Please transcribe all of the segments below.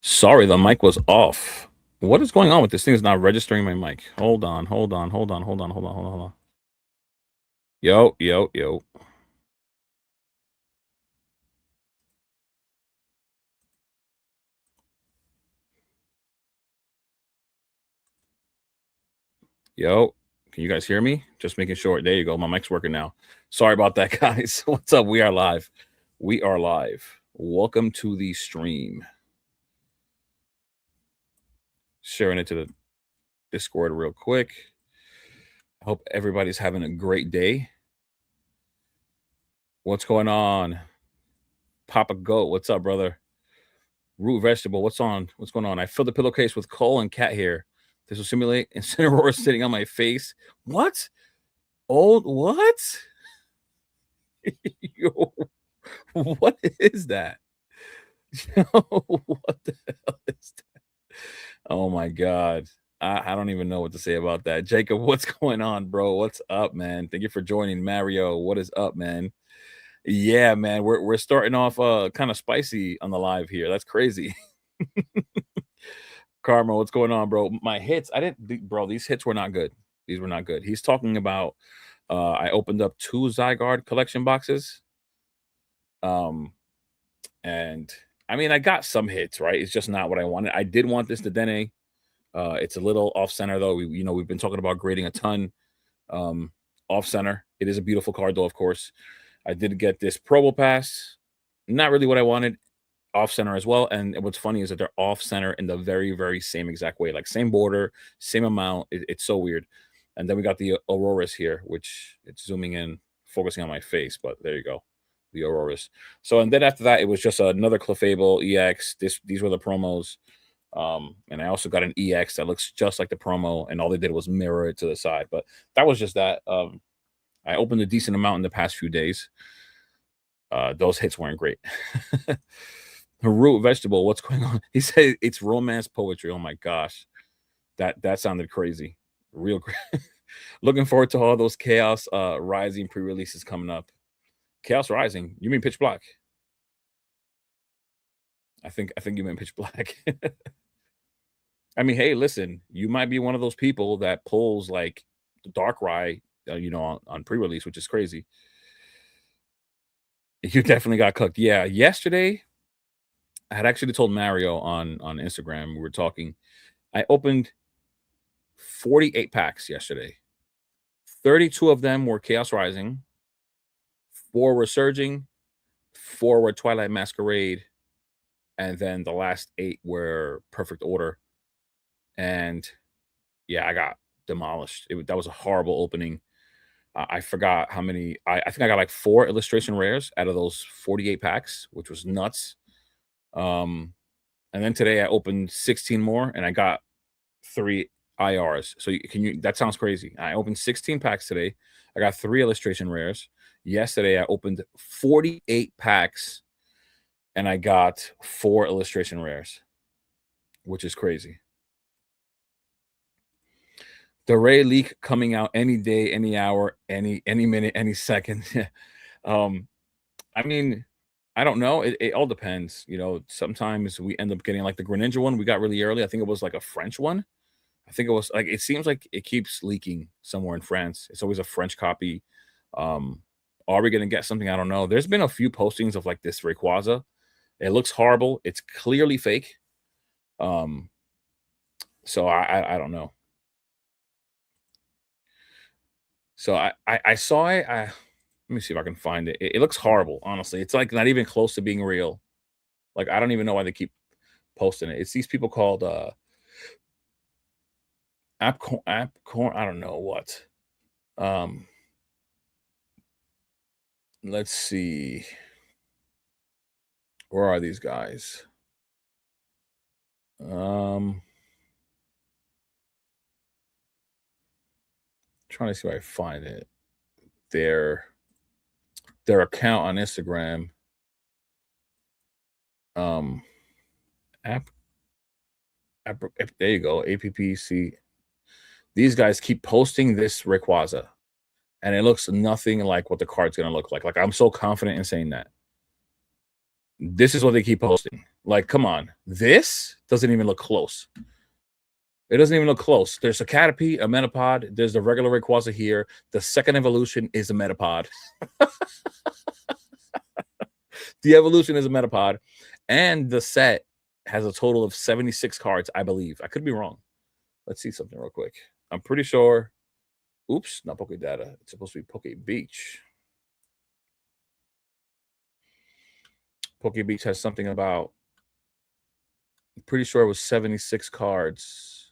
Sorry, the mic was off. What is going on with this thing? Is not registering my mic. Hold on, hold on, hold on, hold on, hold on, hold on, hold on. Yo, yo, yo. Yo, can you guys hear me? Just making sure. There you go. My mic's working now. Sorry about that, guys. What's up? We are live. We are live. Welcome to the stream. Sharing it to the Discord real quick. I hope everybody's having a great day. What's going on? Papa Goat, what's up, brother? Root vegetable, what's on? What's going on? I filled the pillowcase with coal and cat hair. This will simulate Incineroar sitting on my face. What? Old what? Yo, what is that? Yo, what the hell is that? Oh my god. I don't even know what to say about that. Jacob, what's going on, bro? What's up, man? Thank you for joining. Mario, what is up, man? Yeah, man. We're starting off kind of spicy on the live here. That's crazy. Karma, what's going on, bro? My hits, I didn't, bro. These hits were not good. These were not good. He's talking about. I opened up 2 Zygarde collection boxes. And I mean, I got some hits, right? It's just not what I wanted. I did want this to Dene. It's a little off center though. We've been talking about grading a ton. Off center. It is a beautiful card though, of course. I did get this Probo Pass. Not really what I wanted. Off center as well. And what's funny is that they're off center in the very, very same exact way, like same border, same amount. It's so weird. And then we got the Auroras here, which it's zooming in, focusing on my face, but there you go, the Auroras. So and then after that, it was just another Clefable EX. These were the promos. And I also got an EX that looks just like the promo, and all they did was mirror it to the side. But that was just that. I opened a decent amount in the past few days. Those hits weren't great. Root vegetable, what's going on? He said it's romance poetry. Oh my gosh, that sounded crazy, real. Looking forward to all those Chaos Rising pre-releases coming up. Chaos Rising, you mean Pitch Black? I think you meant Pitch Black. I mean, hey, listen, you might be one of those people that pulls like the Darkrai, on pre-release, which is crazy. You definitely got cooked. Yeah, yesterday I had actually told Mario on Instagram. We were talking. I opened 48 packs yesterday. 32 of them were Chaos Rising, 4 were Surging, 4 were Twilight Masquerade, and then the last 8 were Perfect Order. And yeah, I got demolished. That was a horrible opening. I forgot how many. I think I got like 4 illustration rares out of those 48 packs, which was nuts. Um, and then today I opened 16 more, and I got 3 IRs. So can you? That sounds crazy. I opened 16 packs today. I got 3 illustration rares. Yesterday I opened 48 packs, and I got 4 illustration rares, which is crazy. The Ray leak coming out any day, any hour, any minute, any second. um, I mean, I don't know. It all depends. Sometimes we end up getting like the Greninja one we got really early. I think it was like a French one. I think it was like it seems like it keeps leaking somewhere in France. It's always a French copy. Um, are we gonna get something? I don't know. There's been a few postings of like this Rayquaza. It looks horrible. It's clearly fake. Um, so I don't know. So I saw it. Let me see if I can find it. It looks horrible, honestly. It's like not even close to being real. Like I don't even know why they keep posting it. It's these people called Appcorn. I don't know what. Um, let's see. Where are these guys? Trying to see if I find it. Their account on Instagram. Um, app, there you go. APPC. These guys keep posting this Rayquaza, and it looks nothing like what the card's gonna look like. Like I'm so confident in saying that. This is what they keep posting. Like, come on. This doesn't even look close. It doesn't even look close. There's a Caterpie, a Metapod. There's the regular Rayquaza here. The second evolution is a Metapod. The evolution is a Metapod. And the set has a total of 76 cards, I believe. I could be wrong. Let's see something real quick. I'm pretty sure. Oops, not Poké Data. It's supposed to be Poké Beach. Poké Beach has something about, I'm pretty sure it was 76 cards.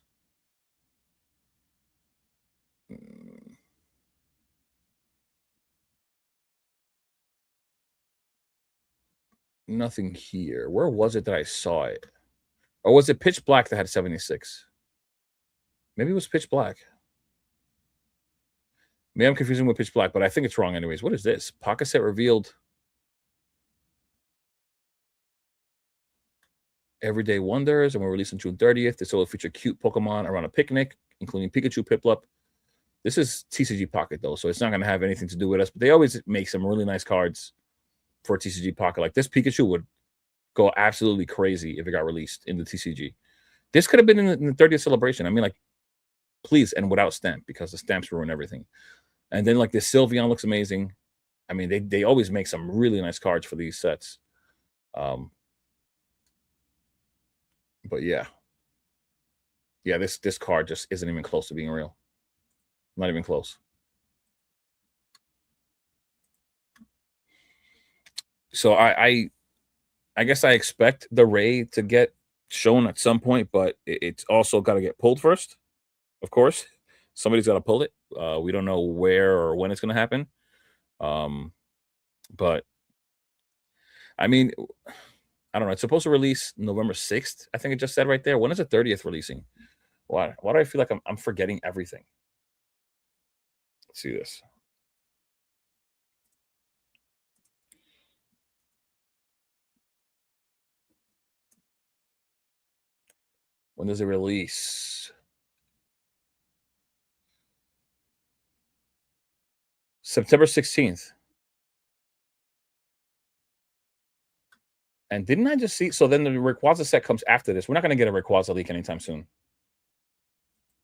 Nothing here. Where was it that I saw it? Or was it Pitch Black that had 76? Maybe it was Pitch Black. Maybe I'm confusing with Pitch Black, but I think it's wrong anyways. What is this? Pocket set revealed Everyday Wonders, and we're releasing June 30th. This will feature cute Pokemon around a picnic, including Pikachu, Piplup. This is TCG Pocket, though, so it's not going to have anything to do with us. But they always make some really nice cards for TCG Pocket. Like this Pikachu would go absolutely crazy if it got released in the TCG. This could have been in the 30th celebration. I mean, like, please, and without stamp, because the stamps ruin everything. And then, like, this Sylveon looks amazing. I mean, they always make some really nice cards for these sets. But yeah, this card just isn't even close to being real. Not even close. So I guess I expect the Ray to get shown at some point, but it's also got to get pulled first. Of course, somebody's got to pull it. We don't know where or when it's going to happen. But I mean, I don't know. It's supposed to release November 6th. I think it just said right there. When is the 30th releasing? Why do I feel like I'm forgetting everything? Let's see this. When does it release? September 16th. And didn't I just see? So then the Rayquaza set comes after this. We're not going to get a Rayquaza leak anytime soon.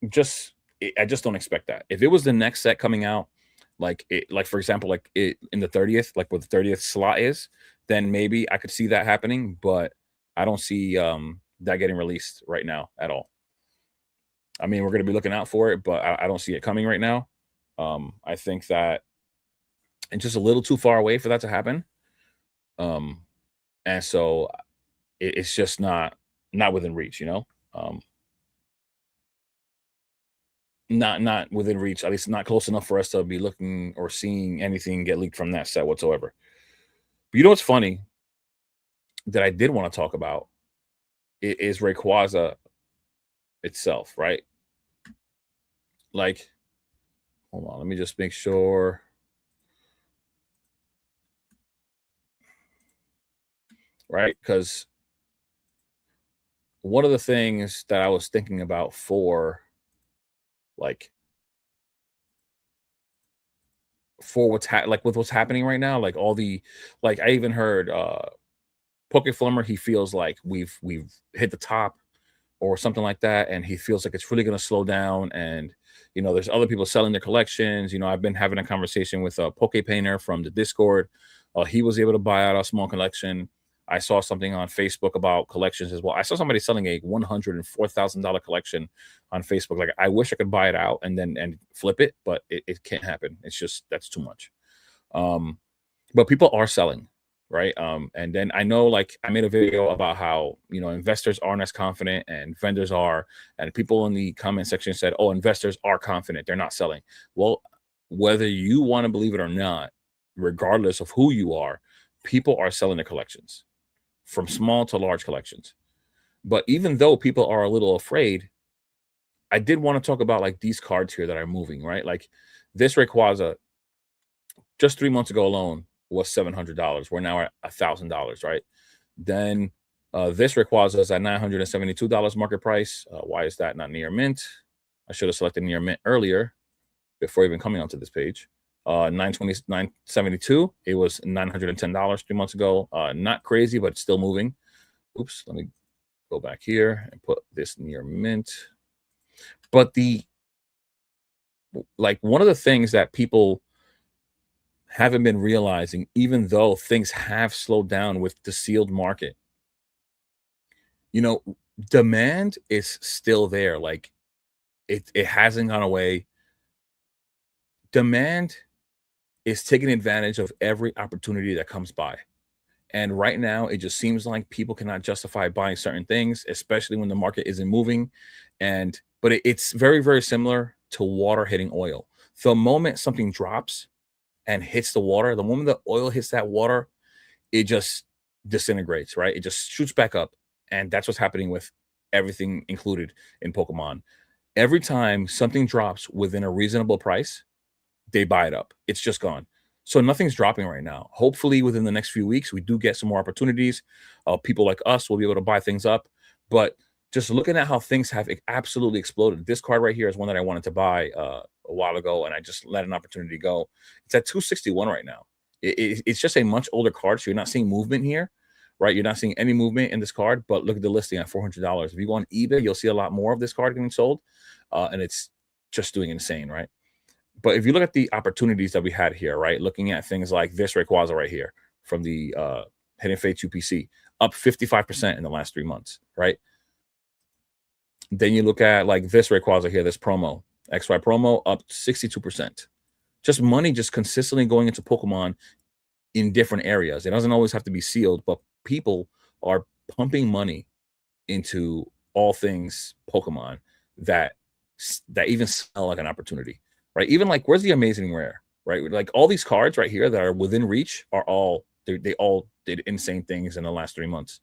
I just don't expect that. If it was the next set coming out, like for example, like it in the 30th, like what the 30th slot is, then maybe I could see that happening. But I don't see that getting released right now at all. I mean, we're going to be looking out for it, but I don't see it coming right now. I think that it's just a little too far away for that to happen. And so it's just not within reach, you know. Not within reach, at least not close enough for us to be looking or seeing anything get leaked from that set whatsoever. But you know what's funny that I did want to talk about is Rayquaza itself, right? Like, hold on, let me just make sure. Right? Because one of the things that I was thinking about for like for what's like with what's happening right now, like all the like I even heard Pokeflummer, he feels like we've hit the top or something like that, and he feels like it's really going to slow down. And you know, there's other people selling their collections. You know, I've been having a conversation with a Poke Painter from the Discord. He was able to buy out a small collection. I saw something on Facebook about collections as well. I saw somebody selling a $104,000 collection on Facebook. Like, I wish I could buy it out and flip it, but it can't happen. It's just that's too much. But people are selling, right? And then I know, like, I made a video about how, you know, investors aren't as confident and vendors are, and people in the comment section said, oh, investors are confident, they're not selling. Well, whether you want to believe it or not, regardless of who you are, people are selling their collections, from small to large collections. But even though people are a little afraid, I did want to talk about like these cards here that are moving, right? Like this Rayquaza, just 3 months ago alone, was $700. We're now at $1,000, right? Then this Rayquaza is at $972 market price. Why is that not near mint? I should have selected near mint earlier before even coming onto this page. 920, 972. It was $910 3 months ago. Not crazy, but still moving. Oops, let me go back here and put this near mint. But one of the things that people haven't been realizing, even though things have slowed down with the sealed market, you know, demand is still there. Like it hasn't gone away. Demand is taking advantage of every opportunity that comes by. And right now, it just seems like people cannot justify buying certain things, especially when the market isn't moving. But it's very, very similar to water hitting oil. The moment something drops and hits the water, the moment the oil hits that water, it just disintegrates, right? It just shoots back up. And that's what's happening with everything included in Pokemon. Every time something drops within a reasonable price, they buy it up. It's just gone. So nothing's dropping right now. Hopefully, within the next few weeks, we do get some more opportunities. People like us will be able to buy things up. But just looking at how things have absolutely exploded. This card right here is one that I wanted to buy a while ago, and I just let an opportunity go. It's at 261 right now. It's just a much older card, so you're not seeing movement here, right? You're not seeing any movement in this card. But look at the listing at $400. If you go on eBay, you'll see a lot more of this card getting sold, and it's just doing insane, right? But if you look at the opportunities that we had here, right, looking at things like this Rayquaza right here from the Hidden Fates UPC, up 55% in the last 3 months, right? Then you look at like this Rayquaza here, this promo, XY promo, up 62%. Just money just consistently going into Pokemon in different areas. It doesn't always have to be sealed, but people are pumping money into all things Pokemon that even smell like an opportunity, right? Even like, where's the amazing rare, right? Like all these cards right here that are within reach are all they all did insane things in the last 3 months.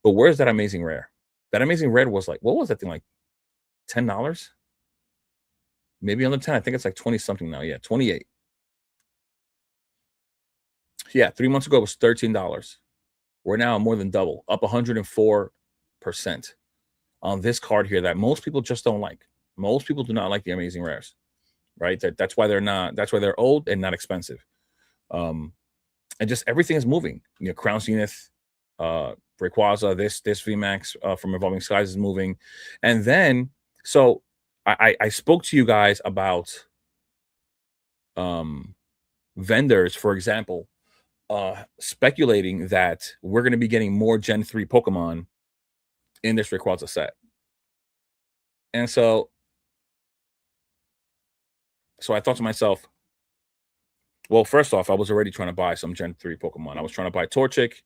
But where's that amazing rare? That amazing rare was like, what was that thing, like $10? Maybe under 10. I think it's like 20 something now. Yeah, 28. Yeah, 3 months ago it was $13. We're now more than double, up 104% on this card here that most people just don't like. Most people do not like the amazing rares, right? That's why they're old and not expensive. And just everything is moving. You know, Crown Zenith, Rayquaza, this VMAX from Evolving Skies is moving. And then so I spoke to you guys about vendors, for example, speculating that we're going to be getting more Gen 3 Pokemon in this Rayquaza set. And so I thought to myself, well, first off, I was already trying to buy some Gen 3 Pokemon. I was trying to buy Torchic,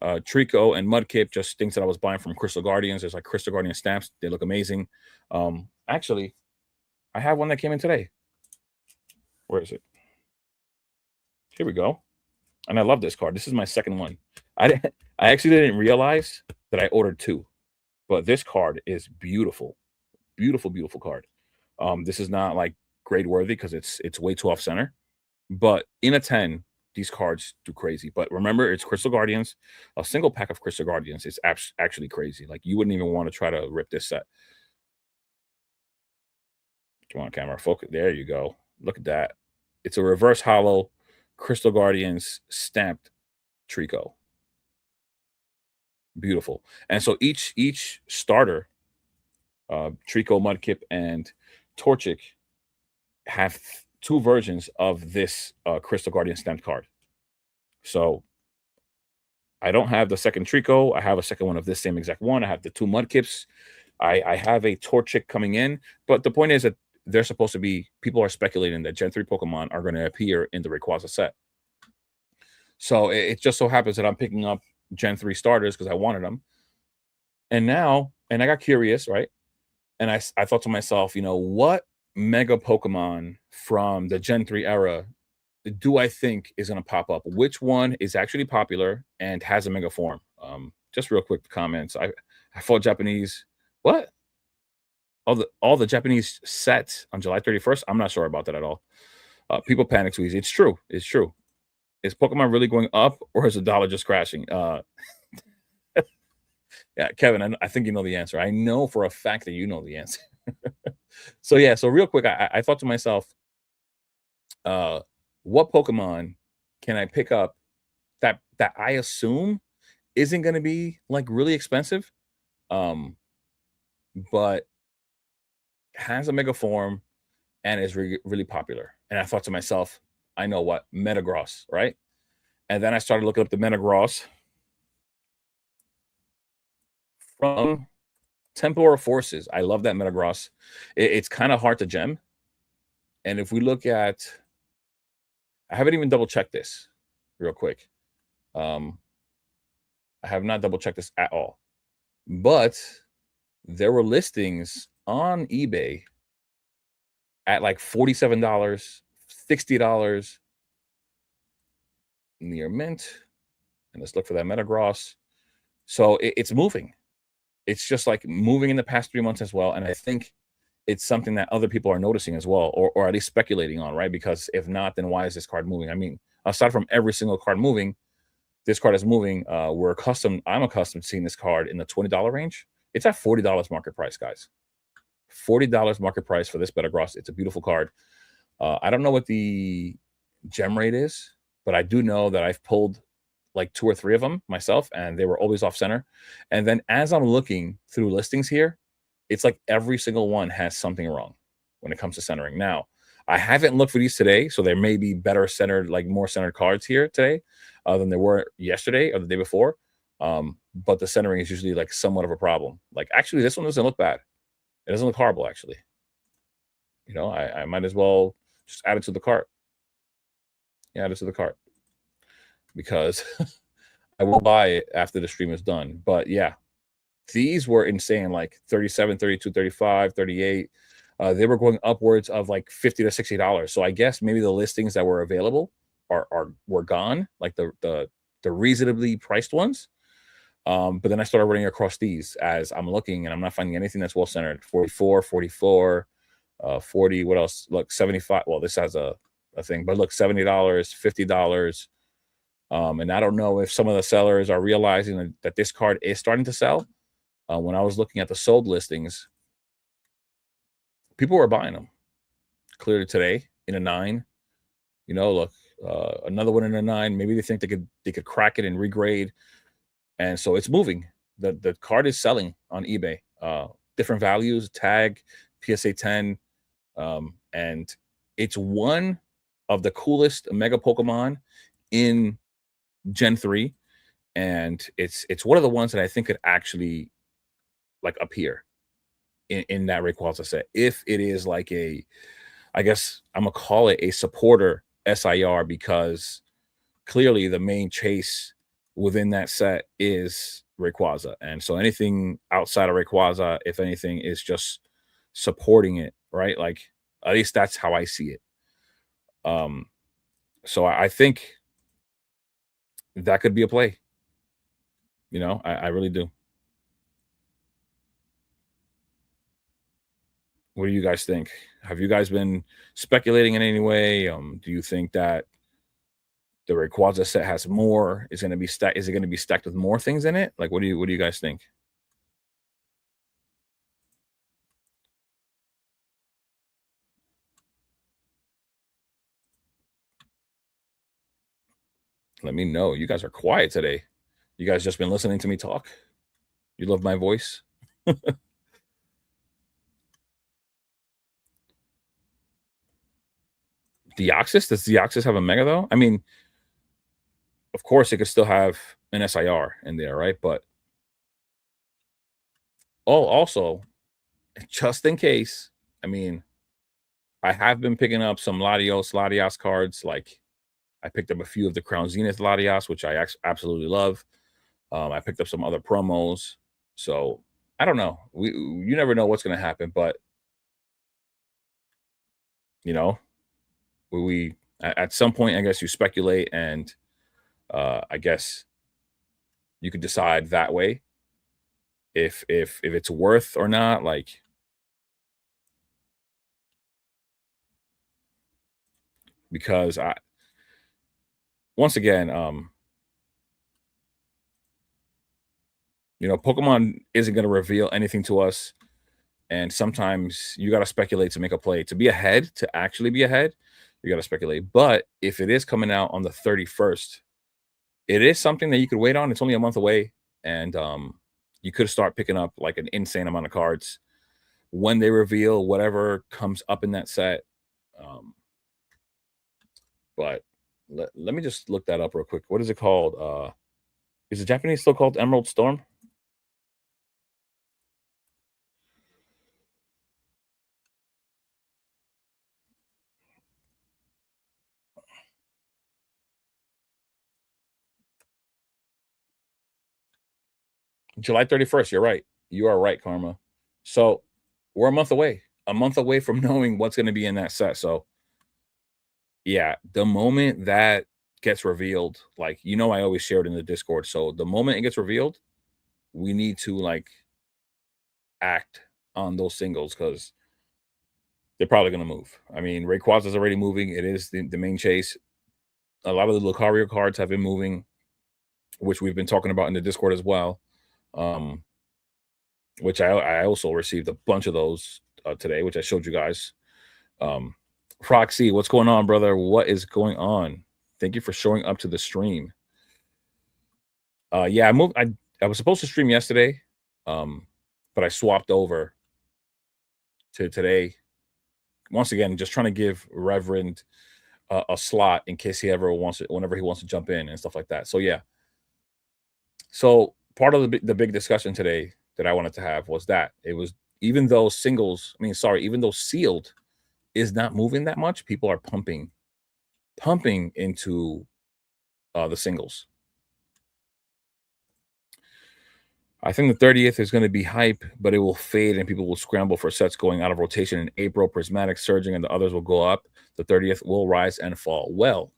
Trico, and Mudkip, just things that I was buying from Crystal Guardians. There's like Crystal Guardian stamps. They look amazing. Actually, I have one that came in today. Where is it? Here we go. And I love this card. This is my second one. I actually didn't realize that I ordered 2. But this card is beautiful. Beautiful, beautiful card. This is not like grade worthy because it's way too off center. But in a 10, these cards do crazy. But remember, it's Crystal Guardians. A single pack of Crystal Guardians is actually crazy. Like, you wouldn't even want to try to rip this set. Come on, camera. Focus. There you go. Look at that. It's a reverse hollow Crystal Guardians stamped Trico. Beautiful. And so each starter, Trico, Mudkip, and Torchic, have 2 versions of this Crystal Guardian stamped card. So I don't have the second Trico. I have a second one of this same exact one. I have the 2 Mudkips. I have a Torchic coming in. But the point is that they're supposed to be, people are speculating that Gen 3 Pokemon are going to appear in the Rayquaza set. So it just so happens that I'm picking up Gen 3 starters because I wanted them. And I got curious, right? And I thought to myself, you know, what mega Pokemon from the Gen 3 era do I think is going to pop up? Which one is actually popular and has a mega form? Just real quick comments. I fought Japanese. What? All the Japanese sets on July 31st? I'm not sure about that at all. People panic too easy. It's true. It's true. Is Pokemon really going up, or is the dollar just crashing? Yeah, Kevin, I think you know the answer. I know for a fact that you know the answer. So real quick, I thought to myself, what Pokemon can I pick up that I assume isn't going to be like really expensive, um, but has a mega form and is really popular. And I thought to myself, I know what Metagross, right? And then I started looking up the Metagross from Temporal Forces. I love that Metagross. It's kind of hard to gem. And if we look at, I haven't even double checked this real quick. Um, I have not double checked this at all, but there were listings on eBay at like $47, $60 near mint. And let's look for that Metagross. So it's moving. It's just like moving in the past 3 months as well. And I think it's something that other people are noticing as well, or at least speculating on, right? Because if not, then why is this card moving? I mean, aside from every single card moving, this card is moving. I'm accustomed to seeing this card in the $20 range. It's at $40 market price, guys. $40 market price for this Metagross. It's a beautiful card. I don't know what the gem rate is, but I do know that I've pulled like 2 or 3 of them myself, and they were always off center. And then as I'm looking through listings here, it's like every single one has something wrong when it comes to centering. Now, I haven't looked for these today, so there may be better centered, like more centered cards here today than there were yesterday or the day before. But the centering is usually like somewhat of a problem. Like actually, this one doesn't look bad. It doesn't look horrible, actually. You know, I might as well just add it to the cart. Yeah, add it to the cart because I will buy it after the stream is done. But yeah, these were insane, like 37, 32, 35, 38. They were going upwards of like $50 to $60. So I guess maybe the listings that were available were gone, like the reasonably priced ones. But then I started running across these as I'm looking, and I'm not finding anything that's well centered. 44, 44, 40. What else? Look, 75. Well, this has a thing, but look, $70, $50. And I don't know if some of the sellers are realizing that this card is starting to sell. When I was looking at the sold listings, people were buying them. Clearly today in a 9, you know, look, another one in a 9. Maybe they think they could crack it and regrade, and so it's moving. The card is selling on eBay. Different values, tag, PSA 10, and it's one of the coolest Mega Pokemon in Gen 3, and it's one of the ones that I think could actually like appear in that Rayquaza set. If it is like I guess I'm gonna call it a supporter SIR, because clearly the main chase within that set is Rayquaza. And so anything outside of Rayquaza, if anything, is just supporting it, right? Like at least that's how I see it. So I think that could be a play. You know, I really do. What do you guys think? Have you guys been speculating in any way? Do you think that the Rayquaza set has more? Is going to be stacked? Is it going to be stacked with more things in it? Like, what do you guys think? Let me know. You guys are quiet today. You guys just been listening to me talk. You love my voice. Deoxys? Does Deoxys have a mega though? I mean, of course it could still have an SIR in there, right? But also, just in case, I mean, I have been picking up some Latios cards. Like I picked up a few of the Crown Zenith Latias, which I absolutely love. I picked up some other promos. So I don't know. You never know what's going to happen, but you know, we at some point, I guess you speculate, and I guess you could decide that way if it's worth or not. Like because I once again, you know, Pokemon isn't going to reveal anything to us, and sometimes you got to speculate to make a play. To be ahead, to actually be ahead, You got to speculate. But if it is coming out on the 31st, it is something that you could wait on. It's only a month away, and you could start picking up like an insane amount of cards when they reveal whatever comes up in that set. Um, but let me just look that up real quick. What is it called? Is the Japanese still called Emerald Storm? July 31st. You're right. You are right, Karma. So we're a month away from knowing what's going to be in that set. So yeah, the moment that gets revealed, like, I always share it in the Discord. So the moment it gets revealed, we need to like act on those singles because they're probably going to move. I mean, Rayquaza is already moving. It is the main chase. A lot of the Lucario cards have been moving, which we've been talking about in the Discord as well. Um, which I also received a bunch of those today, which I showed you guys. Um, Proxy, what's going on, brother? What is going on? Thank you for showing up to the stream. Yeah, I was supposed to stream yesterday, but I swapped over to today. Once again, just trying to give Reverend a slot in case he ever wants it, whenever he wants to jump in and stuff like that. So yeah. So part of the big discussion today that I wanted to have was that it was, even though even though sealed is not moving that much, people are pumping into the singles. I think the 30th is going to be hype, but it will fade and people will scramble for sets going out of rotation in April. Prismatic surging and the others will go up. The 30th will rise and fall. Well,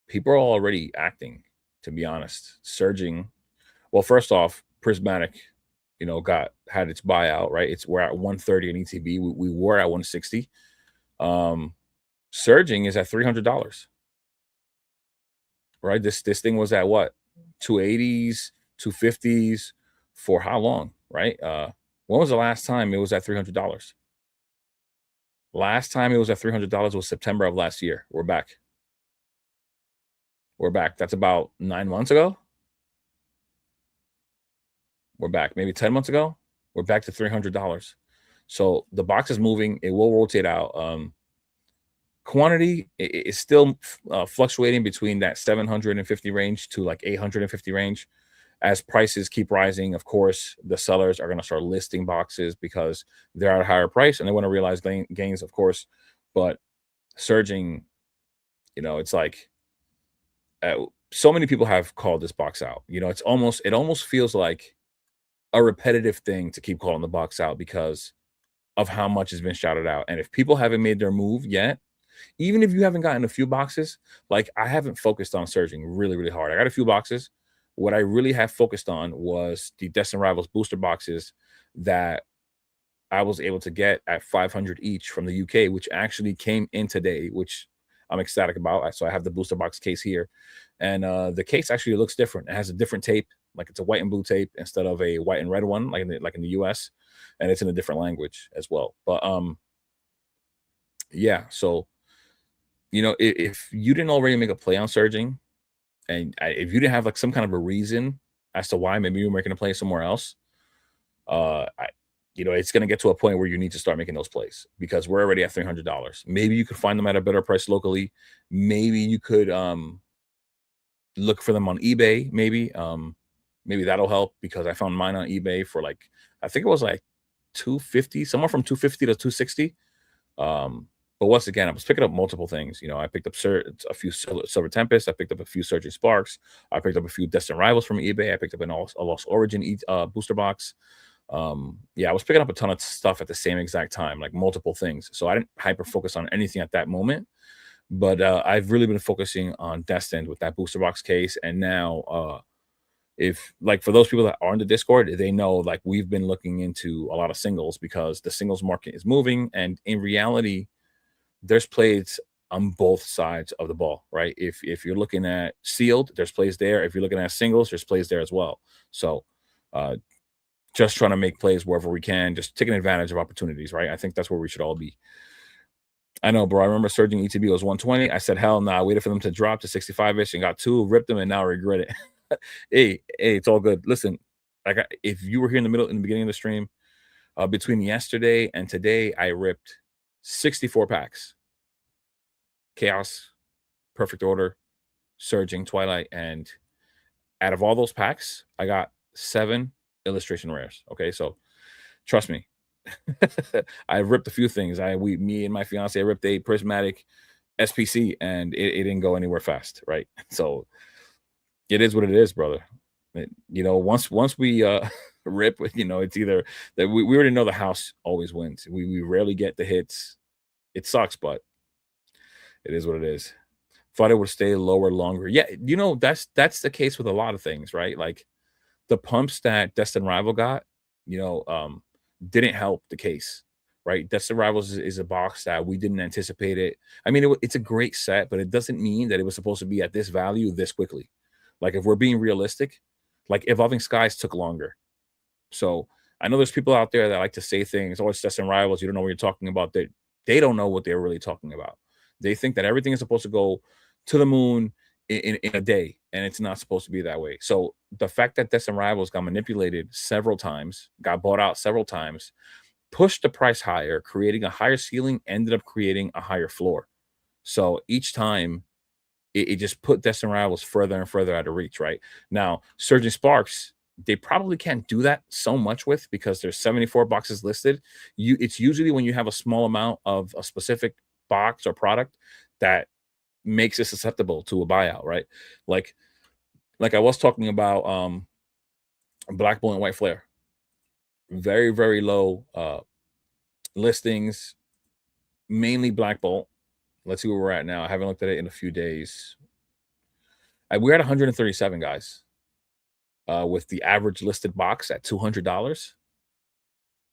people are already acting, to be honest. Surging. Well, first off, Prismatic, had its buyout, right? We're at 130 in ETB. We were at 160. Surging is at $300. Right? This thing was at what? 280s, 250s for how long, right? When was the last time it was at $300? Last time it was at $300 was September of last year. We're back. That's about 9 months ago. We're back. Maybe 10 months ago. We're back to $300. So the box is moving. It will rotate out. Quantity is still fluctuating between that 750 range to like 850 range. As prices keep rising, of course, the sellers are going to start listing boxes because they're at a higher price and they want to realize gains, of course. But surging, it's like so many people have called this box out. It almost feels like a repetitive thing to keep calling the box out because of how much has been shouted out. And if people haven't made their move yet, even if you haven't gotten a few boxes, like I haven't focused on surging really, really hard. I got a few boxes. What I really have focused on was the Destined Rivals booster boxes that I was able to get at 500 each from the UK, which actually came in today, which I'm ecstatic about. So I have the booster box case here. And the case actually looks different. It has a different tape, like it's a white and blue tape instead of a white and red one, like in the US. And it's in a different language as well. But yeah, so if you didn't already make a play on surging, and if you didn't have like some kind of a reason as to why maybe you're making a play somewhere else, it's going to get to a point where you need to start making those plays because we're already at $300. Maybe you could find them at a better price locally. Maybe you could look for them on eBay. Maybe that'll help because I found mine on eBay for like, I think it was like 250, somewhere from 250 to 260. But once again, I was picking up multiple things. I picked up a few Silver Tempest. I picked up a few Surging Sparks. I picked up a few Destined Rivals from eBay. I picked up a Lost Origin booster box. Yeah, I was picking up a ton of stuff at the same exact time, like multiple things. So I didn't hyper focus on anything at that moment. But I've really been focusing on Destined with that booster box case. And now, if like for those people that are in the Discord, they know like we've been looking into a lot of singles because the singles market is moving. And in reality, there's plays on both sides of the ball, right? If you're looking at sealed, there's plays there. If you're looking at singles, there's plays there as well. So just trying to make plays wherever we can, just taking advantage of opportunities, right? I think that's where we should all be. I know, bro. I remember surging ETB was 120. I said, hell no. I waited for them to drop to 65-ish and got two, ripped them, and now I regret it. Hey, it's all good. Listen, like if you were here in the beginning of the stream, between yesterday and today, I ripped 64 packs. Chaos, Perfect Order, Surging, Twilight, and out of all those packs, I got 7 illustration rares. Okay, so trust me, I ripped a few things. Me and my fiance, I ripped a prismatic SPC, and it didn't go anywhere fast, right? So it is what it is, brother. Once we rip, it's either that we already know the house always wins. We rarely get the hits. It sucks, but it is what it is. Thought it would stay lower longer. Yeah, that's the case with a lot of things, right? Like the pumps that Destin Rival got, you know, um, didn't help the case, right? Destin Rivals is a box that we didn't anticipate it. I mean, it's a great set, but it doesn't mean that it was supposed to be at this value this quickly. Like if we're being realistic, like Evolving Skies took longer. So I know there's people out there that like to say things, oh, it's Destin Rivals. You don't know what you're talking about. They don't know what they're really talking about. They think that everything is supposed to go to the moon in a day, and it's not supposed to be that way. So the fact that Destin Rivals got manipulated several times, got bought out several times, pushed the price higher, creating a higher ceiling, ended up creating a higher floor. So each time it just put Destin Rivals further and further out of reach, right? Now, Surging Sparks, they probably can't do that so much with because there's 74 boxes listed. It's usually when you have a small amount of a specific box or product that makes it susceptible to a buyout, right? Like like I was talking about Black Bull and White Flare. Very, very low listings, mainly Black Bolt. Let's see where we're at now. I haven't looked at it in a few days. We're at 137, guys, with the average listed box at $200.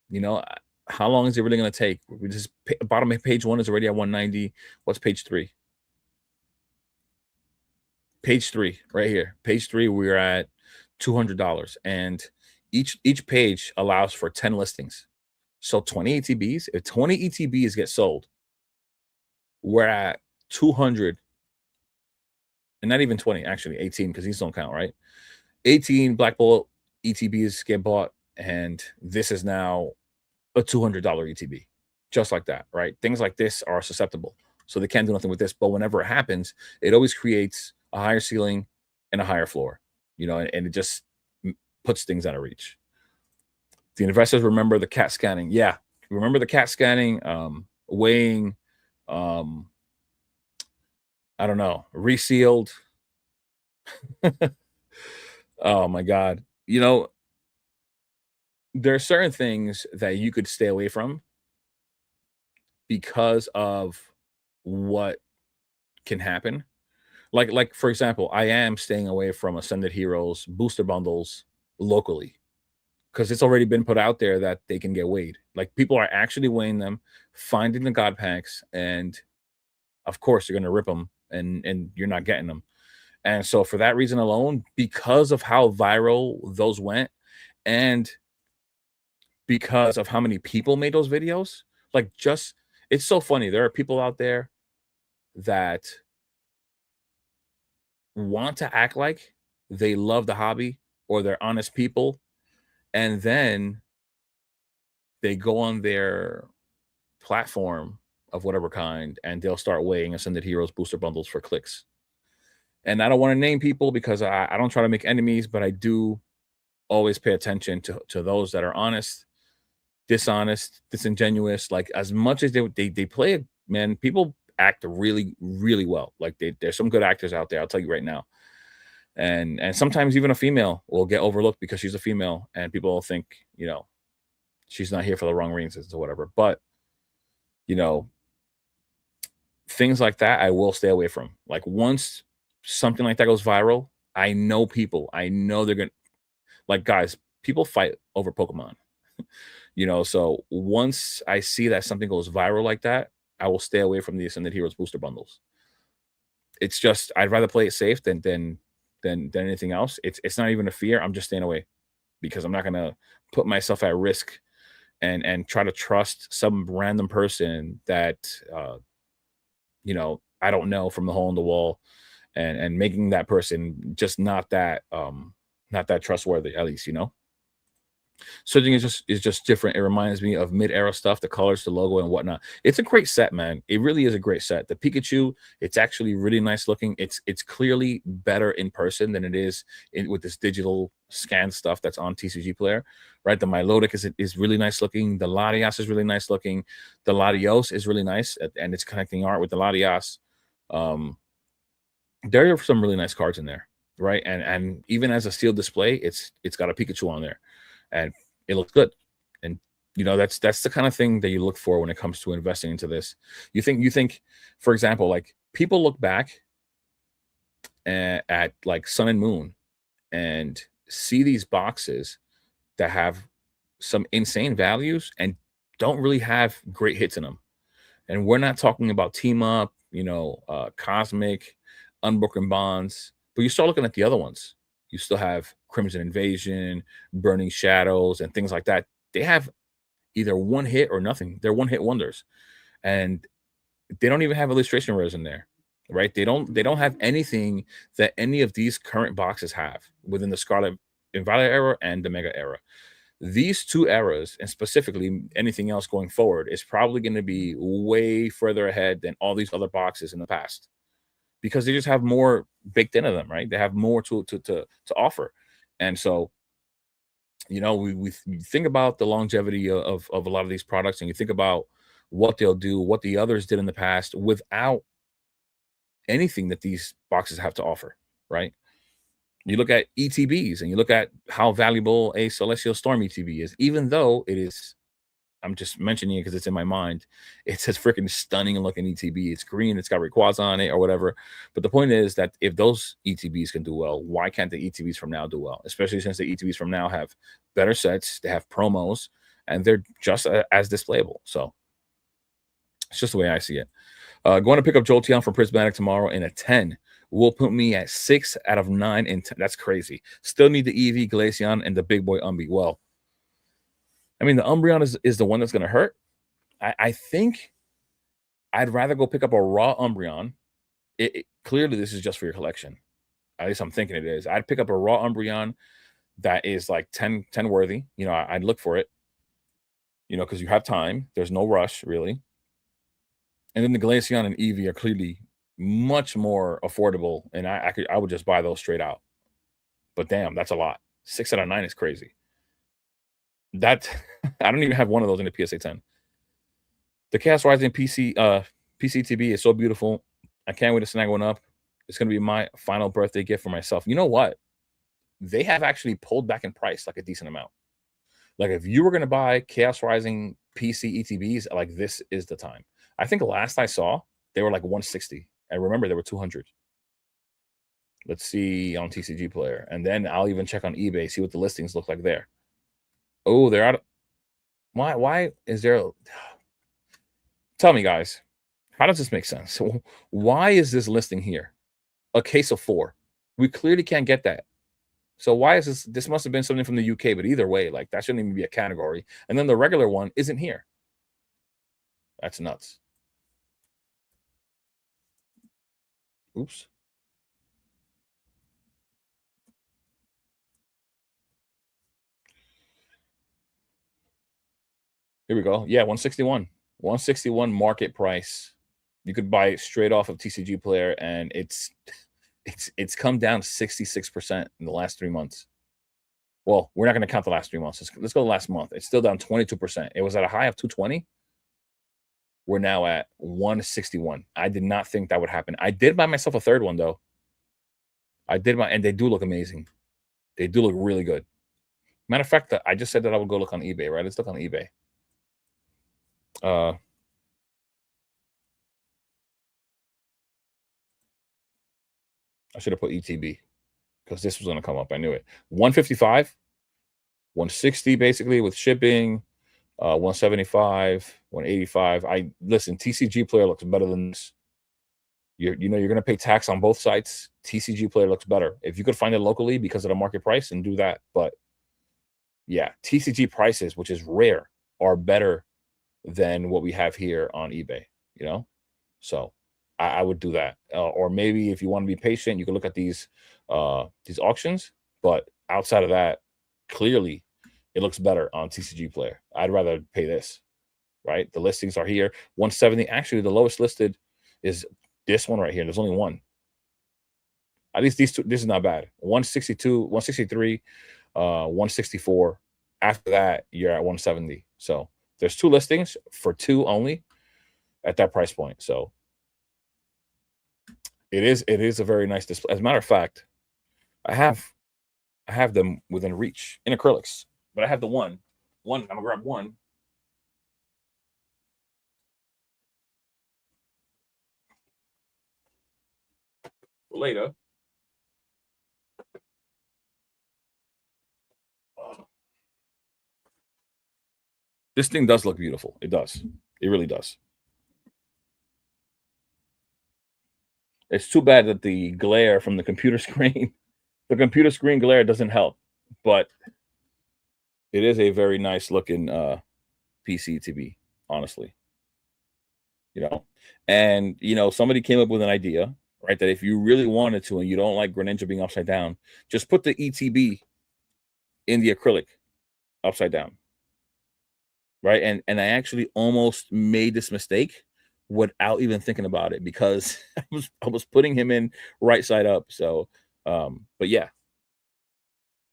You know, how long is it really going to take? We just bottom of page 1 is already at 190. What's page 3? Page 3, right here. Page 3, we're at $200, and each page allows for 10 listings. So 20 ETBs. If 20 ETBs get sold, we're at 200, and not even 20, actually 18, because these don't count, right? 18 Black Bullet ETBs get bought, and this is now a $200 ETB, just like that, right? Things like this are susceptible, so they can't do nothing with this. But whenever it happens, it always creates a higher ceiling and a higher floor, and it just puts things out of reach. The investors remember the cat scanning. Yeah, remember the cat scanning, weighing, I don't know, resealed. Oh my God. There are certain things that you could stay away from because of what can happen. Like for example, I am staying away from Ascended Heroes booster bundles locally because it's already been put out there that they can get weighed. Like people are actually weighing them, finding the god packs, and of course you're gonna rip them, and you're not getting them. And so for that reason alone, because of how viral those went, and because of how many people made those videos, it's so funny. There are people out there that want to act like they love the hobby or they're honest people, and then they go on their platform of whatever kind and they'll start weighing Ascended Heroes booster bundles for clicks. And I don't want to name people because I don't try to make enemies, but I do always pay attention to those that are honest, dishonest, disingenuous. Like as much as they play it, man, people act really, really well. Like there's some good actors out there, I'll tell you right now. And sometimes even a female will get overlooked because she's a female and people will think, she's not here for the wrong reasons or whatever. But things like that I will stay away from. Like once something like that goes viral, I know they're gonna, like, guys, people fight over Pokemon. So once I see that something goes viral like that, I will stay away from the Ascended Heroes booster bundles. It's just I'd rather play it safe than anything else. It's not even a fear. I'm just staying away because I'm not gonna put myself at risk and try to trust some random person that I don't know from the hole in the wall, and making that person just not that trustworthy, at least. Searching is just different. It reminds me of mid-era stuff, the colors, the logo, and whatnot. It's a great set, man. It really is a great set. The Pikachu, it's actually really nice looking. It's clearly better in person than it is with this digital scan stuff that's on TCG Player, right? The Milotic is really nice looking. The Latias is really nice looking. The Latios is really nice, and it's connecting art with the Latias. Um, there are some really nice cards in there, right? And even as a sealed display, it's got a Pikachu on there, and it looks good. And that's the kind of thing that you look for when it comes to investing into this. You think, for example, like people look back at like Sun and Moon and see these boxes that have some insane values and don't really have great hits in them. And we're not talking about team up, cosmic, unbroken bonds, but you start looking at the other ones. You still have Crimson Invasion, Burning Shadows, and things like that. They have either one hit or nothing. They're one hit wonders. And they don't even have illustration rares in there, right? They don't have anything that any of these current boxes have within the Scarlet and Violet era and the Mega era. These two eras, and specifically anything else going forward, is probably going to be way further ahead than all these other boxes in the past, because they just have more baked into them, right? They have more to offer. And so, we think about the longevity of a lot of these products, and you think about what they'll do, what the others did in the past without anything that these boxes have to offer, right? You look at ETBs and you look at how valuable a Celestial Storm ETB is, even though it is, I'm just mentioning it because it's in my mind. It's a freaking stunning looking ETB. It's green, it's got Rayquaza on it or whatever. But the point is that if those ETBs can do well, why can't the ETBs from now do well? Especially since the ETBs from now have better sets, they have promos, and they're just as displayable. So it's just the way I see it. Going to pick up Jolteon from Prismatic tomorrow in a 10 will put me at 6 out of 9 in 10. That's crazy. Still need the Eevee, Glaceon, and the big boy Umbee. Well, I mean, the Umbreon is the one that's going to hurt. I think I'd rather go pick up a raw Umbreon. Clearly, this is just for your collection. At least I'm thinking it is. I'd pick up a raw Umbreon that is like 10 worthy. I'd look for it, because you have time. There's no rush, really. And then the Glaceon and Eevee are clearly much more affordable, and I would just buy those straight out. But damn, that's a lot. 6 out of 9 is crazy. That I don't even have one of those in the PSA 10. The Chaos Rising PCTB is so beautiful. I can't wait to snag one up. It's gonna be my final birthday gift for myself. You know what? They have actually pulled back in price like a decent amount. Like if you were gonna buy Chaos Rising PC ETBs, like this is the time. I think last I saw they were like 160. And remember, they were 200. Let's see on TCG Player, and then I'll even check on eBay, see what the listings look like there. Oh, they're out. Why is there? Tell me, guys, how does this make sense? Why is this listing here? A case of 4. We clearly can't get that. So why is this? This must have been something from the UK, but either way, like that shouldn't even be a category. And then the regular one isn't here. That's nuts. Oops. Here we go. Yeah, 161. 161 market price. You could buy it straight off of TCG Player, and it's come down 66% in the last 3 months. Well, we're not going to count the last 3 months. Let's go the last month. It's still down 22%. It was at a high of 220. We're now at 161. I did not think that would happen. I did buy myself a third one, though. And they do look amazing. They do look really good. Matter of fact, I just said that I would go look on eBay, right? Let's look on eBay. I should have put ETB because this was going to come up. I knew it. 155, 160 basically with shipping, 175, 185. Listen, TCG Player looks better than this. You're going to pay tax on both sites. TCG Player looks better. If you could find it locally because of the market price, and do that. But yeah, TCG prices, which is rare, are better than what we have here on eBay. So I would do that. Or maybe if you want to be patient, you can look at these auctions. But outside of that, clearly it looks better on TCG Player. I'd rather pay this, right? The listings are here. 170. Actually, the lowest listed is this one right here. There's only one. At least these two, this is not bad. 162, 163, 164. After that, you're at 170. So there's two listings for two only at that price point. So it is a very nice display. As a matter of fact, I have I have them within reach in acrylics, but I have the one. I'm gonna grab one for later. This thing does look beautiful. It does. It really does. It's too bad that the glare from the computer screen, the computer screen glare doesn't help, but it is a very nice looking PC to be, honestly. You know, and somebody came up with an idea, right? That if you really wanted to and you don't like Greninja being upside down, just put the ETB in the acrylic upside down, right? And I actually almost made this mistake without even thinking about it because I was putting him in right side up. So, but yeah,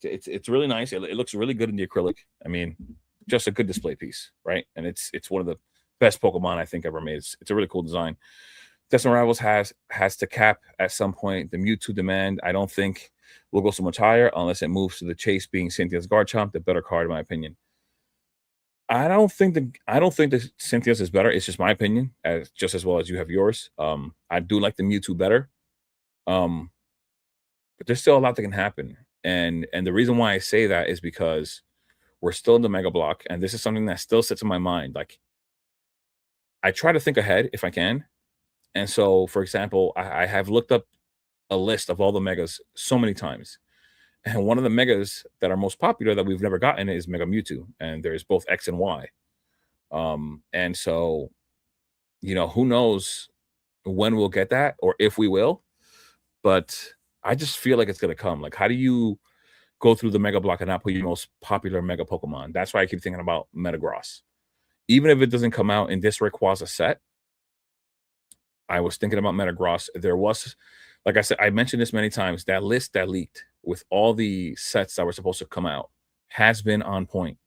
it's really nice. It looks really good in the acrylic. I mean, just a good display piece, right? And it's one of the best Pokemon I think ever made. It's a really cool design. Destin Rivals has to cap at some point the Mewtwo demand. I don't think we'll go so much higher unless it moves to the chase being Cynthia's Garchomp, the better card in my opinion. I don't think that Cynthia's is better. It's just my opinion, as just as well as you have yours. I do like the Mewtwo better. Um, but there's still a lot that can happen. And the reason why I say that is because we're still in the mega block, and this is something that still sits in my mind. Like I try to think ahead if I can. And so, for example, I have looked up a list of all the megas so many times. And one of the megas that are most popular that we've never gotten is Mega Mewtwo. And there's both X and Y. And so, who knows when we'll get that or if we will, but I just feel like it's gonna come. Like, how do you go through the mega block and not put your most popular mega Pokemon? That's why I keep thinking about Metagross. Even if it doesn't come out in this Rayquaza set, I was thinking about Metagross. There was, like I said, I mentioned this many times. That list that leaked with all the sets that were supposed to come out has been on point.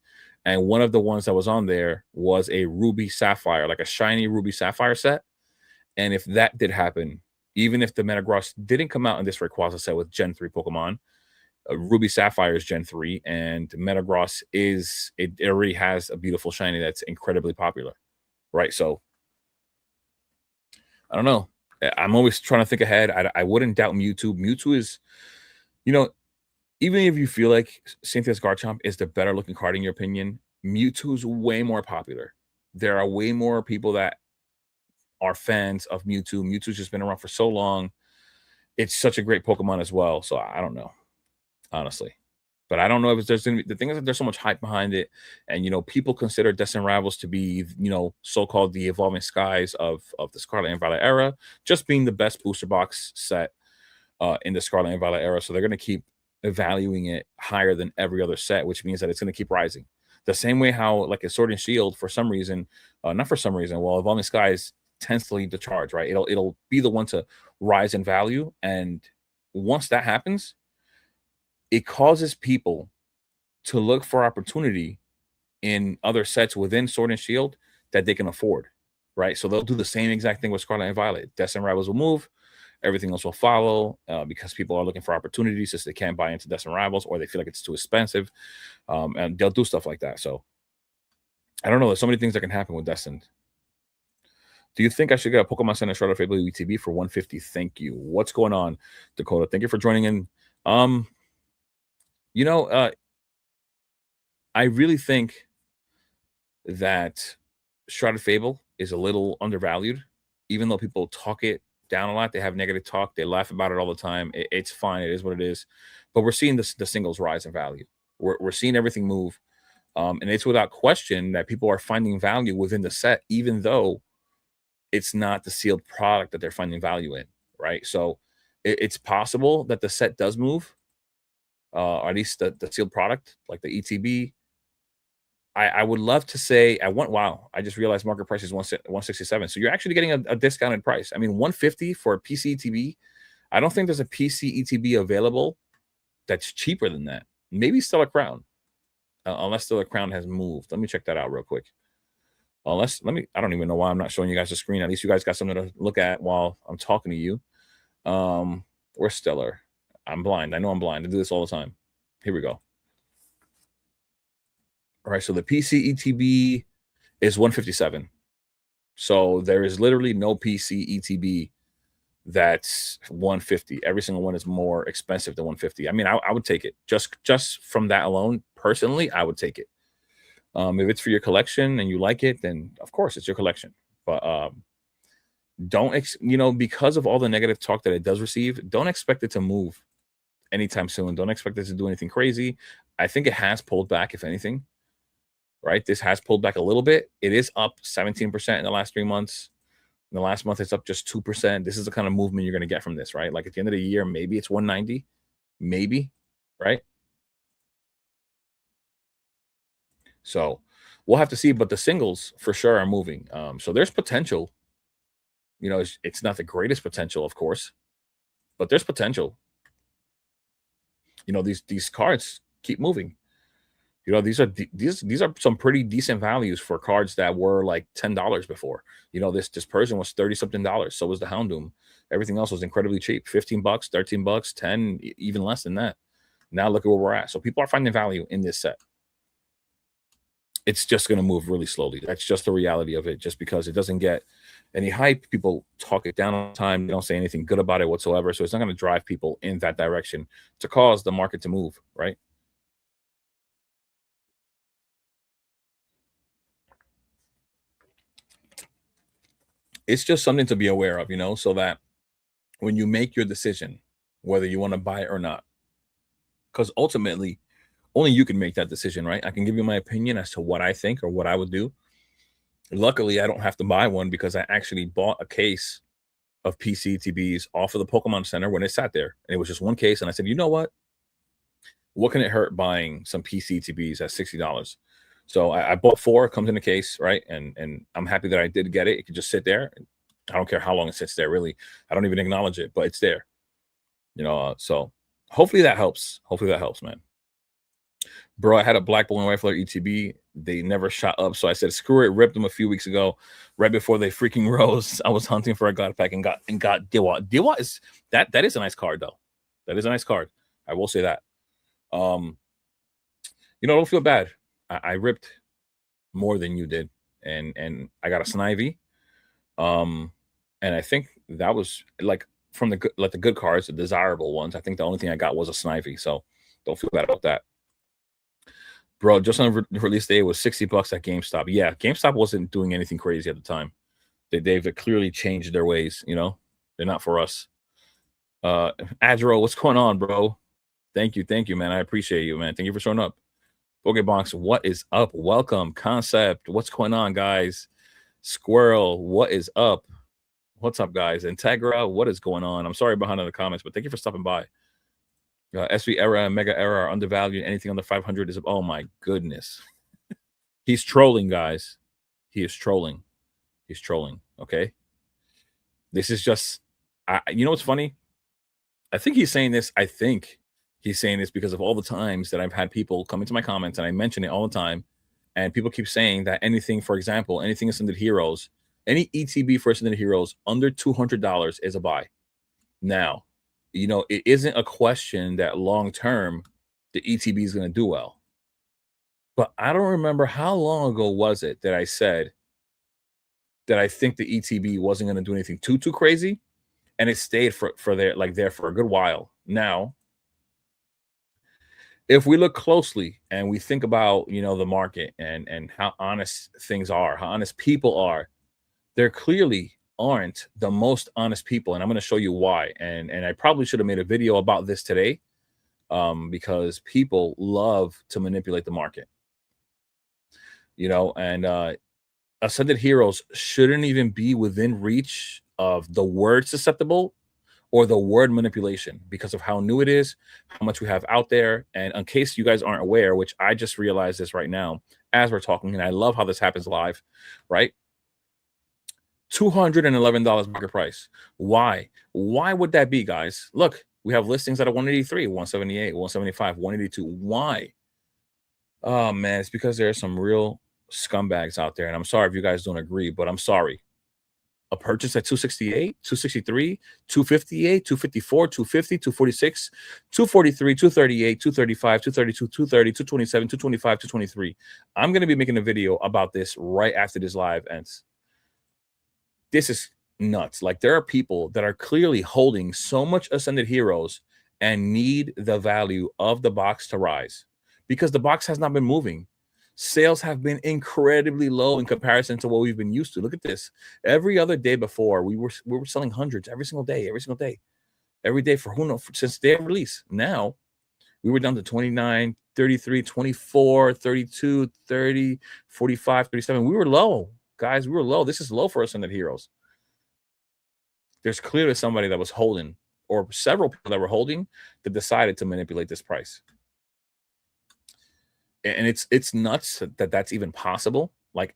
And one of the ones that was on there was a Ruby Sapphire, like a shiny Ruby Sapphire set. And if that did happen, even if the Metagross didn't come out in this Rayquaza set with Gen 3 Pokemon, Ruby Sapphire is Gen 3, and Metagross it already has a beautiful shiny that's incredibly popular, right? So I don't know. I'm always trying to think ahead. I wouldn't doubt Mewtwo. Mewtwo is, you know, even if you feel like Cynthia's Garchomp is the better looking card in your opinion, Mewtwo's way more popular. There are way more people that are fans of Mewtwo. Mewtwo's just been around for so long. It's such a great Pokemon as well. So I don't know, honestly. But I don't know if there's gonna be the thing is that there's so much hype behind it. And people consider Destin Rivals to be, so-called the evolving skies of the Scarlet and Violet era, just being the best booster box set in the Scarlet and Violet era. So they're gonna keep valuing it higher than every other set, which means that it's gonna keep rising. The same way how like a Sword and Shield, for some reason, not for some reason, well, Evolving Skies tends to lead the charge, right? It'll be the one to rise in value. And once that happens, it causes people to look for opportunity in other sets within Sword and Shield that they can afford, right? So they'll do the same exact thing with Scarlet and Violet. Destin Rivals will move, everything else will follow because people are looking for opportunities since they can't buy into Destin Rivals or they feel like it's too expensive, and they'll do stuff like that. So I don't know. There's so many things that can happen with Destin. Do you think I should get a Pokemon Center Shredder Fable ETB for 150? Thank you. What's going on, Dakota? Thank you for joining in. Um, you know, uh, I really think that Shrouded Fable is a little undervalued, even though people talk it down a lot. They have negative talk. They laugh about it all the time. It's fine. It is what it is. But we're seeing the singles rise in value. We're seeing everything move. And it's without question that people are finding value within the set, even though it's not the sealed product that they're finding value in, right? So it's possible that the set does move, or at least the sealed product, like the ETB. I would love to say I want. Wow, I just realized market price is 167. So you're actually getting a discounted price. I mean, 150 for a PC ETB. I don't think there's a PC ETB available that's cheaper than that. Maybe Stellar Crown, unless Stellar Crown has moved. Let me check that out real quick. Unless I don't even know why I'm not showing you guys the screen. At least you guys got something to look at while I'm talking to you. Where's Stellar? I'm blind. I know I'm blind. I do this all the time. Here we go. All right, so the PC ETB is 157. So there is literally no PC ETB that's 150. Every single one is more expensive than 150. I mean, I would take it just from that alone. Personally, I would take it. If it's for your collection and you like it, then of course it's your collection. But don't because of all the negative talk that it does receive, don't expect it to move anytime soon. Don't expect it to do anything crazy. I think it has pulled back, if anything. Right, this has pulled back a little bit. It is up 17% in the last 3 months. In the last month, it's up just 2%. This is the kind of movement you're going to get from this, right? Like at the end of the year, maybe it's 190, maybe, right? So we'll have to see, but the singles for sure are moving. So there's potential. It's not the greatest potential, of course, but there's potential. These cards keep moving. These are some pretty decent values for cards that were like $10 before. This dispersion was 30 something dollars. So was the Houndoom. Everything else was incredibly cheap. 15 bucks, 13 bucks, 10, even less than that. Now look at where we're at. So people are finding value in this set. It's just going to move really slowly. That's just the reality of it. Just because it doesn't get any hype, people talk it down all the time. They don't say anything good about it whatsoever. So it's not going to drive people in that direction to cause the market to move, right? It's just something to be aware of, so that when you make your decision, whether you want to buy it or not, because ultimately only you can make that decision, right? I can give you my opinion as to what I think or what I would do. Luckily, I don't have to buy one because I actually bought a case of PC TBs off of the Pokemon Center when it sat there. And it was just one case. And I said, you know what? What can it hurt buying some PC TBs at $60? So I bought 4, comes in a case, right? And I'm happy that I did get it. It could just sit there. I don't care how long it sits there, really. I don't even acknowledge it, but it's there. So hopefully that helps. Hopefully that helps, man. Bro, I had a black bowling rifle ETB. They never shot up. So I said, screw it, ripped them a few weeks ago, right before they freaking rose. I was hunting for a god pack and got Dewa. Dewa is that is a nice card, though. That is a nice card. I will say that. Don't feel bad. I ripped more than you did, and I got a Snivy. And I think that was like from the good cards, the desirable ones. I think the only thing I got was a Snivy, so don't feel bad about that. Bro, just on release day, it was 60 bucks at GameStop. Yeah, GameStop wasn't doing anything crazy at the time. They've clearly changed their ways. They're not for us. Adro, what's going on, bro? Thank you, man. I appreciate you, man. Thank you for showing up. Pokebox, what is up? Welcome. Concept, what's going on, guys? Squirrel, what is up? What's up, guys? Integra, what is going on? I'm sorry behind in the comments, but thank you for stopping by. SV Era and Mega Era are undervalued. Anything under 500 is, oh my goodness. He's trolling, guys. He is trolling. He's trolling, okay? This is just, you know what's funny? I think he's saying this because of all the times that I've had people come into my comments, and I mention it all the time, and people keep saying that anything, for example, anything Ascended Heroes, any ETB for Ascended Heroes under $200 is a buy. Now, it isn't a question that long term the ETB is going to do well. But I don't remember how long ago was it that I said that I think the ETB wasn't going to do anything too crazy, and it stayed for there for a good while. Now, if we look closely and we think about the market and how honest things are, how honest people are, there clearly aren't the most honest people, and I'm going to show you why. And I probably should have made a video about this today, because people love to manipulate the market, and Ascended Heroes shouldn't even be within reach of the word susceptible or the word manipulation because of how new it is, how much we have out there. And in case you guys aren't aware, which I just realized this right now as we're talking, and I love how this happens live, right? $211 market price. Why? Why would that be, guys? Look, we have listings at a 183, 178, 175, 182. Why? Oh man, it's because there are some real scumbags out there. And I'm sorry if you guys don't agree, but I'm sorry. A purchase at 268, 263, 258, 254, 250, 246, 243, 238, 235, 232, 230, 227, 225, 223. I'm going to be making a video about this right after this live ends. This is nuts. Like, there are people that are clearly holding so much Ascended Heroes and need the value of the box to rise because the box has not been moving. Sales have been incredibly low in comparison to what we've been used to. Look at this. Every other day before, we were selling hundreds every single day, every day for who knows, since the day of release. Now we were down to 29, 33, 24, 32, 30, 45, 37. We were low, guys. We were low. This is low for Ascended Heroes. There's clearly somebody that was holding, or several people that were holding, that decided to manipulate this price. And it's nuts that that's even possible. Like,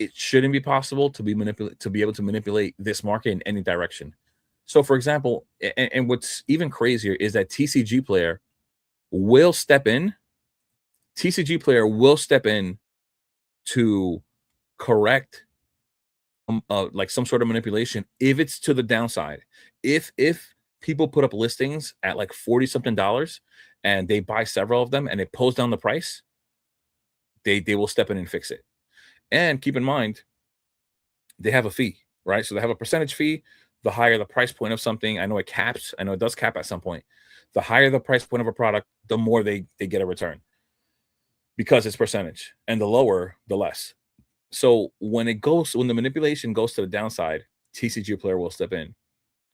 it shouldn't be possible to be able to manipulate this market in any direction. So, for example, and what's even crazier is that TCG player will step in. TCG player will step in to correct like some sort of manipulation if it's to the downside. If people put up listings at like 40 something dollars and they buy several of them and it pulls down the price, they will step in and fix it. And keep in mind, they have a fee, right? So they have a percentage fee. The higher the price point of something, I know it caps. I know it does cap at some point. The higher the price point of a product, the more they get a return because it's percentage, and the lower, the less. So when the manipulation goes to the downside, TCG player will step in.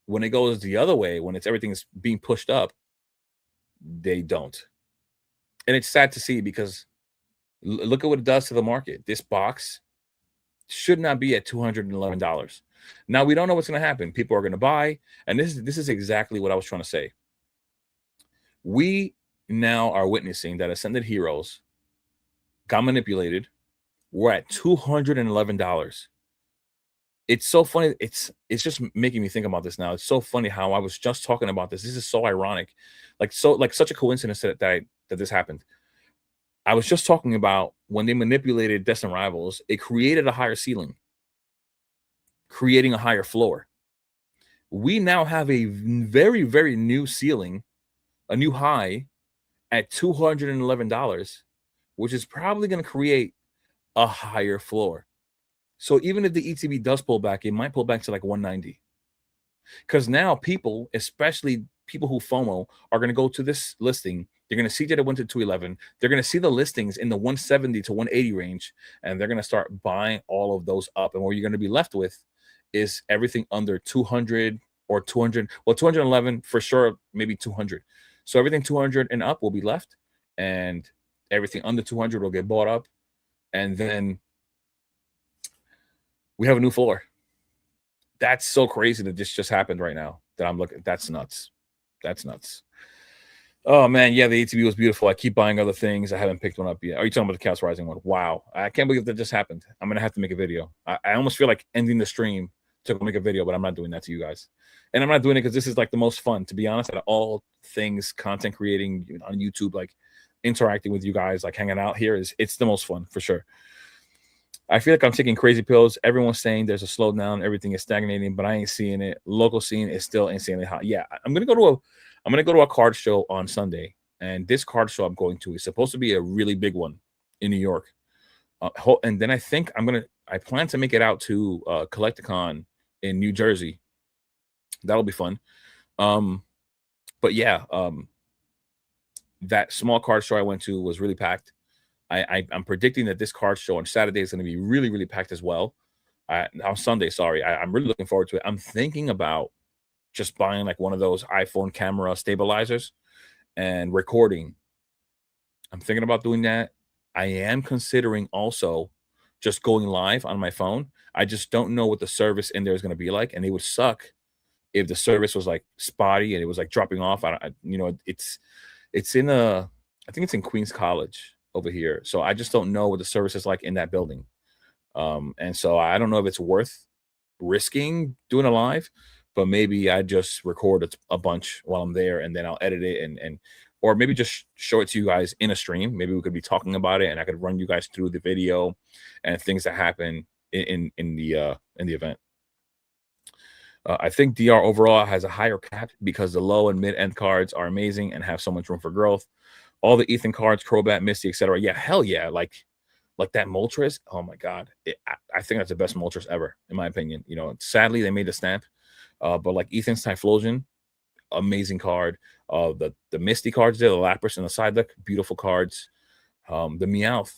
When it goes the other way, when everything's being pushed up, they don't. And it's sad to see because look at what it does to the market. This box should not be at $211. Now we don't know what's going to happen. People are going to buy, and this is exactly what I was trying to say. We now are witnessing that Ascended Heroes got manipulated. We're at $211. It's so funny. It's just making me think about this now. It's so funny how I was just talking about this. This is so ironic, like such a coincidence that this happened. I was just talking about when they manipulated Destined Rivals, it created a higher ceiling, creating a higher floor. We now have a very, very new ceiling, a new high at $211, which is probably going to create a higher floor. So even if the ETB does pull back, it might pull back to like 190. Because now people, especially people who FOMO, are going to go to this listing. They're going to see that it went to 211. They're going to see the listings in the 170 to 180 range, and they're going to start buying all of those up. And what you're going to be left with is everything under 200 or 200. Well, 211 for sure, maybe 200. So everything 200 and up will be left, and everything under 200 will get bought up. And then we have a new floor. That's so crazy that this just happened right now that I'm looking. That's nuts. That's nuts. Oh man, yeah, the ATB was beautiful. I keep buying other things. I haven't picked one up yet. Are you talking about the Chaos Rising one? Wow, I can't believe that just happened. I'm gonna have to make a video. I almost feel like ending the stream to go make a video, but I'm not doing that to you guys. And I'm not doing it because this is like the most fun, to be honest, out of all things content creating on YouTube, like interacting with you guys, like hanging out here it's the most fun for sure. I feel like I'm taking crazy pills. Everyone's saying there's a slowdown, everything is stagnating, but I ain't seeing it. Local scene is still insanely hot. Yeah, I'm gonna go to a card show on Sunday, and this card show I'm going to is supposed to be a really big one in New York. And then I think I plan to make it out to Collecticon in New Jersey. That'll be fun. But yeah, that small card show I went to was really packed. I'm predicting that this card show on Saturday is going to be really, really packed as well. On Sunday, sorry. I'm really looking forward to it. I'm thinking about just buying like one of those iPhone camera stabilizers and recording. I'm thinking about doing that. I am considering also just going live on my phone. I just don't know what the service in there is going to be like, and it would suck if the service was like spotty and it was like dropping off. It's in I think it's in Queens College over here. So I just don't know what the service is like in that building. And so I don't know if it's worth risking doing a live, but maybe I just record a bunch while I'm there and then I'll edit it and or maybe just show it to you guys in a stream. Maybe we could be talking about it and I could run you guys through the video and things that happen in the event. I think DR overall has a higher cap because the low and mid end cards are amazing and have so much room for growth. All the Ethan cards, Crobat, Misty, etc. Yeah, hell yeah. Like that Moltres. Oh my god, I think that's the best Moltres ever, in my opinion. You know, sadly they made the stamp, but like Ethan's Typhlosion, amazing card. The Misty cards there, the Lapras and the side deck, beautiful cards. The Meowth,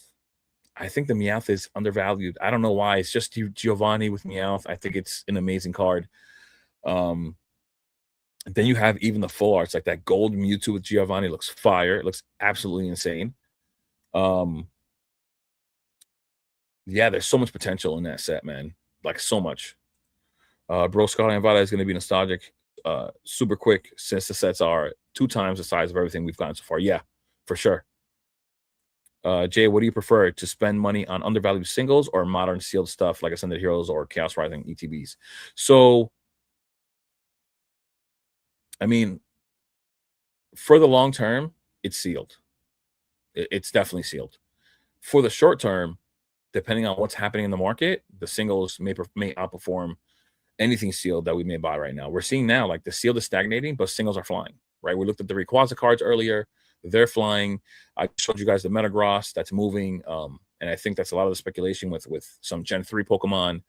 I think the Meowth is undervalued. I don't know why. It's just Giovanni with Meowth. I think it's an amazing card. Then you have even the full arts, like that gold Mewtwo with Giovanni looks fire. It looks absolutely insane. Yeah, there's so much potential in that set, man. Like so much. Bro, Scarlet and Violet is going to be nostalgic super quick since the sets are 2 times the size of everything we've gotten so far. Yeah, for sure. Jay, what do you prefer, to spend money on undervalued singles or modern sealed stuff like Ascended Heroes or Chaos Rising ETBs? So, I mean, for the long term, it's sealed. It's definitely sealed. For the short term, depending on what's happening in the market, the singles may outperform anything sealed that we may buy right now. We're seeing now like the sealed is stagnating, but singles are flying, right? We looked at the Rayquaza cards earlier. They're flying. I showed you guys the Metagross that's moving. And I think that's a lot of the speculation with some Gen 3 Pokemon.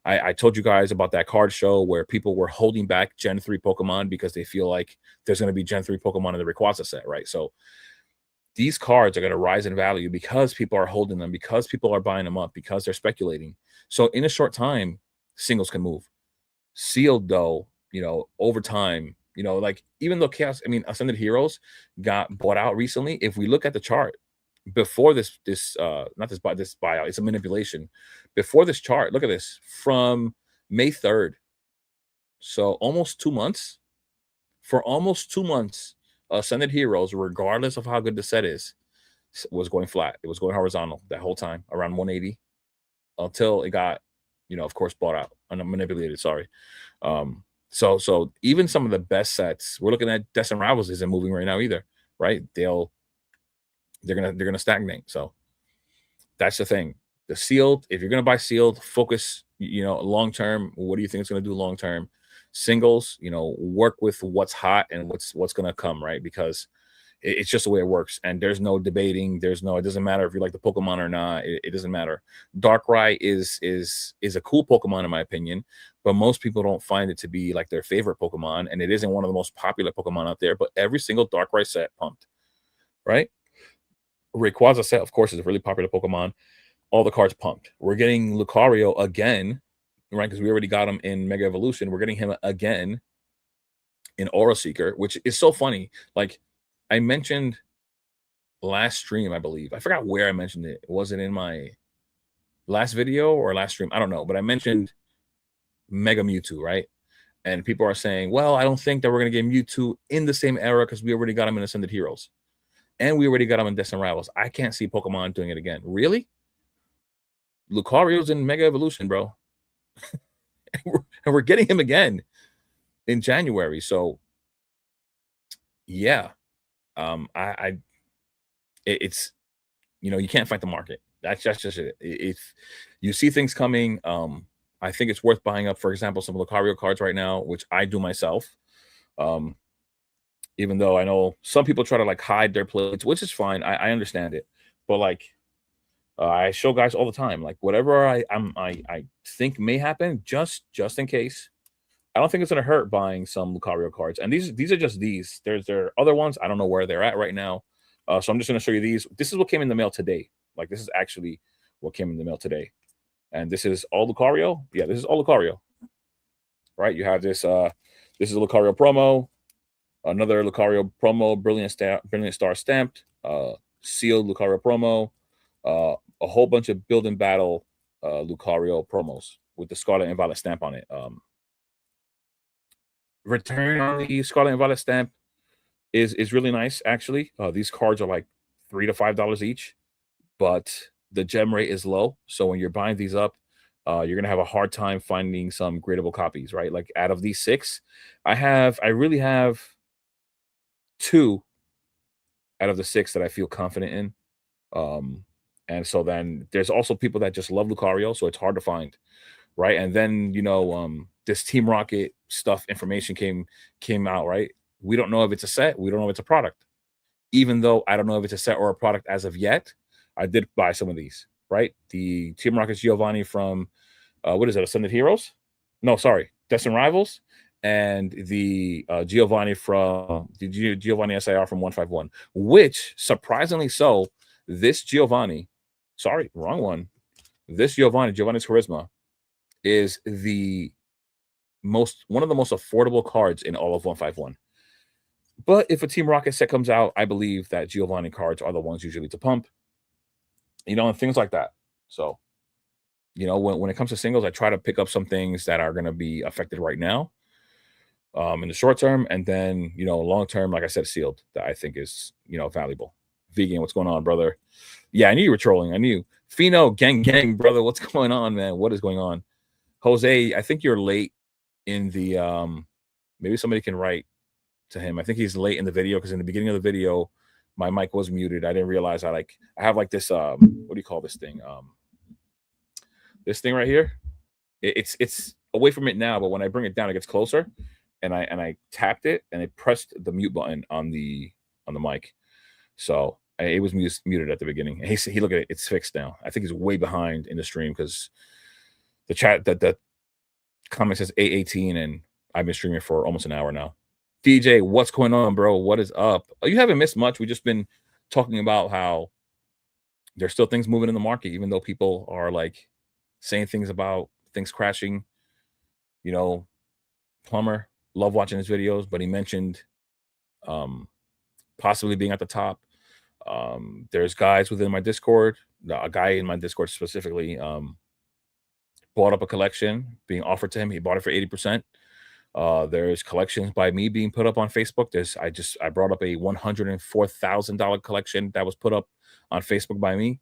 I told you guys about that card show where people were holding back Gen 3 Pokemon because they feel like there's going to be Gen 3 Pokemon in the Rayquaza set, right? So these cards are going to rise in value because people are holding them, because people are buying them up, because they're speculating. So in a short time, singles can move. Sealed, though, you know, over time, you know, like even though Ascended Heroes got bought out recently, if we look at the chart before this buyout, it's a manipulation. Before this chart, look at this from May 3rd. So almost 2 months. For almost 2 months, Ascended Heroes, regardless of how good the set is, was going flat. It was going horizontal that whole time, around 180, until it got, you know, of course, bought out and manipulated. Sorry. So even some of the best sets, we're looking at Destin Rivals isn't moving right now either, right? They're gonna stagnate. So that's the thing. The sealed, if you're gonna buy sealed, focus, you know, long term. What do you think it's gonna do long term? Singles, you know, work with what's hot and what's gonna come, right? Because it's just the way it works, and there's no debating. It doesn't matter if you like the Pokemon or not. It doesn't matter. Darkrai is a cool Pokemon in my opinion, but most people don't find it to be like their favorite Pokemon, and it isn't one of the most popular Pokemon out there. But every single Darkrai set pumped, right? Rayquaza set, of course, is a really popular Pokemon. All the cards pumped. We're getting Lucario again, right? Because we already got him in Mega Evolution. We're getting him again in Aura Seeker, which is so funny. Like, I mentioned last stream, I believe. I forgot where I mentioned it. Was it in my last video or last stream? I don't know. But I mentioned Mega Mewtwo, right? And people are saying, well, I don't think that we're going to get Mewtwo in the same era because we already got him in Ascended Heroes. And we already got him in Destined Rivals. I can't see Pokemon doing it again. Really? Lucario's in Mega Evolution, bro. and we're getting him again in January. So, yeah. It's, you know, you can't fight the market. That's just it. If you see things coming, I think it's worth buying up, for example, some Lucario cards right now, which I do myself. Even though I know some people try to like hide their plates, which is fine. I understand it. But like I show guys all the time, like whatever I think may happen, just in case. I don't think it's gonna hurt buying some Lucario cards. And these are just these. There are other ones. I don't know where they're at right now. So I'm just gonna show you these. This is what came in the mail today. Like this is actually what came in the mail today. And this is all Lucario. Yeah, this is all Lucario. Right? You have this this is a Lucario promo, another Lucario promo, Brilliant Star stamped, sealed Lucario promo, a whole bunch of build and battle Lucario promos with the Scarlet and Violet stamp on it. Return on the Scarlet and Violet stamp is really nice, actually. These cards are like $3 to $5 each, but the gem rate is low. So when you're buying these up, you're gonna have a hard time finding some gradable copies, right? Like out of these 6, I really have 2 out of the 6 that I feel confident in. And so then there's also people that just love Lucario, so it's hard to find, right? And then this Team Rocket stuff information came out, right? We don't know if it's a set, we don't know if it's a product. Even though I don't know if it's a set or a product as of yet, I did buy some of these, right? The Team Rocket's Giovanni from what is it, Ascended Heroes? No, sorry, Destined Rivals, and the Giovanni from the Giovanni SIR from 151, which surprisingly so, this Giovanni, sorry, wrong one. This Giovanni's Charisma is one of the most affordable cards in all of 151. But if a Team Rocket set comes out, I believe that Giovanni cards are the ones usually to pump, and things like that. So, when it comes to singles, I try to pick up some things that are going to be affected right now in the short term. And then, long term, like I said, sealed, that I think is, valuable. Vegan, what's going on, brother? Yeah, I knew you were trolling. I knew. Fino, gang, brother, what's going on, man? What is going on? Jose, I think you're late in the, maybe somebody can write to him. I think he's late in the video because in the beginning of the video, my mic was muted. I didn't realize I have like this, what do you call this thing? This thing right here. It's away from it now, but when I bring it down, it gets closer. And I tapped it and it pressed the mute button on the mic. So it was muted at the beginning. And he look at it, it's fixed now. I think he's way behind in the stream because the chat the comment says 8:18 and I've been streaming for almost an hour now. DJ, what's going on, bro? What is up? You haven't missed much. We've just been talking about how there's still things moving in the market, even though people are like saying things about things crashing. Plumber, love watching his videos, but he mentioned possibly being at the top. There's guys within my Discord, a guy in my Discord specifically bought up a collection being offered to him. He bought it for 80%. There's collections by me being put up on Facebook. I brought up a $104,000 collection that was put up on Facebook by me.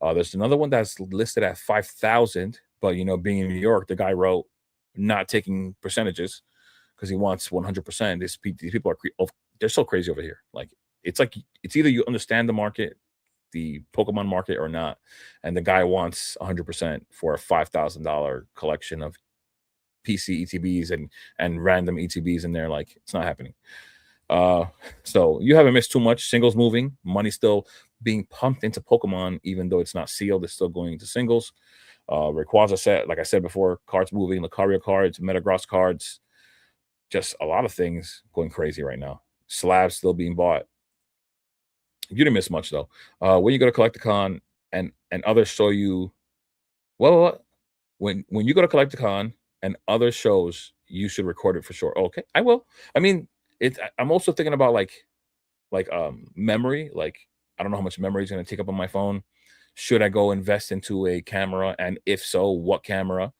There's another one that's listed at 5,000, but being in New York, the guy wrote not taking percentages because he wants 100%. These people they're so crazy over here. It's either you understand the market, the Pokemon market, or not. And the guy wants 100% for a $5,000 collection of PC ETBs and random ETBs in there. It's not happening. So you haven't missed too much. Singles moving, money still being pumped into Pokemon, even though it's not sealed, it's still going into singles. Rayquaza set, like I said before, cards moving, Lucario cards, Metagross cards, just a lot of things going crazy right now. Slabs still being bought. You didn't miss much though. When you go to Collecticon and others show you, well, when you go to Collecticon and other shows, you should record it for sure. Okay, I will. I mean, I'm also thinking about memory. I don't know how much memory is going to take up on my phone. Should I go invest into a camera, and if so, what camera?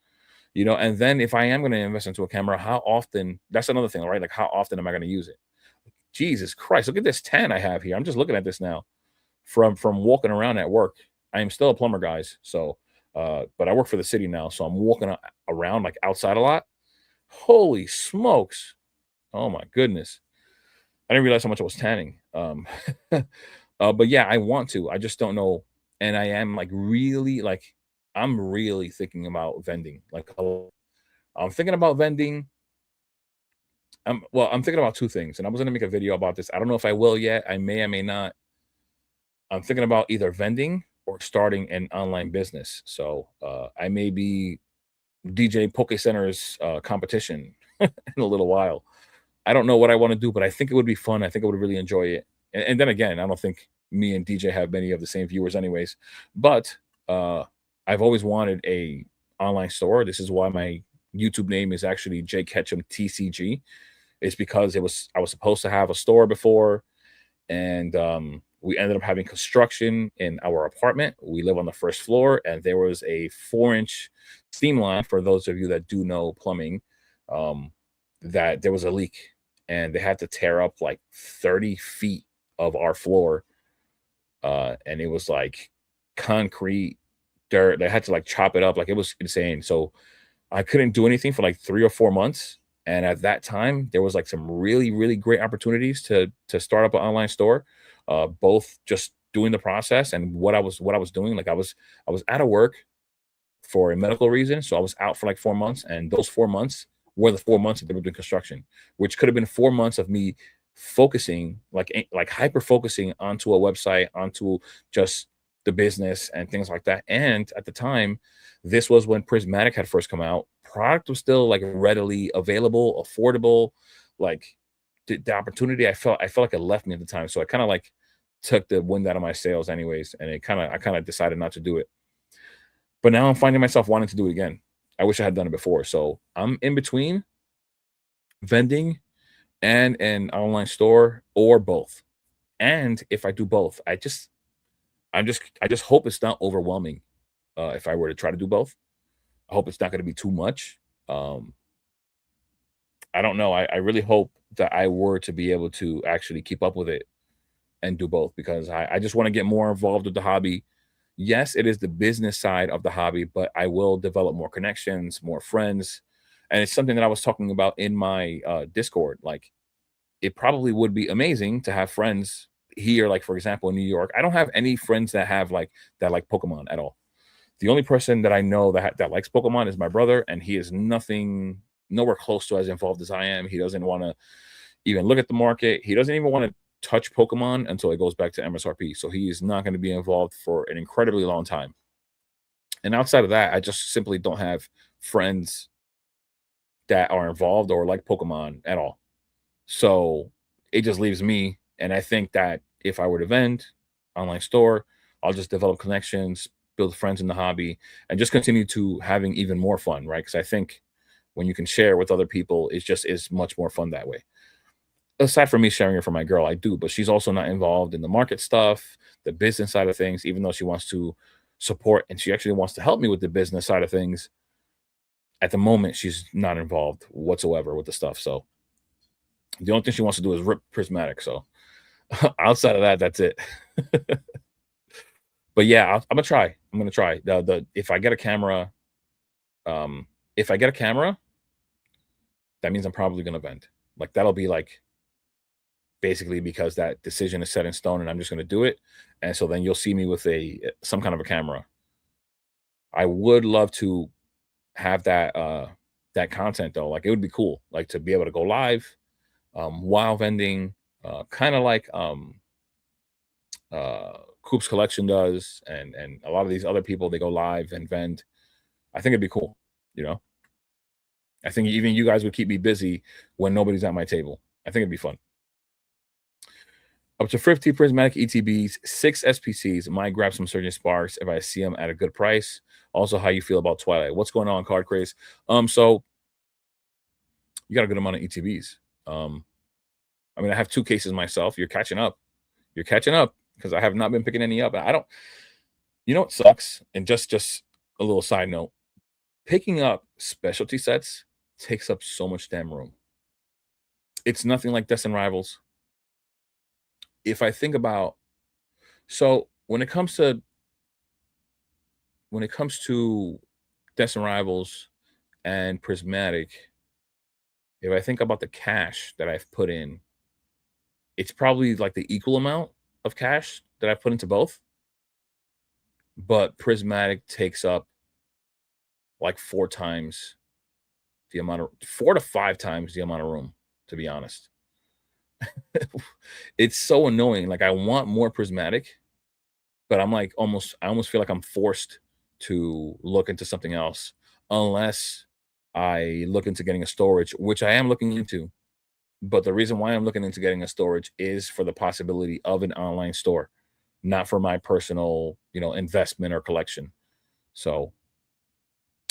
And then if I am going to invest into a camera, how often? That's another thing, right? How often am I going to use it? Jesus Christ, look at this tan I have here. I'm just looking at this now from walking around at work. I am still a plumber, guys. So, but I work for the city now, so I'm walking around outside a lot. Holy smokes. Oh my goodness. I didn't realize how much I was tanning. But yeah, I want to. I just don't know. And I am I'm really thinking about vending. I'm thinking about vending. I'm thinking about 2 things, and I was going to make a video about this. I don't know if I will yet. I may not. I'm thinking about either vending or starting an online business. So I may be DJ Poke Center's competition in a little while. I don't know what I want to do, but I think it would be fun. I think I would really enjoy it. And then again, I don't think me and DJ have many of the same viewers anyways. But I've always wanted a online store. This is why my YouTube name is actually JayKetchumTCG. It's because I was supposed to have a store before, and We ended up having construction in our apartment. We live on the first floor, and there was a 4-inch steam line. For those of you that do know plumbing, um, that there was a leak, and they had to tear up like 30 feet of our floor, and it was like concrete, dirt. They had to like chop it up, like it was insane. So I couldn't do anything for like 3 or 4 months. And at that time, there was like some really, really great opportunities to start up an online store, both just doing the process and what I was doing. Like I was out of work for a medical reason, so I was out for like 4 months, and those 4 months were the 4 months that they were doing construction, which could have been 4 months of me focusing, like hyper focusing onto a website, onto just the business and things like that. And at the time, this was when Prismatic had first come out. Product was still like readily available, affordable. Like the opportunity, I felt like it left me at the time. So I kind of like took the wind out of my sails anyways, and I kind of decided not to do it. But now I'm finding myself wanting to do it again. I wish I had done it before. So I'm in between vending and an online store, or both. And if I do both, I just hope it's not overwhelming. If I were to try to do both, I hope it's not going to be too much. Um, I don't know. I really hope that I were to be able to actually keep up with it and do both, because I just want to get more involved with the hobby. Yes, it is the business side of the hobby, but I will develop more connections, more friends. And it's something that I was talking about in my Discord. Like, it probably would be amazing to have friends here, like for example in New York. I don't have any friends that like Pokemon at all. The only person that I know that likes Pokemon is my brother, and he is nowhere close to as involved as I am. He doesn't want to even look at the market. He doesn't even want to touch Pokemon until it goes back to MSRP. So he is not going to be involved for an incredibly long time. And outside of that, I just simply don't have friends that are involved or like Pokemon at all. So it just leaves me. And I think that if I were to vend online store, I'll just develop connections, build friends in the hobby, and just continue to having even more fun, right? Because I think when you can share with other people, it just is much more fun that way. Aside from me sharing it for my girl, I do, but she's also not involved in the market stuff, the business side of things, even though she wants to support and she actually wants to help me with the business side of things. At the moment, she's not involved whatsoever with the stuff. So the only thing she wants to do is rip Prismatic. So outside of that, that's it. But yeah, I'm gonna try. I'm gonna try. The If I get a camera, um, if I get a camera, that means I'm probably gonna vend. Like that'll be like basically because that decision is set in stone and I'm just gonna do it. And so then you'll see me with a some kind of a camera. I would love to have that content though. Like it would be cool, like to be able to go live while vending, kind of like Coop's Collection does, and a lot of these other people, they go live and vend. I think it'd be cool, you know. I think even you guys would keep me busy when nobody's at my table. I think it'd be fun. Up to 50 prismatic ETBs, 6 SPCs. Might grab some Surgeon Sparks if I see them at a good price. Also, how you feel about Twilight? What's going on, Card Craze? So you got a good amount of ETBs. I mean, I have 2 cases myself. You're catching up. You're catching up because I have not been picking any up. I don't. You know what sucks? And just a little side note: picking up specialty sets takes up so much damn room. It's nothing like Deaths and Rivals. If I think about, so when it comes to Deaths and Rivals and Prismatic, if I think about the cash that I've put in, it's probably like the equal amount of cash that I've put into both. But Prismatic takes up like 4 to 5 times the amount of room, to be honest. It's so annoying. Like I want more Prismatic, but I almost feel like I'm forced to look into something else unless I look into getting a storage, which I am looking into. But the reason why I'm looking into getting a storage is for the possibility of an online store, not for my personal, investment or collection. So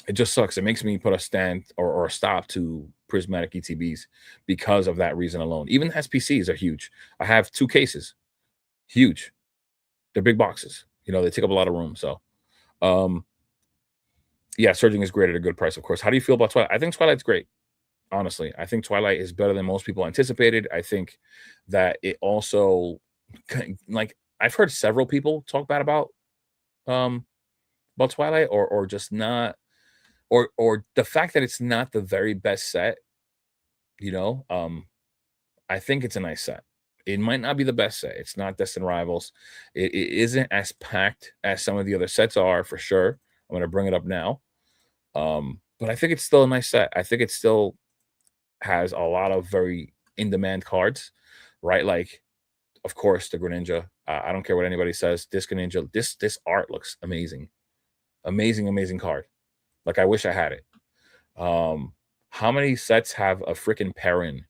it just sucks. It makes me put a stand or a stop to prismatic ETBs because of that reason alone. Even SPCs are huge. I have 2 cases, huge. They're big boxes. You know, they take up a lot of room. So, um, yeah, Surging is great at a good price, of course. How do you feel about Twilight? I think Twilight's great. Honestly, I think Twilight is better than most people anticipated. I think that it also, like, I've heard several people talk bad um about Twilight, or just not, or the fact that it's not the very best set. You know, I think it's a nice set. It might not be the best set. It's not Destined Rivals. It isn't as packed as some of the other sets are, for sure. I'm gonna bring it up now. But I think it's still a nice set. I think it still has a lot of very in demand cards, right? Like, of course, the Greninja. I don't care what anybody says. This Greninja, this art looks amazing, amazing, amazing card. Like, I wish I had it. How many sets have a freaking Perrin,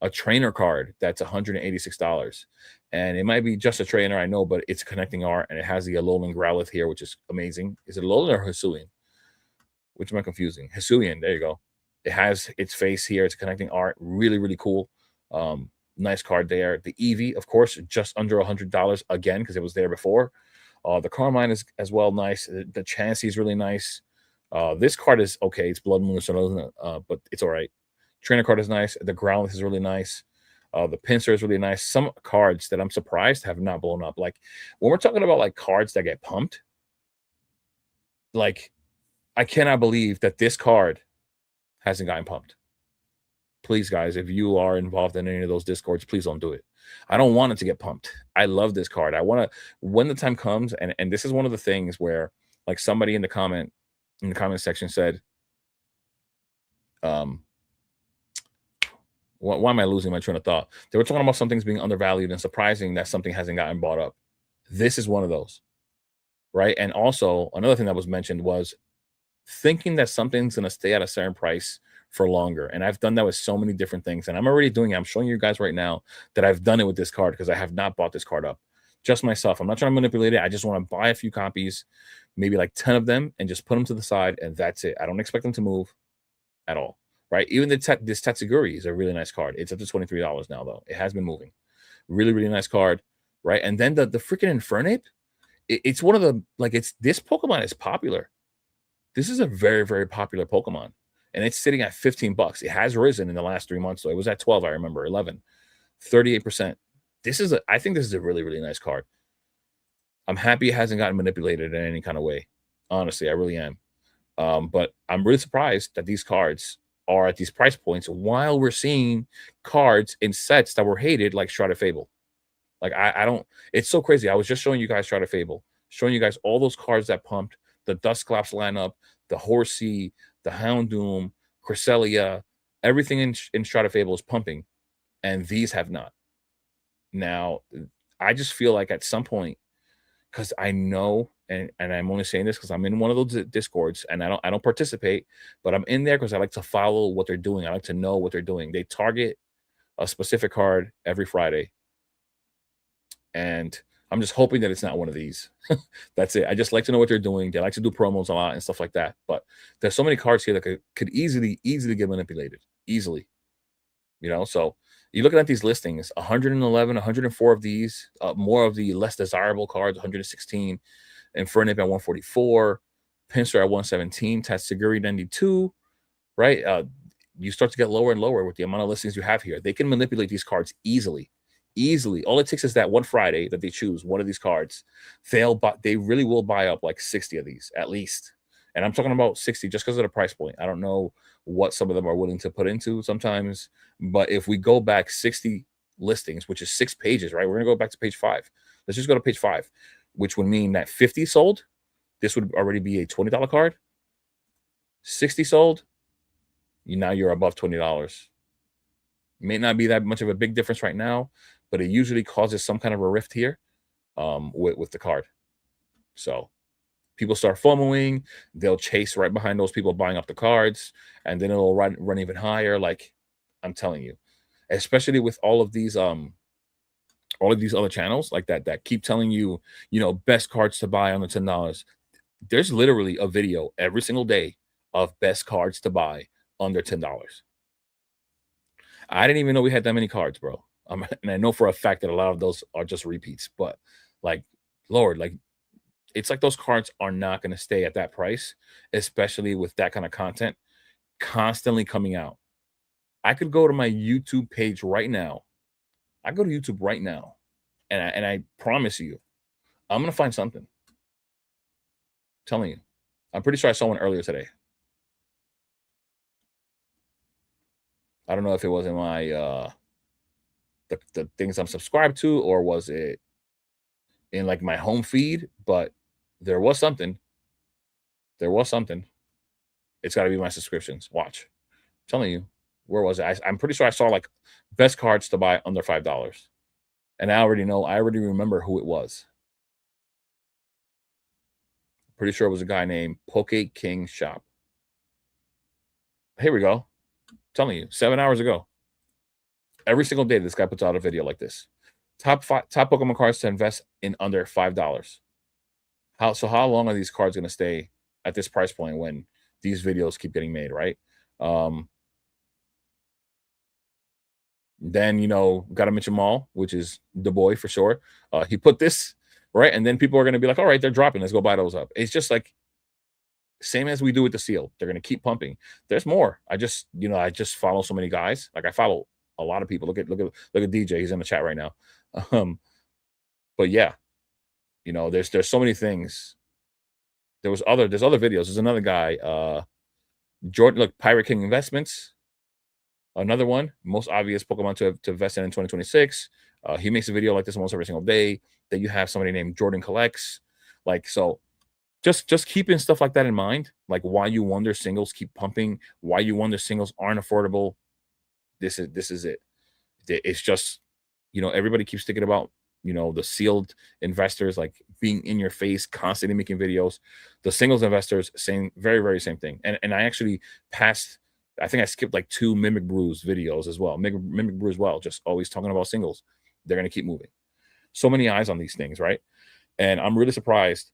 a trainer card that's $186? And it might be just a trainer, I know, but it's connecting art, and it has the Alolan Growlithe here, which is amazing. Is it Alolan or Hisuian? Which am I confusing? Hisuian, there you go. It has its face here. It's connecting art. Really, really cool. Nice card there. The Eevee, of course, just under $100 again, because it was there before. The Carmine is as well nice. The Chansey is really nice. This card is okay. It's Blood Moon, so but it's all right. Trainer card is nice. The Growlithe is really nice. The Pinsir is really nice. Some cards that I'm surprised have not blown up. Like, when we're talking about like cards that get pumped, like, I cannot believe that this card hasn't gotten pumped. Please, guys, if you are involved in any of those discords, please don't do it. I don't want it to get pumped. I love this card. I want to, when the time comes, and this is one of the things where, like, somebody in the comment section said, um, why am I losing my train of thought? They were talking about some things being undervalued and surprising that something hasn't gotten bought up. This is one of those, right? And also, another thing that was mentioned was thinking that something's going to stay at a certain price for longer. And I've done that with so many different things. And I'm already doing it. I'm showing you guys right now that I've done it with this card, because I have not bought this card up. Just myself. I'm not trying to manipulate it. I just want to buy a few copies, maybe like 10 of them, and just put them to the side. And that's it. I don't expect them to move at all. Right. Even this Tatsuguri is a really nice card. It's up to $23 now, though. It has been moving. Really, really nice card. Right. And then the freaking Infernape. It's one of the, like, it's, this Pokemon is popular. This is a very, very popular Pokemon, and it's sitting at $15. It has risen in the last 3 months, so it was at 12, I remember, 11, 38%. I think this is a really, really nice card. I'm happy it hasn't gotten manipulated in any kind of way. Honestly, I really am. But I'm really surprised that these cards are at these price points while we're seeing cards in sets that were hated, like Shrouded Fable. Like, I don't. It's so crazy. I was just showing you guys Shrouded Fable, showing you guys all those cards that pumped, the Dusclops lineup, the Horsey, the Houndoom, Cresselia, everything in Shrouded Fable is pumping, and these have not. Now, I just feel like at some point, because I know, and I'm only saying this because I'm in one of those discords, and I don't participate, but I'm in there because I like to follow what they're doing. I like to know what they're doing. They target a specific card every Friday, and I'm just hoping that it's not one of these. That's it. I just like to know what they're doing. They like to do promos a lot and stuff like that. But there's so many cards here that could easily get manipulated. Easily. You know, so you're looking at these listings, 111, 104 of these, more of the less desirable cards, 116, Infernape at 144, Pinsir at 117, Tatsuguri 92, right? You start to get lower and lower with the amount of listings you have here. They can manipulate these cards easily. Easily. All it takes is that one Friday that they choose one of these cards. They really will buy up like 60 of these at least. And I'm talking about 60 just because of the price point. I don't know what some of them are willing to put into sometimes, but if we go back 60 listings, which is 6 pages, right? We're going to go back to page 5. Let's just go to page 5, which would mean that 50 sold. This would already be a $20 card. 60 sold. Now you're above $20. May not be that much of a big difference right now, but it usually causes some kind of a rift here with the card. So people start FOMOing, they'll chase right behind those people buying up the cards, and then it'll run even higher. Like, I'm telling you, especially with all of these other channels like that keep telling you, best cards to buy under $10. There's literally a video every single day of best cards to buy under $10. I didn't even know we had that many cards, bro. And I know for a fact that a lot of those are just repeats, but like, Lord, like it's like those cards are not going to stay at that price, especially with that kind of content constantly coming out. I could go to my YouTube page right now. I go to YouTube right now, and I promise you, I'm gonna find something. I'm telling you, I'm pretty sure I saw one earlier today. I don't know if it was in my the things I'm subscribed to, or was it in like my home feed, but there was something. There was something. It's got to be my subscriptions. Watch. I'm telling you, where was it? I'm pretty sure I saw like best cards to buy under $5, and I already know. I already remember who it was. Pretty sure it was a guy named Poke King Shop. Here we go. I'm telling you, 7 hours ago. Every single day, this guy puts out a video like this. Top Pokemon cards to invest in under $5. How long are these cards going to stay at this price point when these videos keep getting made, right? Um, then gotta mention Maul, which is the boy for sure. He put this right, and then people are gonna be like, all right, they're dropping. Let's go buy those up. It's just like same as we do with the seal. They're gonna keep pumping. There's more. I just follow so many guys. Like I follow a lot of people. Look at DJ. He's in the chat right now. Um, but yeah, there's so many things. There's other videos. There's another guy, Jordan. Look, Pirate King Investments. Another one, most obvious Pokemon to invest in 2026. He makes a video like this almost every single day. Then you have somebody named Jordan Collects. Like, so just keeping stuff like that in mind, like why you wonder singles keep pumping, why you wonder singles aren't affordable. This is it. It's just, everybody keeps thinking about, the sealed investors like being in your face, constantly making videos. The singles investors, same, very, very same thing. And I actually passed, I think I skipped like 2 Mimic Brews videos as well. Mimic Brew as well, just always talking about singles. They're gonna keep moving. So many eyes on these things, right? And I'm really surprised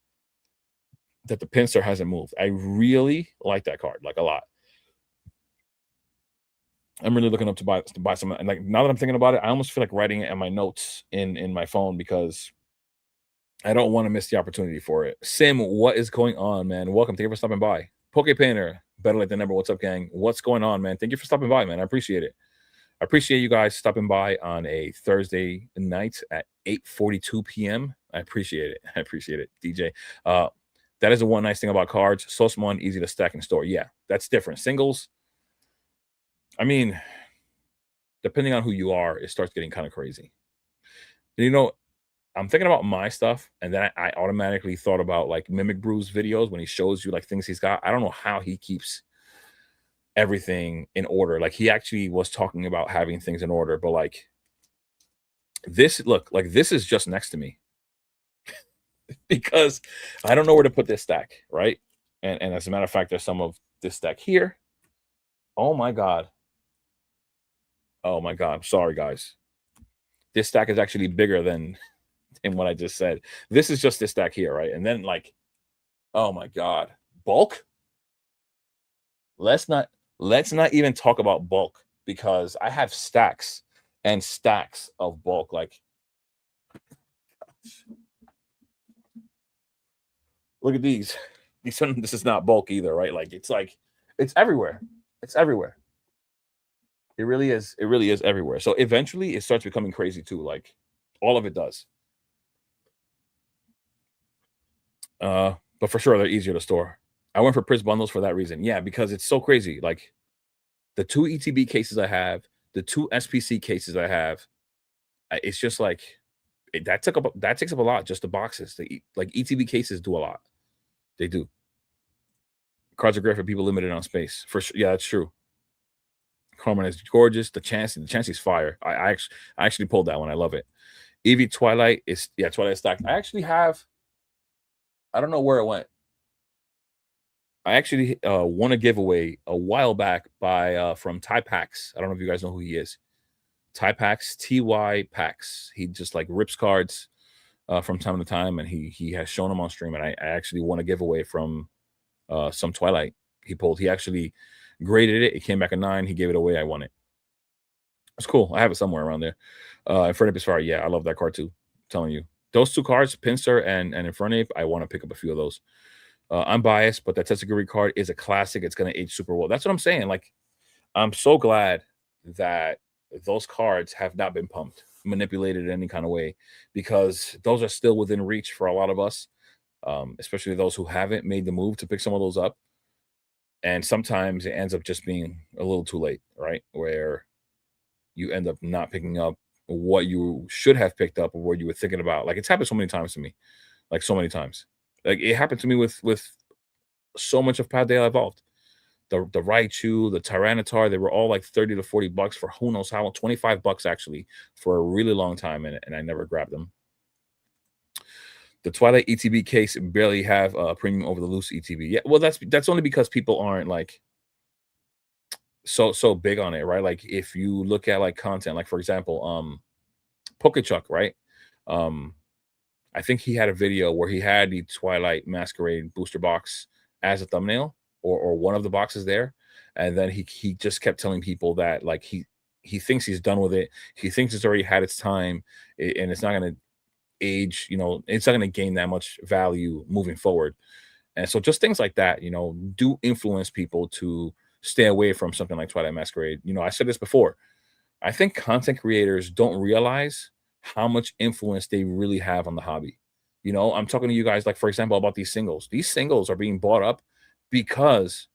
that the pincer hasn't moved. I really like that card, like a lot. I'm really looking up to buy some. And like now that I'm thinking about it, I almost feel like writing it in my notes in my phone because I don't want to miss the opportunity for it. Sim, what is going on, man? Welcome. Thank you for stopping by. Poke Painter, better late than never. What's up, gang? What's going on, man? Thank you for stopping by, man. I appreciate it. I appreciate you guys stopping by on a Thursday night at 8:42 p.m. I appreciate it. I appreciate it, DJ. That is the one nice thing about cards. So small and easy to stack and store. Yeah, that's different. Singles, I mean, depending on who you are, it starts getting kind of crazy. I'm thinking about my stuff, and then I automatically thought about like Mimic Brews videos when he shows you like things he's got. I don't know how he keeps everything in order. Like he actually was talking about having things in order, but like this is just next to me because I don't know where to put this stack, right? And as a matter of fact, there's some of this stack here. Oh my god. Oh my god. Sorry, guys. This stack is actually bigger than what I just said. This is just this stack here, right? And then like, oh my god, bulk. Let's not even talk about bulk because I have stacks and stacks of bulk. Like, look at these. This is not bulk either, right? Like it's everywhere. It's everywhere. It really is. It really is everywhere. So eventually, it starts becoming crazy too. Like all of it does. But for sure, they're easier to store. I went for Priz bundles for that reason. Yeah, because it's so crazy. Like the 2 ETB cases I have, the 2 SPC cases I have, it's just like that takes up a lot. Just the boxes. Like ETB cases do a lot. They do. Cards are great for people limited on space. For sure, yeah, that's true. Carmen is gorgeous. The Chansey's fire. I actually pulled that one. I love it. Eevee Twilight is Twilight stacked. I actually have. I don't know where it went. I actually won a giveaway a while back by from Ty Pax. I don't know if you guys know who he is. Ty Pax, TY Pax. He just like rips cards from time to time, and he has shown them on stream. And I actually won a giveaway from some Twilight he pulled. He actually graded it. It came back a 9. He gave it away. I won it. It's cool. I have it somewhere around there. Inferno Fire. Yeah, I love that card too. I'm telling you, those two cards, Pinsir and Infernape, I want to pick up a few of those. I'm biased, but that Tetsugiri card is a classic. It's going to age super well. That's what I'm saying. Like, I'm so glad that those cards have not been pumped, manipulated in any kind of way, because those are still within reach for a lot of us, especially those who haven't made the move to pick some of those up. And sometimes it ends up just being a little too late, right? Where you end up not picking up what you should have picked up or what you were thinking about. Like, it's happened so many times to me, like so many times. Like, it happened to me with so much of Paldea Evolved. The Raichu, the Tyranitar, they were all like 30 to 40 bucks for who knows how long, 25 bucks actually for a really long time, and I never grabbed them. The Twilight ETB case barely have a premium over the loose ETB. Yeah, well, that's only because people aren't like so big on it, right? Like, if you look at like content, like for example, Pokechuck, right? Um, I think he had a video where he had the Twilight Masquerade booster box as a thumbnail, or one of the boxes there, and then he just kept telling people that like he thinks he's done with it. He thinks it's already had its time, and it's not going to age. You know, it's not going to gain that much value moving forward. And so just things like that, do influence people to stay away from something like Twilight Masquerade. I said this before. I think content creators don't realize how much influence they really have on the hobby. I'm talking to you guys, like, for example, about these singles. These singles are being bought up because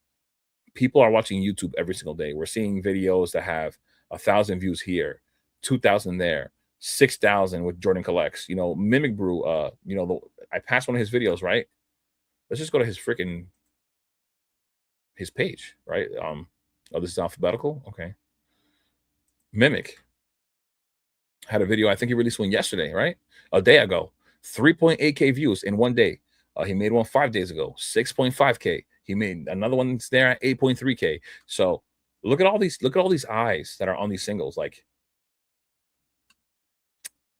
people are watching YouTube every single day. We're seeing videos that have 1,000 views here, 2,000 there, 6,000 with Jordan Collects. Mimic Brew, I passed one of his videos, right? Let's just go to his page, right? Oh, this is alphabetical. Okay. Mimic had a video. I think he released one yesterday, right? A day ago. 3.8K views in one day. He made one 5 days ago, 6.5K. He made another one that's there at 8.3K. So look at all these eyes that are on these singles. Like,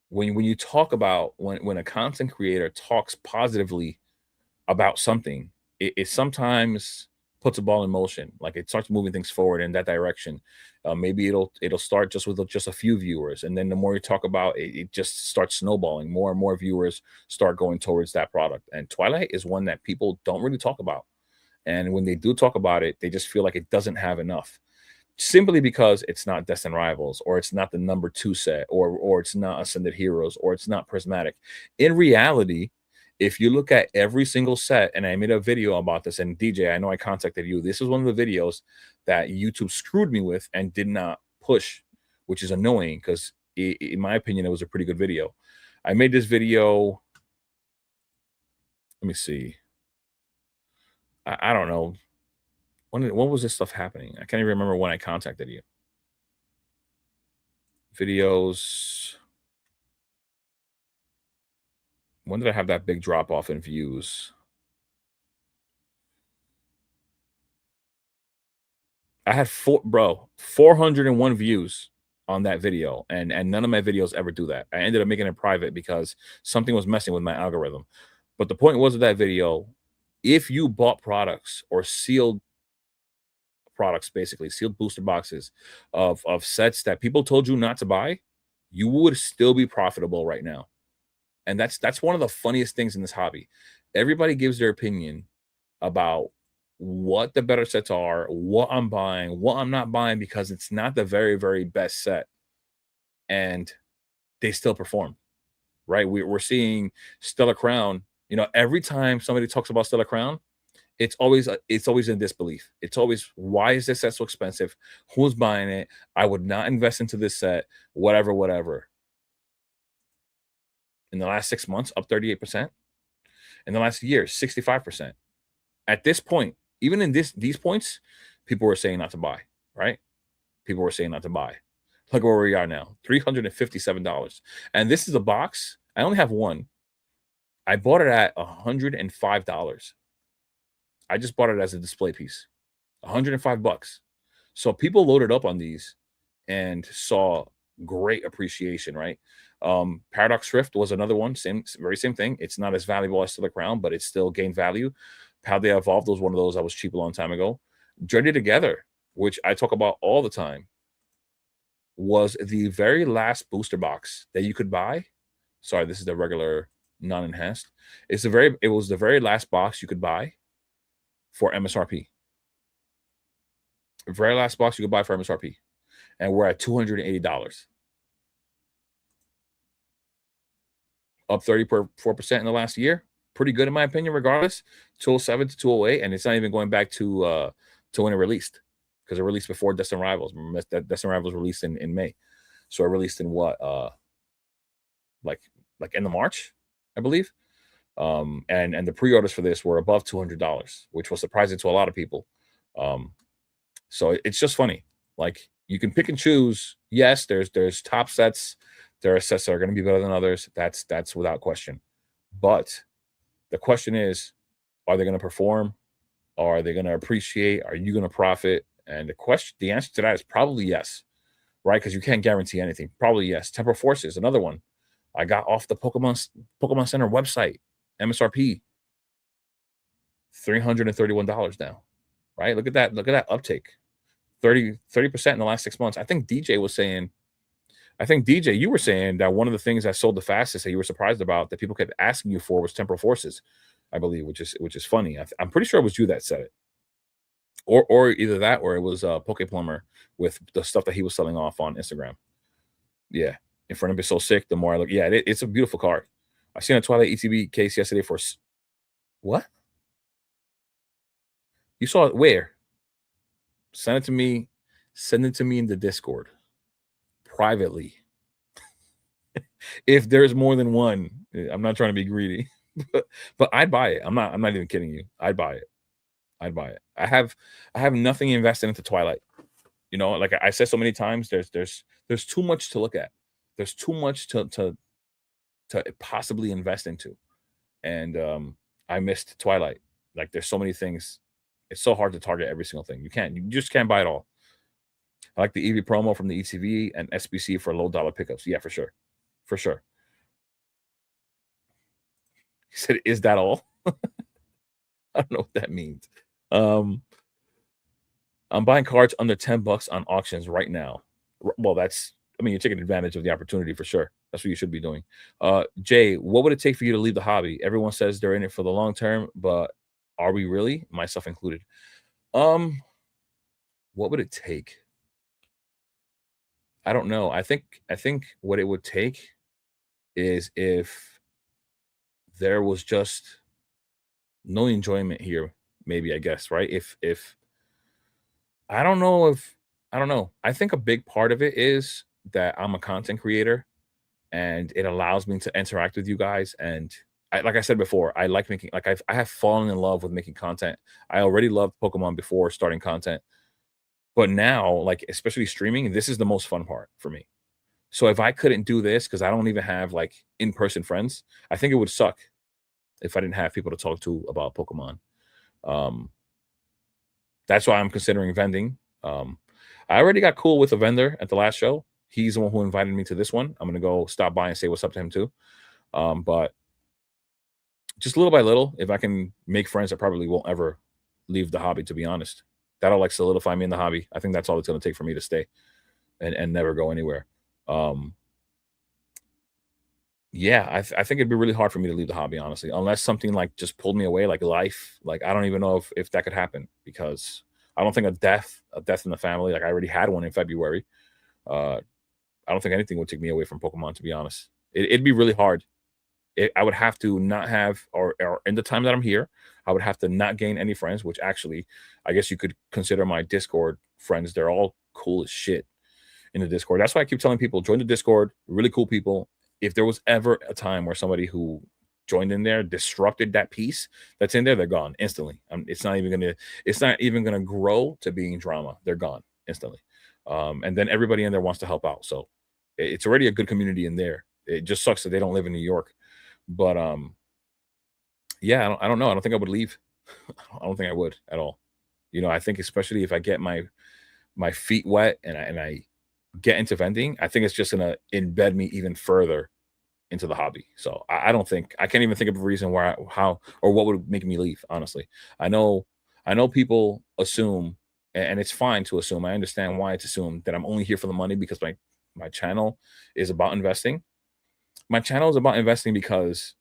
when you talk about when a content creator talks positively about something, it sometimes puts a ball in motion. Like, it starts moving things forward in that direction. Maybe it'll start just with just a few viewers, and then the more you talk about it, it just starts snowballing. More and more viewers start going towards that product. And Twilight is one that people don't really talk about. And when they do talk about it, they just feel like it doesn't have enough, simply because it's not Destined Rivals, or it's not the number 2 set, or it's not Ascended Heroes, or it's not Prismatic. In reality, if you look at every single set, and I made a video about this, and DJ, I know I contacted you. This is one of the videos that YouTube screwed me with and did not push, which is annoying because, in my opinion, it was a pretty good video. I made this video. Let me see. I don't know. When was this stuff happening? I can't even remember when I contacted you. Videos. When did I have that big drop off in views? I had 401 views on that video, and none of my videos ever do that. I ended up making it private because something was messing with my algorithm. But the point was, of that video, if you bought products or sealed products, basically sealed booster boxes of sets that people told you not to buy, you would still be profitable right now. And that's one of the funniest things in this hobby. Everybody gives their opinion about what the better sets are, what I'm buying, what I'm not buying, because it's not the very, very best set. And they still perform, right? We're seeing Stellar Crown. Every time somebody talks about Stellar Crown, it's always in disbelief. It's always, why is this set so expensive? Who's buying it? I would not invest into this set, whatever. In the last 6 months, up 38%. In the last year, 65%. At this point, even in these points, people were saying not to buy, right? People were saying not to buy. Look where we are now, $357. And this is a box. I only have one. I bought it at $105. I just bought it as a display piece. $105. So people loaded up on these and saw great appreciation, right? Paradox Rift was another one, very same thing. It's not as valuable as Stellar Crown, but it still gained value. Paldea Evolved was one of those that was cheap a long time ago. Journey Together, which I talk about all the time, was the very last booster box that you could buy. Sorry, this is the regular non-enhanced. It was the very last box you could buy for MSRP. The very last box you could buy for MSRP. And we're at $280. Up 34% in the last year. Pretty good in my opinion, regardless. 207 to 208, and it's not even going back to when it released. Because it released before Destined Rivals. Remember that Destined Rivals released in May. So it released in what? Like end of March, I believe. And the pre-orders for this were above $200, which was surprising to a lot of people. So it's just funny. Like, you can pick and choose. Yes, there's top sets. There are sets that are going to be better than others. That's without question. But the question is, are they going to perform? Are they going to appreciate? Are you going to profit? And the answer to that is probably yes, right? Because you can't guarantee anything. Probably yes. Temporal Forces, another one. I got off the Pokemon Center website. MSRP $331 now, right? Look at that. Look at that uptake. 30% in the last 6 months. I think DJ, you were saying that one of the things that sold the fastest that you were surprised about that people kept asking you for was Temporal Forces, I believe, which is funny. I'm pretty sure it was you that said it, or either that or it was Pokeplumber with the stuff that he was selling off on Instagram. Yeah, in front of it so sick. The more I look, yeah, it's a beautiful card. I seen a Twilight ETB case yesterday for what? You saw it where? Send it to me. Send it to me in the Discord privately. If there's more than one, I'm not trying to be greedy, but I'd buy it. I'm not even kidding you. I'd buy it. I'd buy it. I have nothing invested into Twilight. You know, like I said so many times, there's too much to look at. There's too much to possibly invest into. And I missed Twilight. Like, there's so many things. It's so hard to target every single thing. You just can't buy it all. I like the EV promo from the ETV and SBC for low dollar pickups. Yeah, for sure. For sure. He said, is that all? I don't know what that means. I'm buying cards under $10 on auctions right now. Well, you're taking advantage of the opportunity for sure. That's what you should be doing. Jay, what would it take for you to leave the hobby? Everyone says they're in it for the long term, but are we really? Myself included. What would it take? I don't know. I think what it would take is if there was just no enjoyment here, maybe, I guess, right? If I don't know if I don't know. I think a big part of it is that I'm a content creator and it allows me to interact with you guys. And like I said before, I like making, like, I have fallen in love with making content. I already loved Pokemon before starting content, but now, like, especially streaming, this is the most fun part for me. So if I couldn't do this because I don't even have like in-person friends, I think it would suck if I didn't have people to talk to about Pokemon. Um, that's why I'm considering vending. I already got cool with a vendor at the last show. He's the one who invited me to this one. I'm gonna go stop by and say what's up to him too. But just little by little, if I can make friends, I probably won't ever leave the hobby, to be honest. That'll like solidify me in the hobby. I think that's all it's gonna take for me to stay and never go anywhere. Um, yeah, I think it'd be really hard for me to leave the hobby, honestly, unless something like just pulled me away, like life. Like, I don't even know if that could happen because I don't think a death in the family. Like, I already had one in February. Uh, I don't think anything would take me away from Pokemon, to be honest. It'd be really hard. I would have to not have, or in the time that I'm here, I would have to not gain any friends, which actually, I guess you could consider my Discord friends. They're all cool as shit in the Discord. That's why I keep telling people, join the Discord, really cool people. If there was ever a time where somebody who joined in there disrupted that piece that's in there, they're gone instantly. It's not even gonna grow to being drama. They're gone instantly. And then everybody in there wants to help out. So it's already a good community in there. It just sucks that they don't live in New York. But yeah, I don't know. I don't think I would leave. I don't think I would at all. You know, I think especially if I get my feet wet and I get into vending, I think it's just gonna embed me even further into the hobby. So I don't think I can't even think of a reason why, how, or what would make me leave. Honestly, I know people assume, and it's fine to assume. I understand why it's assumed that I'm only here for the money because my channel is about investing. My channel is about investing because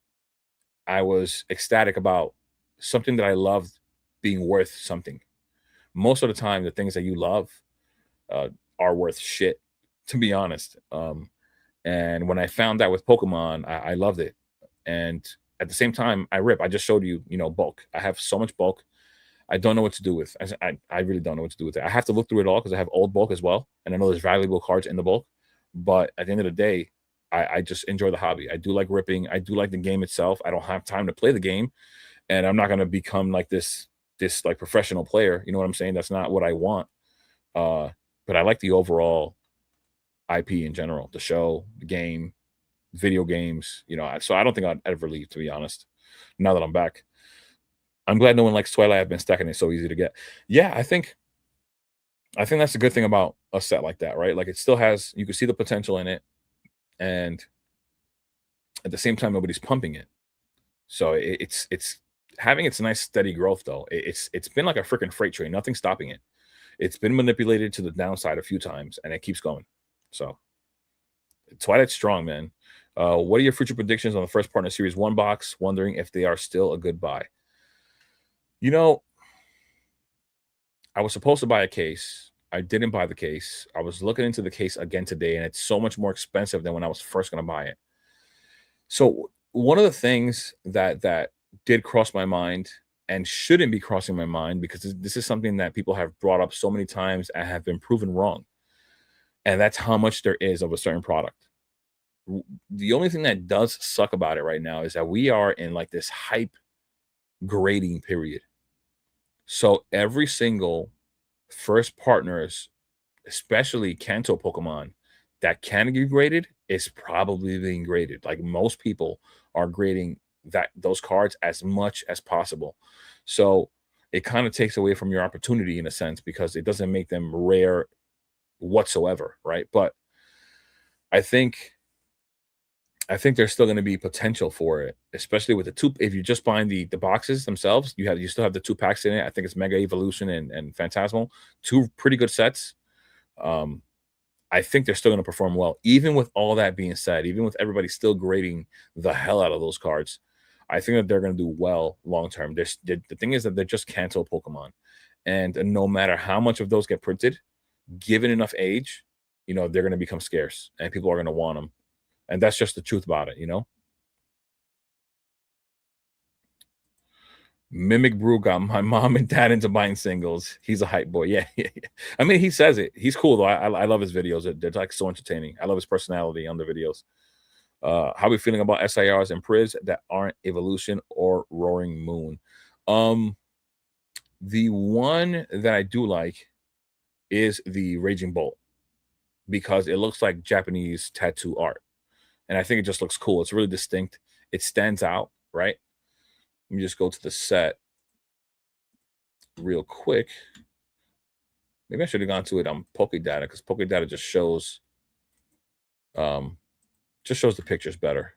I was ecstatic about something that I loved being worth something. Most of the time, the things that you love uh, are worth shit, to be honest. And when I found that with Pokemon, I loved it. And at the same time, I rip. I just showed you, bulk. I have so much bulk. I don't know what to do with. I really don't know what to do with it. I have to look through it all because I have old bulk as well, and I know there's valuable cards in the bulk. But at the end of the day, I just enjoy the hobby. I do like ripping. I do like the game itself. I don't have time to play the game, and I'm not gonna become like this like professional player. You know what I'm saying? That's not what I want. Uh, but I like the overall IP in general, the show, the game, video games. So I don't think I'd ever leave, to be honest. Now that I'm back, I'm glad no one likes Twilight. I've been stacking it so easy to get. Yeah, I think that's a good thing about a set like that, right? Like it still has, you can see the potential in it, and at the same time, nobody's pumping it. So it's having its nice steady growth though. It's been like a freaking freight train. Nothing's stopping it. It's been manipulated to the downside a few times, and it keeps going. So Twilight's strong, man. What are your future predictions on the first partner series one box? Wondering if they are still a good buy. You know, I was supposed to buy a case. I didn't buy the case. I was looking into the case again today, and it's so much more expensive than when I was first going to buy it. So one of the things that did cross my mind and shouldn't be crossing my mind, because this is something that people have brought up so many times and have been proven wrong, and that's how much there is of a certain product. The only thing that does suck about it right now is that we are in like this hype grading period. So every single first partners, especially Kanto Pokemon, that can get graded is probably being graded. Like most people are grading those cards as much as possible. So it kind of takes away from your opportunity in a sense because it doesn't make them rare whatsoever, right? But I think I think there's still going to be potential for it, especially with the two. If you're just buying the boxes themselves, you still have the two packs in it. I think it's Mega Evolution and Phantasmal, two pretty good sets. Um, I think they're still going to perform well, even with all that being said. Even with everybody still grading the hell out of those cards, I think that they're going to do well long term. The thing is that they're just cancel Pokemon, and no matter how much of those get printed, given enough age, they're going to become scarce, and people are going to want them, and that's just the truth about it. Mimic Brew got my mom and dad into buying singles. He's a hype boy. Yeah, yeah, yeah. I mean, he says it. He's cool though. I love his videos. They're like so entertaining. I love his personality on the videos. How are we feeling about SIRs and Priz that aren't Evolution or Roaring Moon? Um, the one that I do like is the Raging Bolt because it looks like Japanese tattoo art, and I think it just looks cool. It's really distinct. It stands out, right? Let me just go to the set real quick. Maybe I should have gone to it on Pokédata because Pokédata um just shows the pictures better.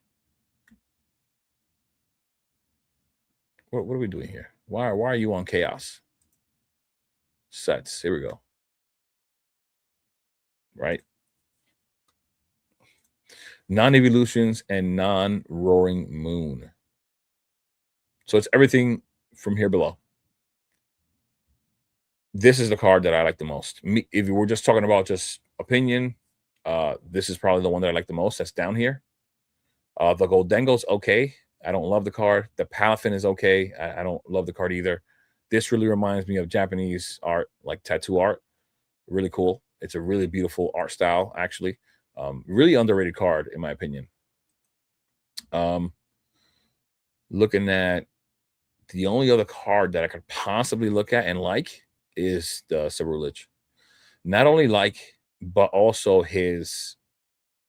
What are we doing here? Why are you on Chaos? Sets. Here we go. Right? Non-evolutions and non-roaring moon. So it's everything from here below. This is the card that I like the most. If you were just talking about just opinion, this is probably the one that I like the most. That's down here. The Goldengo's okay. I don't love the card. The Palafin is okay. I don't love the card either. This really reminds me of Japanese art, like tattoo art. Really cool. It's a really beautiful art style, actually. Really underrated card, in my opinion. Looking at the only other card that I could possibly look at and like is the Ceruledge. Not only like, but also his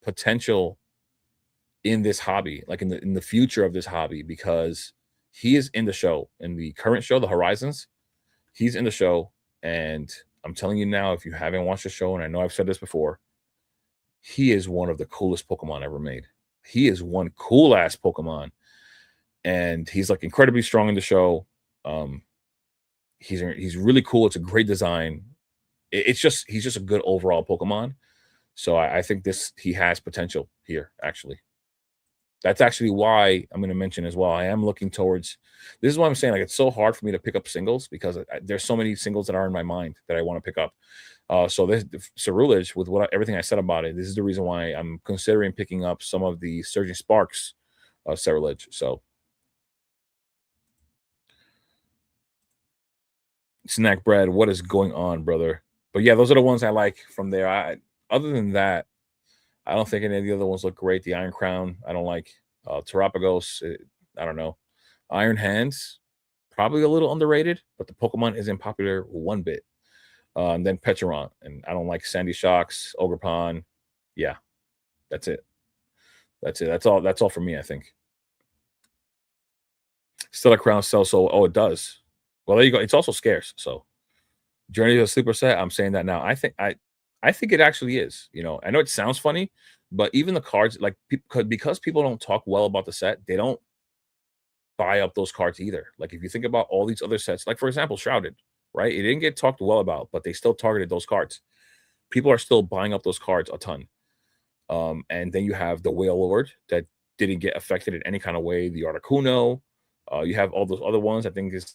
potential in this hobby, like in the future of this hobby, because he is in the show, in the current show, the Horizons. He's in the show, and I'm telling you now, if you haven't watched the show, and I know I've said this before, he is one of the coolest Pokemon ever made. He is one cool ass Pokemon, and he's like incredibly strong in the show. Um, he's really cool. It's a great design. It's just he's just a good overall Pokemon. So I think he has potential here actually. That's actually why I'm going to mention as well. I am looking towards. This is why I'm saying like it's so hard for me to pick up singles because there's so many singles that are in my mind that I want to pick up. So this Cerulege, with everything I said about it, this is the reason why I'm considering picking up some of the Surging Sparks Cerulege. So Snack Bread, what is going on, brother? But yeah, those are the ones I like from there. Other than that, I don't think any of the other ones look great. The Iron Crown, I don't like. Terapagos, I don't know. Iron Hands, probably a little underrated, but the Pokemon isn't popular one bit. And then Petron, and I don't like Sandy Shocks, Ogerpon. Yeah, that's it. That's it. That's all. That's all for me. I think. Still a Crown sells so. Oh, it does. Well, there you go. It's also scarce. So Journey to the Sleeper set. I'm saying that now. I think it actually is. You know, I know it sounds funny, but even the cards, like because people don't talk well about the set, they don't buy up those cards either. Like if you think about all these other sets, like for example, Shrouded, right? It didn't get talked well about, but they still targeted those cards. People are still buying up those cards a ton. And then you have the Whale Lord that didn't get affected in any kind of way. The Articuno. You have all those other ones. I think it's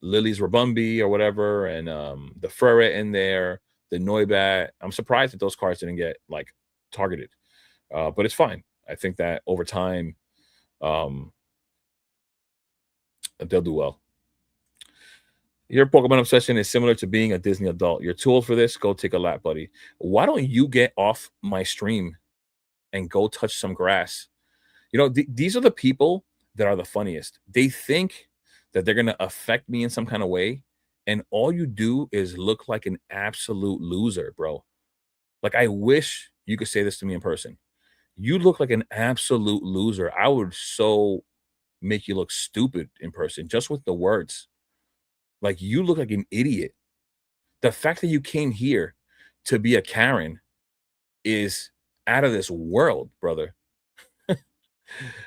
Lily's Rabumbi or whatever, and the Furret in there, the Noibat. I'm surprised that those cards didn't get like targeted, but it's fine. I think that over time, um, they'll do well. Your Pokemon obsession is similar to being a Disney adult. You're too old for this. Go take a lap, buddy. Why don't you get off my stream and go touch some grass? You know, these are the people that are the funniest. They think that they're going to affect me in some kind of way. And all you do is look like an absolute loser, bro. Like, I wish you could say this to me in person. You look like an absolute loser. I would so make you look stupid in person just with the words. Like, you look like an idiot. The fact that you came here to be a Karen is out of this world, brother.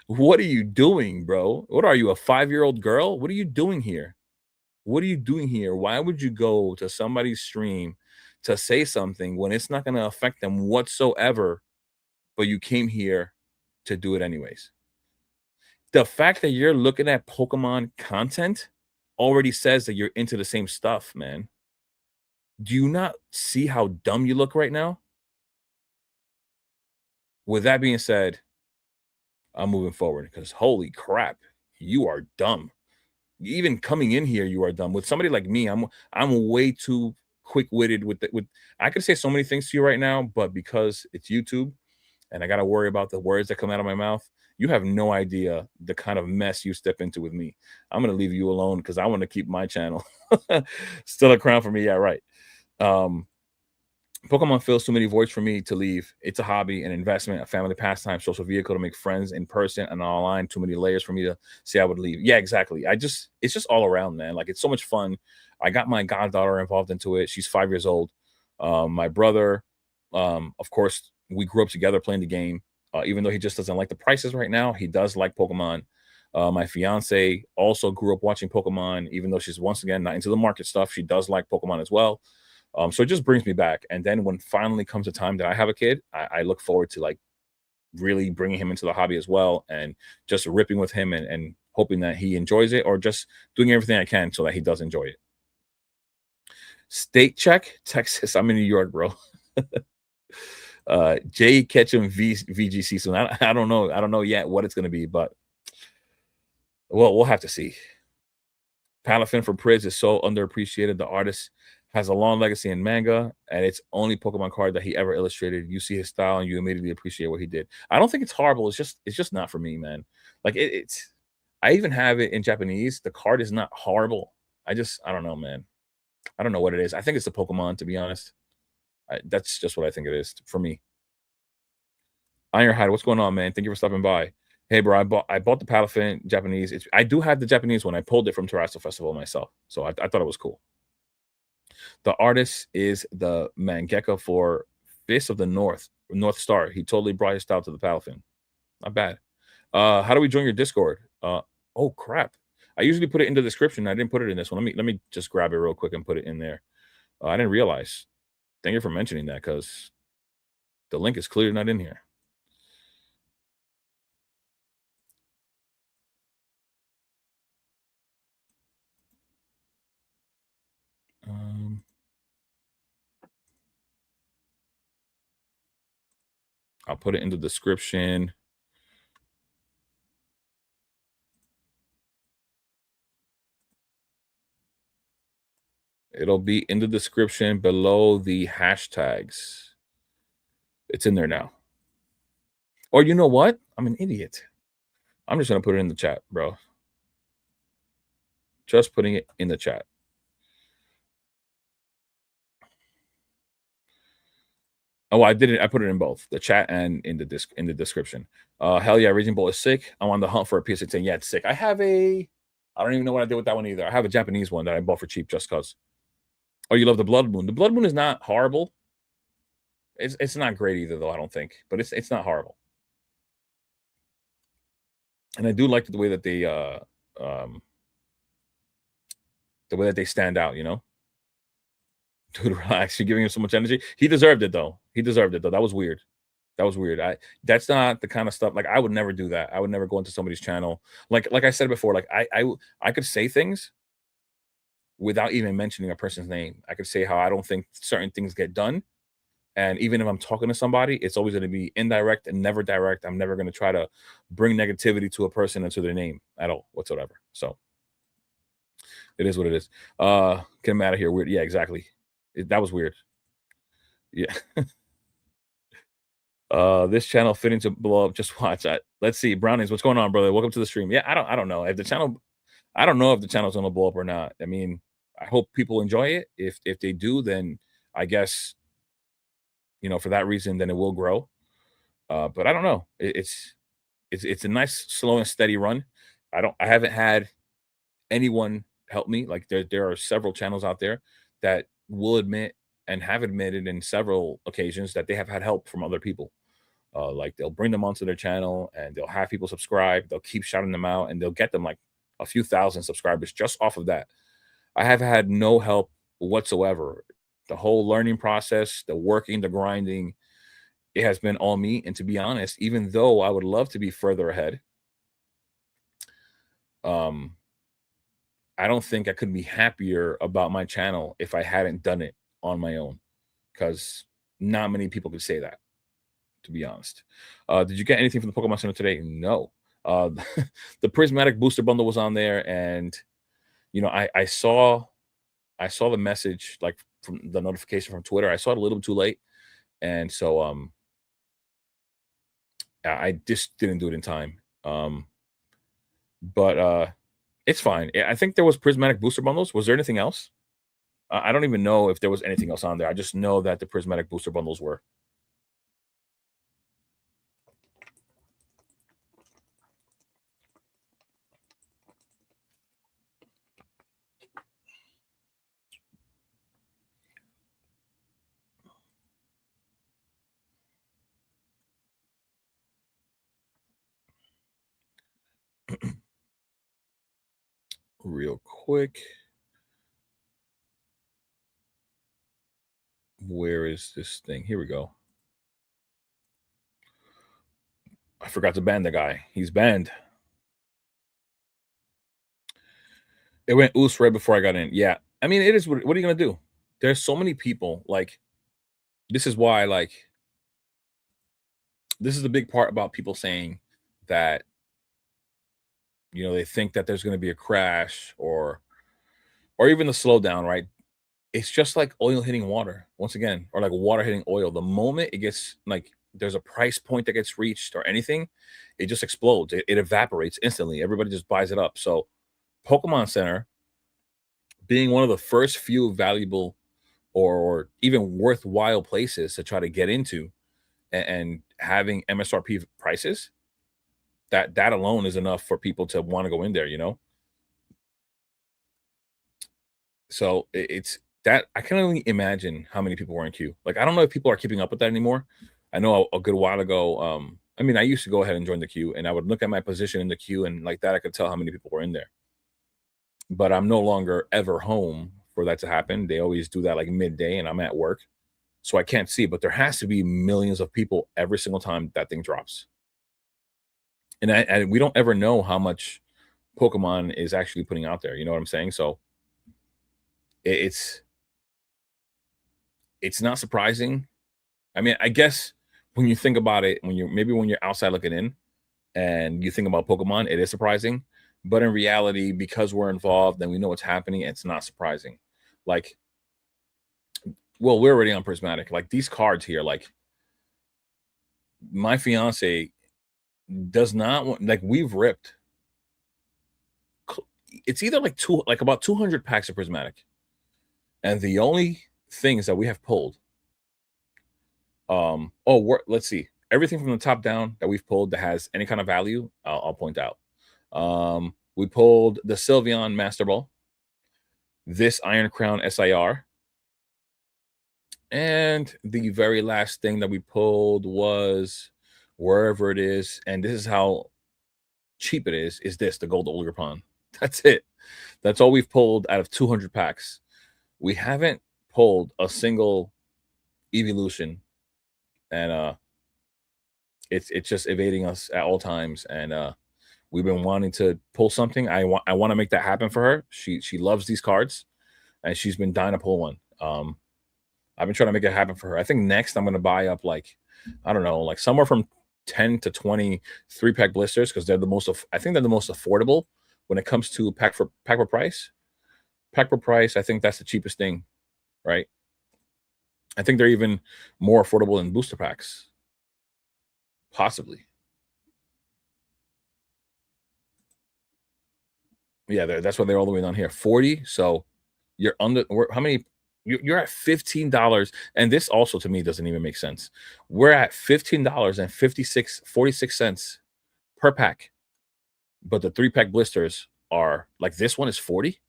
What are you doing, bro? What are you, a 5-year-old girl? What are you doing here? What are you doing here? Why would you go to somebody's stream to say something when it's not going to affect them whatsoever, but you came here to do it anyways? The fact that you're looking at Pokemon content already says that you're into the same stuff, man. Do you not see how dumb you look right now? With that being said, I'm moving forward because holy crap, you are dumb. Even coming in here, you are dumb. With somebody like me, I'm way too quick-witted with I could say so many things to you right now, but because it's YouTube and I gotta worry about the words that come out of my mouth, you have no idea the kind of mess you step into with me. I'm gonna leave you alone because I want to keep my channel. Still a crown for me, yeah, right. Um, Pokemon fills too many voids for me to leave. It's a hobby, an investment, a family pastime, social vehicle to make friends in person and online. Too many layers for me to say I would leave. Yeah, exactly. It's just all around, man. Like it's so much fun. I got my goddaughter involved into it. She's 5 years old. My brother, of course, we grew up together playing the game. Even though he just doesn't like the prices right now, he does like Pokemon. My fiance also grew up watching Pokemon, even though she's once again not into the market stuff. She does like Pokemon as well. So it just brings me back. And then when finally comes a time that I have a kid, I look forward to like really bringing him into the hobby as well and just ripping with him and hoping that he enjoys it or just doing everything I can so that he does enjoy it. State check, Texas. I'm in New York, bro. JayKetchumVGC soon. I don't know. I don't know yet what it's going to be, but well, we'll have to see. Palafin for Priz is so underappreciated. The artist has a long legacy in manga, and it's only Pokemon card that he ever illustrated. You see his style, and you immediately appreciate what he did. I don't think it's horrible. It's just not for me, man. Like it's. I even have it in Japanese. The card is not horrible. I don't know, man. I don't know what it is. I think it's the Pokemon, to be honest. That's just what I think it is for me. Ironhide, what's going on, man? Thank you for stopping by. Hey, bro, I bought the Palafin Japanese. I do have the Japanese one. I pulled it from Terrestrial Festival myself, so I thought it was cool. The artist is the mangaka for Fist of the North Star. He totally brought his style to the Palafin. Not bad. How do we join your Discord? Oh crap! I usually put it in the description. I didn't put it in this one. Let me just grab it real quick and put it in there. I didn't realize. Thank you for mentioning that because the link is clearly not in here. I'll put it in the description. It'll be in the description below the hashtags. It's in there now. Or you know what? I'm an idiot. I'm just gonna put it in the chat, bro. Just putting it in the chat. Oh, I did it. I put it in both the chat and in the description. Hell yeah, Raging Bull is sick. I'm on the hunt for a PS 10. Yeah, it's sick. I have a. I don't even know what I did with that one either. I have a Japanese one that I bought for cheap just cause. Oh, you love the Blood Moon. The Blood Moon is not horrible. It's not great either though. I don't think, but it's not horrible. And I do like the way that they um the way that they stand out. You know, dude, relax. You're giving him so much energy. He deserved it though. He deserved it though. That was weird. That was weird. That's not the kind of stuff like I would never do that. I would never go into somebody's channel. Like I said before, like I could say things without even mentioning a person's name. I could say how I don't think certain things get done. And even if I'm talking to somebody, it's always going to be indirect and never direct. I'm never going to try to bring negativity to a person and to their name at all whatsoever. So it is what it is. Get him out of here. Weird. Yeah, exactly. That was weird. Yeah. This channel fitting to blow up. Just watch. Let's see. Brownings, what's going on, brother? Welcome to the stream. Yeah, I don't know if the channel. I don't know if the channel's gonna blow up or not. I mean, I hope people enjoy it. If they do, then I guess for that reason, then it will grow. But I don't know. It's a nice, slow and steady run. I haven't had anyone help me. Like there are several channels out there that will admit and have admitted in several occasions that they have had help from other people. Like they'll bring them onto their channel and they'll have people subscribe. They'll keep shouting them out and they'll get them like a few thousand subscribers just off of that. I have had no help whatsoever. The whole learning process, the working, the grinding, it has been all me. And to be honest, even though I would love to be further ahead, um, I don't think I could be happier about my channel if I hadn't done it on my own, because not many people could say that, to be honest. Did you get anything from the Pokemon Center today? No. Uh, the Prismatic Booster Bundle was on there, and I saw the message like from the notification from Twitter. I saw it a little bit too late, and so I just didn't do it in time. But it's fine. I think there was Prismatic Booster Bundles. Was there anything else? I don't even know if there was anything else on there. I just know that the Prismatic Booster Bundles were. Real quick. Where is this thing? Here we go. I forgot to ban the guy. He's banned. It went oos right before I got in. Yeah. I mean, it is what are you gonna do? There's so many people. Like, this is why, like, this is the big part about people saying that, they think that there's gonna be a crash or even the slowdown, right? It's just like oil hitting water once again, or like water hitting oil. The moment it gets like there's a price point that gets reached or anything, it just explodes. It evaporates instantly. Everybody just buys it up. So Pokemon Center being one of the first few valuable or even worthwhile places to try to get into, and having MSRP prices, that alone is enough for people to want to go in there. So it's that I can only imagine how many people were in queue. Like, I don't know if people are keeping up with that anymore. I know a good while ago, I mean, I used to go ahead and join the queue, and I would look at my position in the queue, and like that, I could tell how many people were in there. But I'm no longer ever home for that to happen. They always do that like midday, and I'm at work, so I can't see. But there has to be millions of people every single time that thing drops, and we don't ever know how much Pokemon is actually putting out there. You know what I'm saying? So it's not surprising. I mean, I guess when you think about it, when you're outside looking in and you think about Pokemon, it is surprising. But in reality, because we're involved and we know what's happening, it's not surprising. Like, well, we're already on Prismatic. Like these cards here, like my fiance does not want, like we've ripped. It's either like about 200 packs of Prismatic, and the only things that we have pulled, let's see, everything from the top down that we've pulled that has any kind of value, I'll point out. We pulled the Sylveon Master Ball, this Iron Crown SIR, and the very last thing that we pulled was wherever it is, and this is how cheap it is this, the Gold Oligopon. That's it. That's all we've pulled out of 200 packs. We haven't pulled a single evolution, and it's just evading us at all times. And we've been wanting to pull something. I want to make that happen for her. She loves these cards, and she's been dying to pull one. I've been trying to make it happen for her. I think next I'm going to buy up like, I don't know, like somewhere from 10 to 20 3-pack blisters, because they're the most I think they're the most affordable when it comes to pack per price. Pack per price, I think that's the cheapest thing, right? I think they're even more affordable than booster packs, possibly. Yeah, that's why they're all the way down here. 40. So you're under, how many? You're at $15. And this also to me doesn't even make sense. We're at $15 and 46 cents per pack. But the 3-pack blisters are like, this one is 40.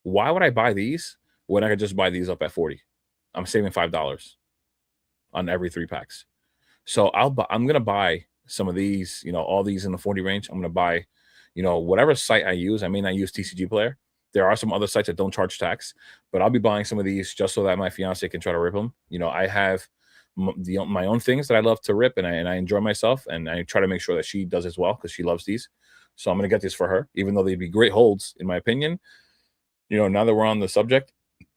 Why would I buy these when I could just buy these up at 40? I'm saving $5 on every 3 packs. So I'm gonna buy some of these, all these in the 40 range. I'm gonna buy, whatever site I use. I may not use TCG Player. There are some other sites that don't charge tax, but I'll be buying some of these just so that my fiance can try to rip them. I have my own things that I love to rip, and I enjoy myself, and I try to make sure that she does as well because she loves these. So I'm gonna get these for her, even though they'd be great holds in my opinion. Now that we're on the subject,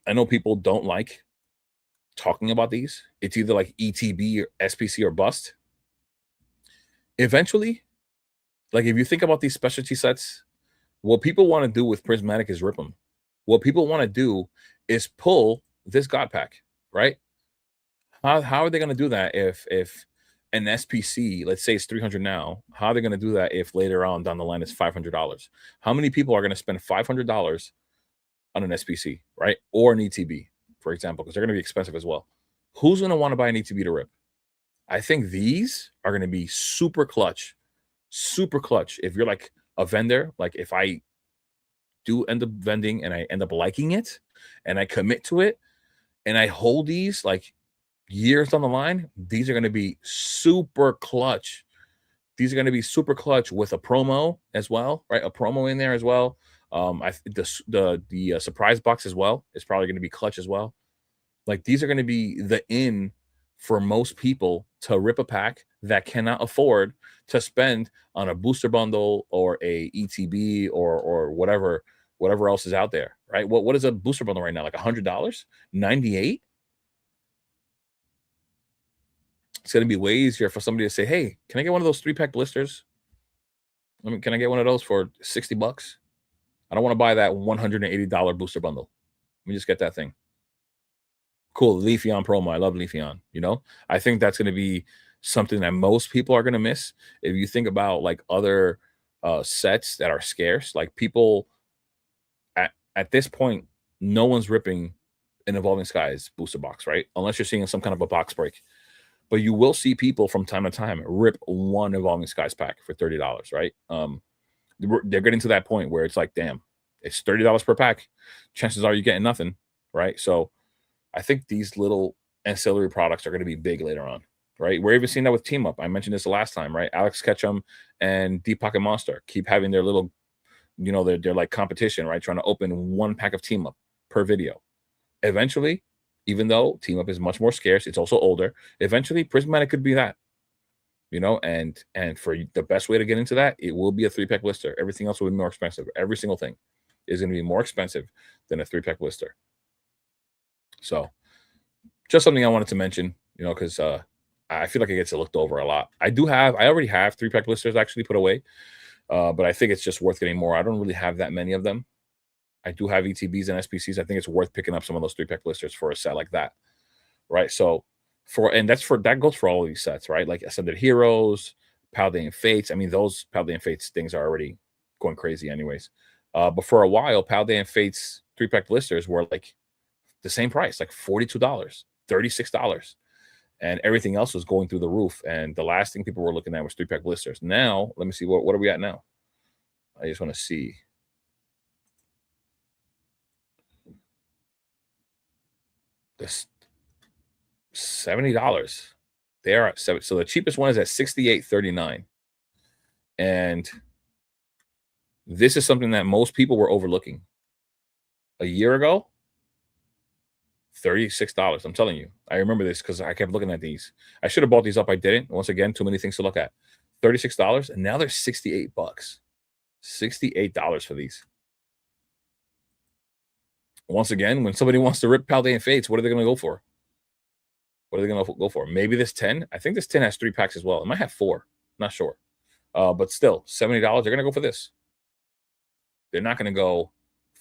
I know people don't like talking about these. It's either like ETB or SPC or bust. Eventually, like if you think about these specialty sets, what people want to do with Prismatic is rip them. What people want to do is pull this God Pack, right? How are they going to do that if an SPC, let's say it's 300 now, how are they going to do that if later on down the line it's $500? How many people are going to spend $500 on an SPC, right? Or an ETB, for example, because they're going to be expensive as well. Who's going to want to buy an ETB to rip? I think these are going to be super clutch. Super clutch. If you're like a vendor, like if I do end up vending and I end up liking it and I commit to it and I hold these like years down the line, these are going to be super clutch. These are going to be super clutch with a promo as well, right? A promo in there as well. The surprise box as well is probably going to be clutch as well. Like these are going to be the in for most people to rip a pack that cannot afford to spend on a booster bundle or a ETB or whatever else is out there, right? What is a booster bundle right now? Like $100, 98. It's going to be way easier for somebody to say, "Hey, can I get one of those 3-pack blisters? Can I get one of those for $60? I don't want to buy that $180 booster bundle. Let me just get that thing." Cool, Leafeon promo. I love Leafeon. I think that's going to be something that most people are going to miss. If you think about like other sets that are scarce, like people at this point, no one's ripping an Evolving Skies booster box, right? Unless you're seeing some kind of a box break. But you will see people from time to time rip one Evolving Skies pack for $30, right? They're getting to that point where it's like, damn, it's $30 per pack. Chances are you're getting nothing, right? So I think these little ancillary products are going to be big later on, right? We're even seeing that with Team Up. I mentioned this the last time, right? Alex Ketchum and Deep Pocket Monster keep having their little, they're like competition, right? Trying to open 1 pack of Team Up per video. Eventually, even though Team Up is much more scarce, it's also older. Eventually, Prismatic could be that, and for the best way to get into that, it will be a 3-pack blister. Everything else will be more expensive. Every single thing is going to be more expensive than a 3-pack blister. So just something I wanted to mention, because I feel like it gets looked over a lot. I already have 3-pack blisters actually put away, but I think it's just worth getting more. I don't really have that many of them. I do have ETBs and SPCs. I think it's worth picking up some of those 3-pack blisters for a set like that, right? So that goes for all of these sets, right? Like Ascended Heroes, Paldean Fates. I mean, those Paldean Fates things are already going crazy, anyways. But for a while, Paldean Fates 3-pack blisters were like the same price, like $42, $36, and everything else was going through the roof. And the last thing people were looking at was 3-pack blisters. Now, let me see what are we at now? I just want to see. This $70. They are at $7. So the cheapest one is at $68.39. And this is something that most people were overlooking. A year ago, $36. I'm telling you. I remember this because I kept looking at these. I should have bought these up. I didn't. Once again, too many things to look at. $36, and now they're $68. $68 for these. Once again, when somebody wants to rip Paldean Fates, what are they going to go for? What are they going to go for? Maybe this 10? I think this 10 has 3 packs as well. It might have 4. Not sure. But still, $70. They're going to go for this. They're not going to go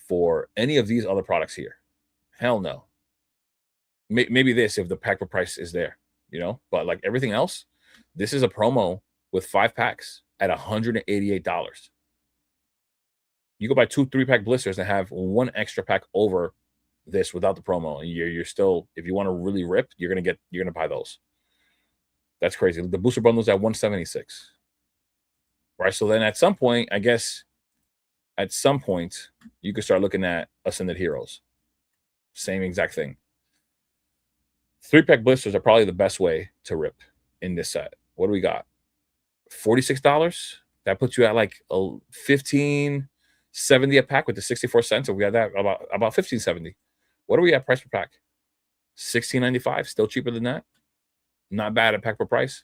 for any of these other products here. Hell no. Maybe this if the pack per price is there, But like everything else, this is a promo with 5 packs at $188. You go buy 2 3-pack blisters and have 1 extra pack over this without the promo. You're still, if you want to really rip, you're gonna buy those. That's crazy. The booster bundle's at $176. Right. So then at some point, I guess you could start looking at Ascended Heroes. Same exact thing. 3-pack blisters are probably the best way to rip in this set. What do we got? $46. That puts you at like $15.70 a pack with the 64 cents. So we had that about $15.70. What are we at price per pack? $16.95. Still cheaper than that. Not bad at pack per price.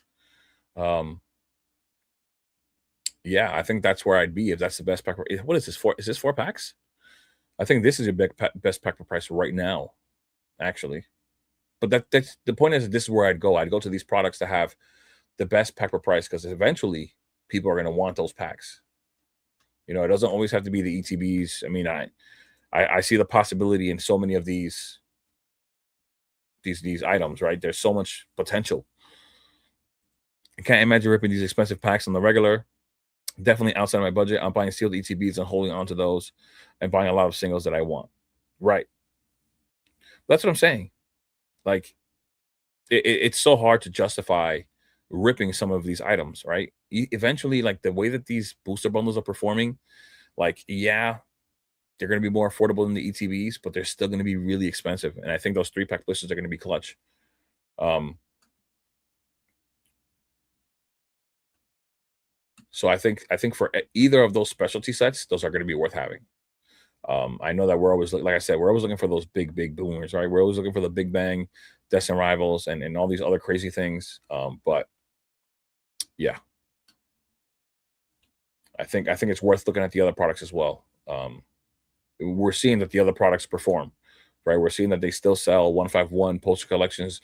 Yeah, I think that's where I'd be if that's the best pack. What is this for? Is this 4 packs? I think this is your best pack per price right now, actually. But that's the point is this is where I'd go. I'd go to these products to have the best pack per price because eventually people are going to want those packs. It doesn't always have to be the ETBs. I mean, I see the possibility in so many of these items, right? There's so much potential. I can't imagine ripping these expensive packs on the regular. Definitely outside of my budget. I'm buying sealed ETBs and holding on to those and buying a lot of singles that I want. Right. That's what I'm saying. Like, it's so hard to justify ripping some of these items, right? Eventually, like the way that these booster bundles are performing, like, yeah, they're going to be more affordable than the ETBs, but they're still going to be really expensive. And I think those 3-pack blisters are going to be clutch. So I think for either of those specialty sets, those are going to be worth having. I know that we're always, like I said, we're always looking for those big boomers, right? We're always looking for the Big Bang, Destined Rivals, and all these other crazy things. But yeah, I think it's worth looking at the other products as well. We're seeing that the other products perform, right? We're seeing that they still sell 151 poster collections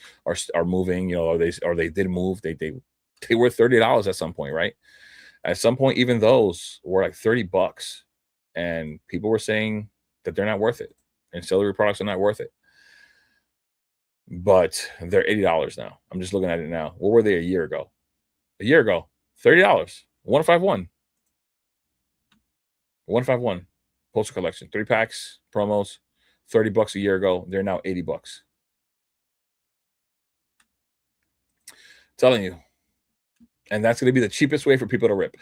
are moving, or they did move. They were $30 at some point, right? At some point, even those were like $30, and people were saying that they're not worth it. Ancillary products are not worth it. But they're $80 now. I'm just looking at it now. What were they a year ago? A year ago, $30. 151. 151 poster collection, 3 packs, promos, $30 a year ago. They're now $80. Telling you. And that's going to be the cheapest way for people to rip.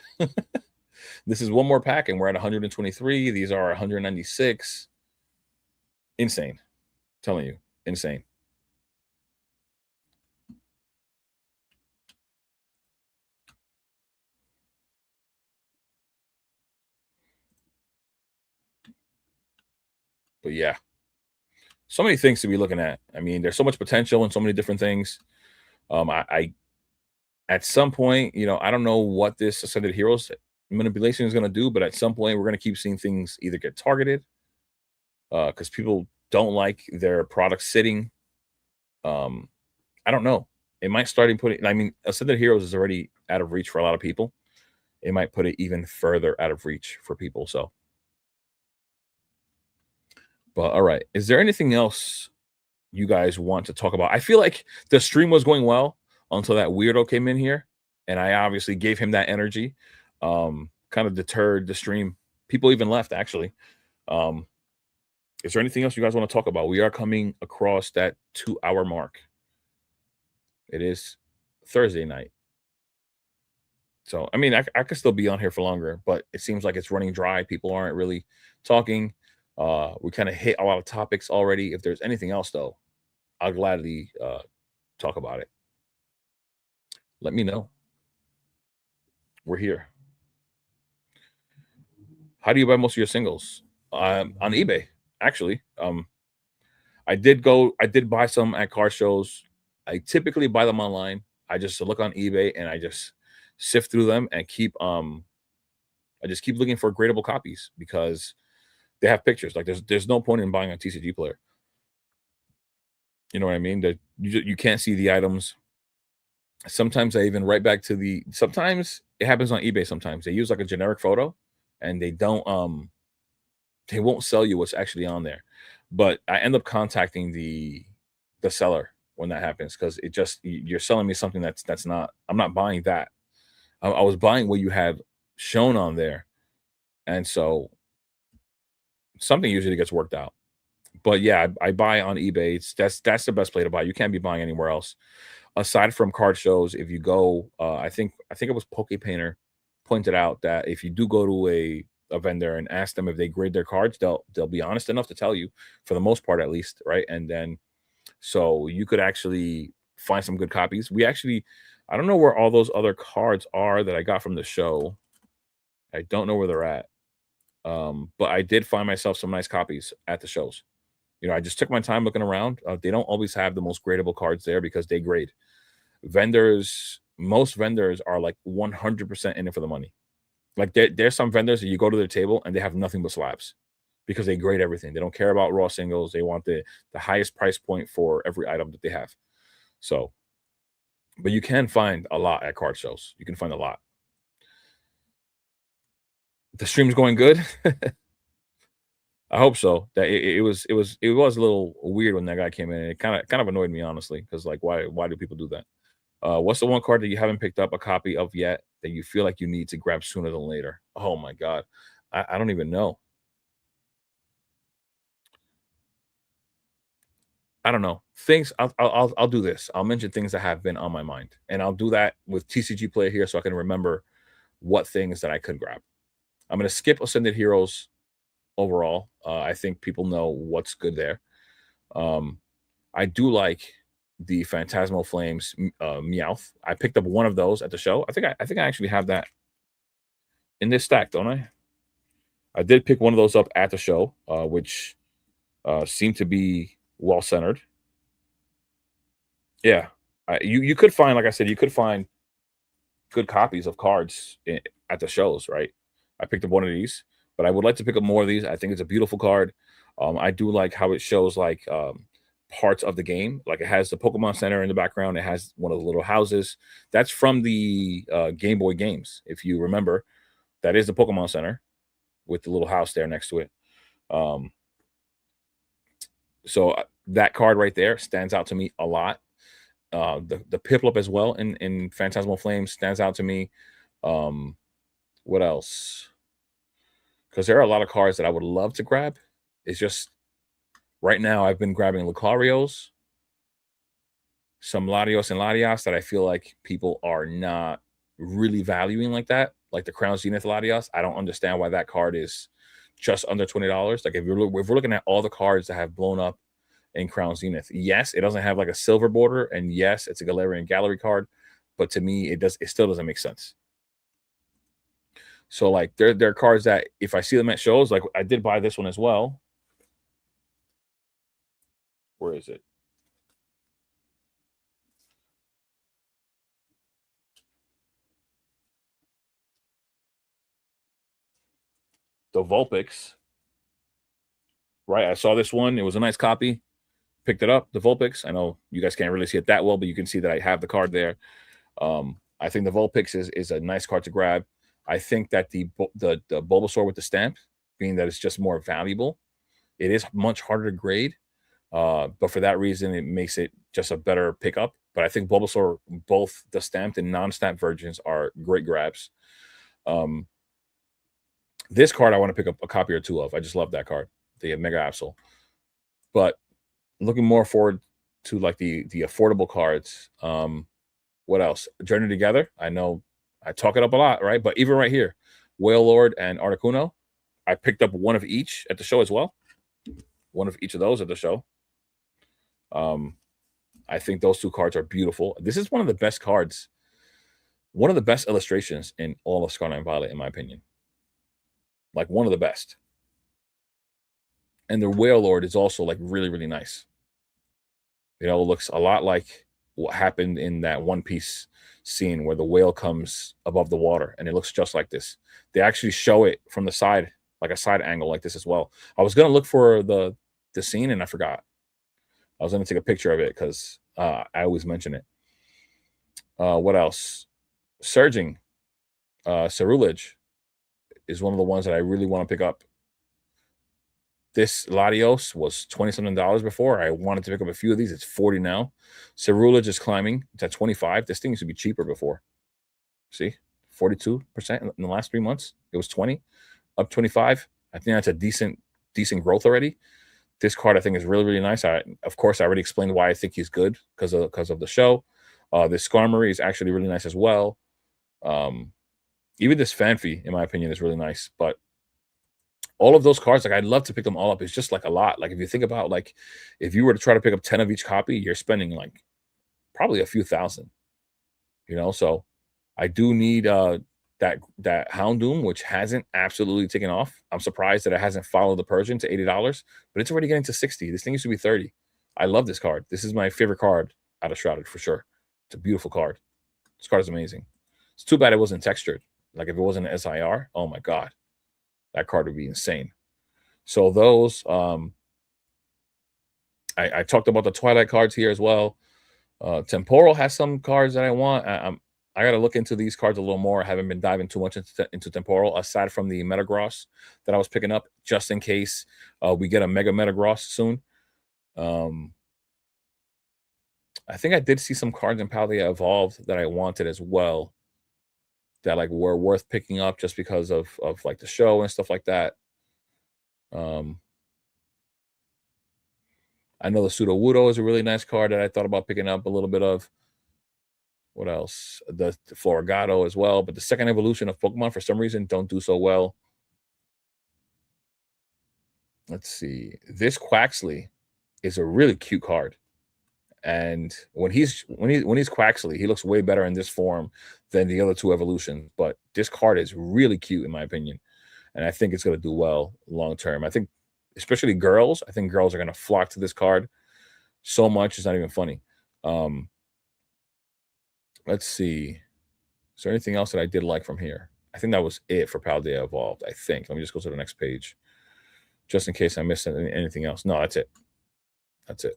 This is one more pack, and we're at 123. These are 196. Insane. Telling you, insane. But yeah, so many things to be looking at. I mean, there's so much potential and so many different things. I at some point, I don't know what this Ascended Heroes manipulation is going to do, but at some point, we're going to keep seeing things either get targeted because people don't like their products sitting. I don't know. it might start putting. I mean, Ascended Heroes is already out of reach for a lot of people. It might put it even further out of reach for people. So, but all right, is there anything else you guys want to talk about? I feel like the stream was going well until that weirdo came in here, and I obviously gave him that energy. Kind of deterred the stream. People even left actually. Um, is there anything else you guys want to talk about? We are coming across that 2 hour mark. It is Thursday night. So, I mean, I could still be on here for longer, but it seems like it's running dry. People aren't really talking. We kind of hit a lot of topics already. If there's anything else, though, I'll gladly talk about it. Let me know. We're here. How do you buy most of your singles? On eBay, actually. I did buy some at car shows. I typically buy them online. I just look on eBay and I just sift through them and I just keep looking for gradable copies because they have pictures. Like there's no point in buying a TCG player. You know what I mean? That you can't see the items. Sometimes I even write back to the. Sometimes it happens on eBay. Sometimes they use like a generic photo, and they won't sell you what's actually on there. But I end up contacting the seller when that happens because you're selling me something that's not. I'm not buying that. I was buying what you have shown on there, and so something usually gets worked out. But yeah, I buy on eBay. That's the best play to buy. You can't be buying anywhere else aside from card shows. If you go, I think it was Poke Painter pointed out that if you do go to a vendor and ask them if they grade their cards, they'll be honest enough to tell you for the most part, at least, right? And then so you could actually find some good copies. I don't know where all those other cards are that I got from the show. I don't know where they're at. But I did find myself some nice copies at the shows. I just took my time looking around. They don't always have the most gradable cards there because they grade. Most vendors are like 100% in it for the money. Like there's some vendors that you go to their table and they have nothing but slabs because they grade everything. They don't care about raw singles. They want the highest price point for every item that they have. So, but you can find a lot at card shows. You can find a lot. The stream's going good. I hope so. That it was a little weird when that guy came in. It kind of annoyed me honestly because like why do people do that? What's the one card that you haven't picked up a copy of yet that you feel like you need to grab sooner than later? Oh my god, I don't even know. I don't know things. I'll do this. I'll mention things that have been on my mind, and I'll do that with TCG Player here so I can remember what things that I could grab. I'm gonna skip Ascended Heroes overall. I think people know what's good there. Um, I do like the Phantasmal Flames Meowth. I picked up one of those at the show. I think I actually have that in this stack, don't I? I did pick one of those up at the show, which seemed to be well centered. Yeah, you could find, like I said, you could find good copies of cards at the shows, right? I picked up one of these, but I would like to pick up more of these. I think it's a beautiful card. I do like how it shows like parts of the game. Like it has the Pokemon Center in the background. It has one of the little houses. That's from the Game Boy games, if you remember. That is the Pokemon Center with the little house there next to it. Um, so that card right there stands out to me a lot. The Piplup as well in Phantasmal Flames stands out to me. Um, what else? Because there are a lot of cards that I would love to grab. It's just right now I've been grabbing Lucarios, some Latios and Latias that I feel like people are not really valuing like that. Like the Crown Zenith Latios. I don't understand why that card is just under $20. Like if we're looking at all the cards that have blown up in Crown Zenith, yes, it doesn't have like a silver border, and yes, it's a Galarian Gallery card, but to me, it still doesn't make sense. So like there are cards that if I see them at shows, like I did buy this one as well. Where is it? The Vulpix, right? I saw this one. It was a nice copy. Picked it up, the Vulpix. I know you guys can't really see it that well, but you can see that I have the card there. I think the Vulpix is a nice card to grab. I think that the Bulbasaur with the stamp, being that it's just more valuable, it is much harder to grade. But for that reason, it makes it just a better pickup. But I think Bulbasaur, both the stamped and non-stamped versions, are great grabs. This card I want to pick up a copy or two of. I just love that card, the Mega Absol. But looking more forward to like the affordable cards. What else? Journey Together. I know I talk it up a lot, right? But even right here, Whale Lord and Articuno, I picked up one of each at the show as well. One of each of those at the show. I think those two cards are beautiful. This is one of the best cards, one of the best illustrations in all of Scarlet and Violet, in my opinion. Like one of the best. And the Whale Lord is also like really, really nice. You know, it looks a lot like what happened in that One Piece scene where the whale comes above the water, and it looks just like this. They actually show it from the side, like a side angle like this as well. I was gonna look for the scene and I forgot. I was gonna take a picture of it because I always mention it. What else? Surging, Cerulege is one of the ones that I really want to pick up. This Latios was $20-something before. I wanted to pick up a few of these. It's 40 now. Cerulege is climbing. It's at 25. This thing used to be cheaper before. See, 42% in the last 3 months. It was 20, up 25. I think that's a decent growth already. This card I think is really, really nice. Of course, I already explained why I think he's good because of the show. This Skarmory is actually really nice as well. Even this Fanfi, in my opinion, is really nice. But all of those cards, like I'd love to pick them all up. It's just like a lot. Like if you think about like if you were to try to pick up 10 of each copy, you're spending like probably a few thousand. You know, so I do need that Houndoom, which hasn't absolutely taken off. I'm surprised that it hasn't followed the Persian to $80, but it's already getting to 60. This thing used to be 30. I love this card. This is my favorite card out of Shrouded for sure. It's a beautiful card. This card is amazing. It's too bad it wasn't textured. Like if it wasn't an SIR, oh my god, that card would be insane. So those, I talked about the Twilight cards here as well. Temporal has some cards that I want. I got to look into these cards a little more. I haven't been diving too much into Temporal, aside from the Metagross that I was picking up, just in case we get a Mega Metagross soon. I think I did see some cards in Paldea Evolved that I wanted as well, that like were worth picking up just because of like the show and stuff like that. I know the Sudowoodo is a really nice card that I thought about picking up a little bit of. What else? The Florigato as well, but the second evolution of Pokemon for some reason don't do so well. Let's see. This Quaxley is a really cute card. And when he's Quaxley, he looks way better in this form than the other two evolutions. But this card is really cute in my opinion, and I think it's going to do well long term. I think, especially girls, I think girls are going to flock to this card so much it's not even funny. Let's see. Is there anything else that I did like from here? I think that was it for Paldea Evolved. I think. Let me just go to the next page, just in case I missed anything else. No, that's it. That's it.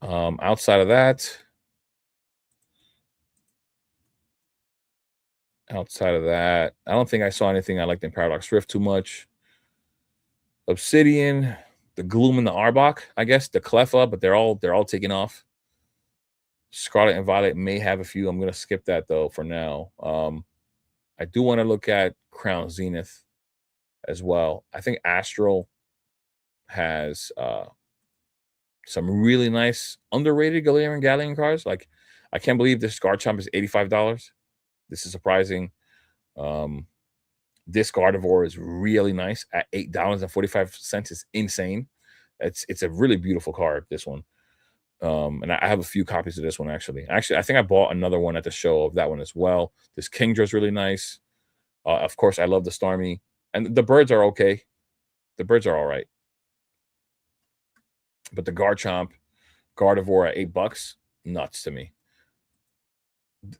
Outside of that, I don't think I saw anything I liked in Paradox Rift too much. Obsidian, the Gloom and the Arbok, I guess, the Cleffa, but they're all taking off. Scarlet and Violet may have a few. I'm gonna skip that though for now. I do want to look at Crown Zenith as well. I think Astral has some really nice underrated Galarian cards. Like, I can't believe this Garchomp is $85. This is surprising. This Gardevoir is really nice at $8.45. Is insane. It's a really beautiful card, this one. And I have a few copies of this one actually. Actually, I think I bought another one at the show of that one as well. This Kingdra is really nice. Of course, I love the Starmie. And the birds are okay. The birds are all right. But the Garchomp, Gardevoir at $8, nuts to me.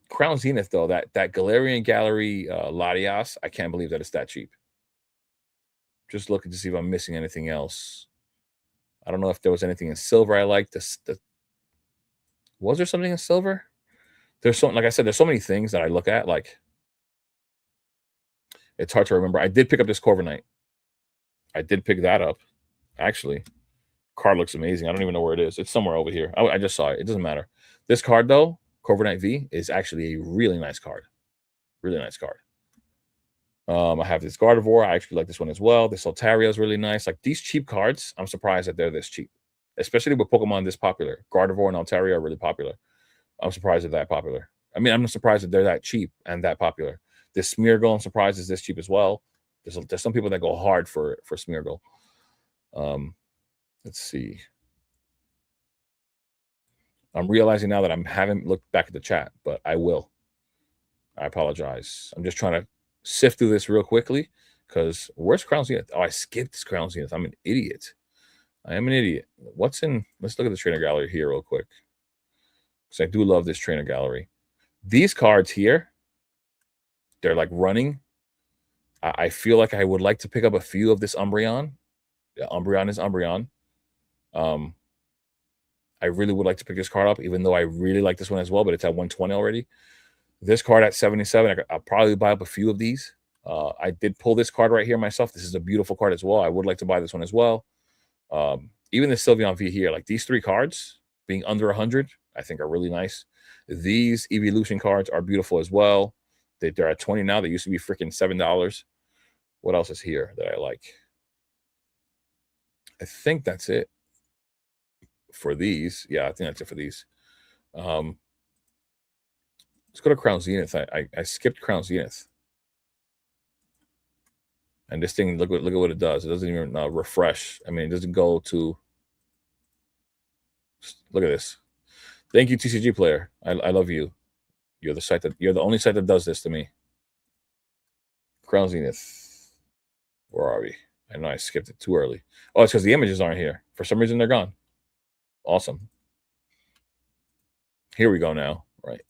Crown Zenith, though, that Galarian Gallery Latias, I can't believe that it's that cheap. Just looking to see if I'm missing anything else. I don't know if there was anything in silver I liked. Was there something in silver? There's so, like I said, there's so many things that I look at. Like, it's hard to remember. I did pick up this Corviknight. I did pick that up, actually. Card looks amazing. I don't even know where it is. It's somewhere over here. I just saw it. It doesn't matter. This card, though, Corviknight V, is actually a really nice card. Really nice card. I have this Gardevoir. I actually like this one as well. This Altaria is really nice. Like, these cheap cards, I'm surprised that they're this cheap, especially with Pokemon this popular. Gardevoir and Altaria are really popular. I'm surprised they're that popular. I mean, I'm not surprised that they're that cheap and that popular. This Smeargle, I'm surprised is this cheap as well. There's some people that go hard for Smeargle. Let's see. I'm realizing now that I haven't looked back at the chat, but I will. I apologize. I'm just trying to sift through this real quickly because where's Crown Zenith? Oh, I skipped Crown Zenith. I'm an idiot. I am an idiot. What's in? Let's look at the trainer gallery here real quick because I do love this trainer gallery. These cards here, they're like running. I feel like I would like to pick up a few of this Umbreon. Yeah, Umbreon is Umbreon. I really would like to pick this card up, even though I really like this one as well, but it's at 120 already. This card at 77, I'll probably buy up a few of these. I did pull this card right here myself. This is a beautiful card as well. I would like to buy this one as well. Even the Sylveon V here, like these three cards being under 100, I think are really nice. These Evolution cards are beautiful as well. They're at 20 now. They used to be freaking $7. What else is here that I like? I think that's it for these. Yeah, I think that's it for these. Let's go to Crown Zenith. I skipped Crown Zenith. And this thing, look what it does. It doesn't even refresh. I mean, it doesn't go to. Look at this. Thank you, TCG player. I love you. You're the only site that does this to me. Crown Zenith. Where are we? I know I skipped it too early. Oh, it's because the images aren't here. For some reason, they're gone. Awesome. Here we go now. Right.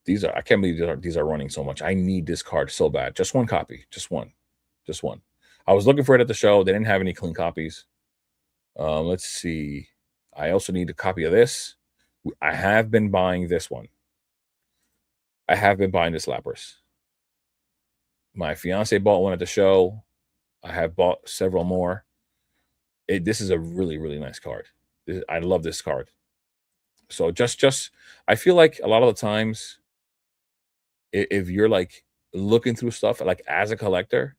I can't believe these are running so much. I need this card so bad. Just one copy. Just one. Just one. I was looking for it at the show. They didn't have any clean copies. Let's see. I also need a copy of this. I have been buying this one. I have been buying this Lapras. My fiance bought one at the show. I have bought several more. This is a really, really nice card. I love this card. So just I feel like a lot of the times, if you're like looking through stuff like as a collector,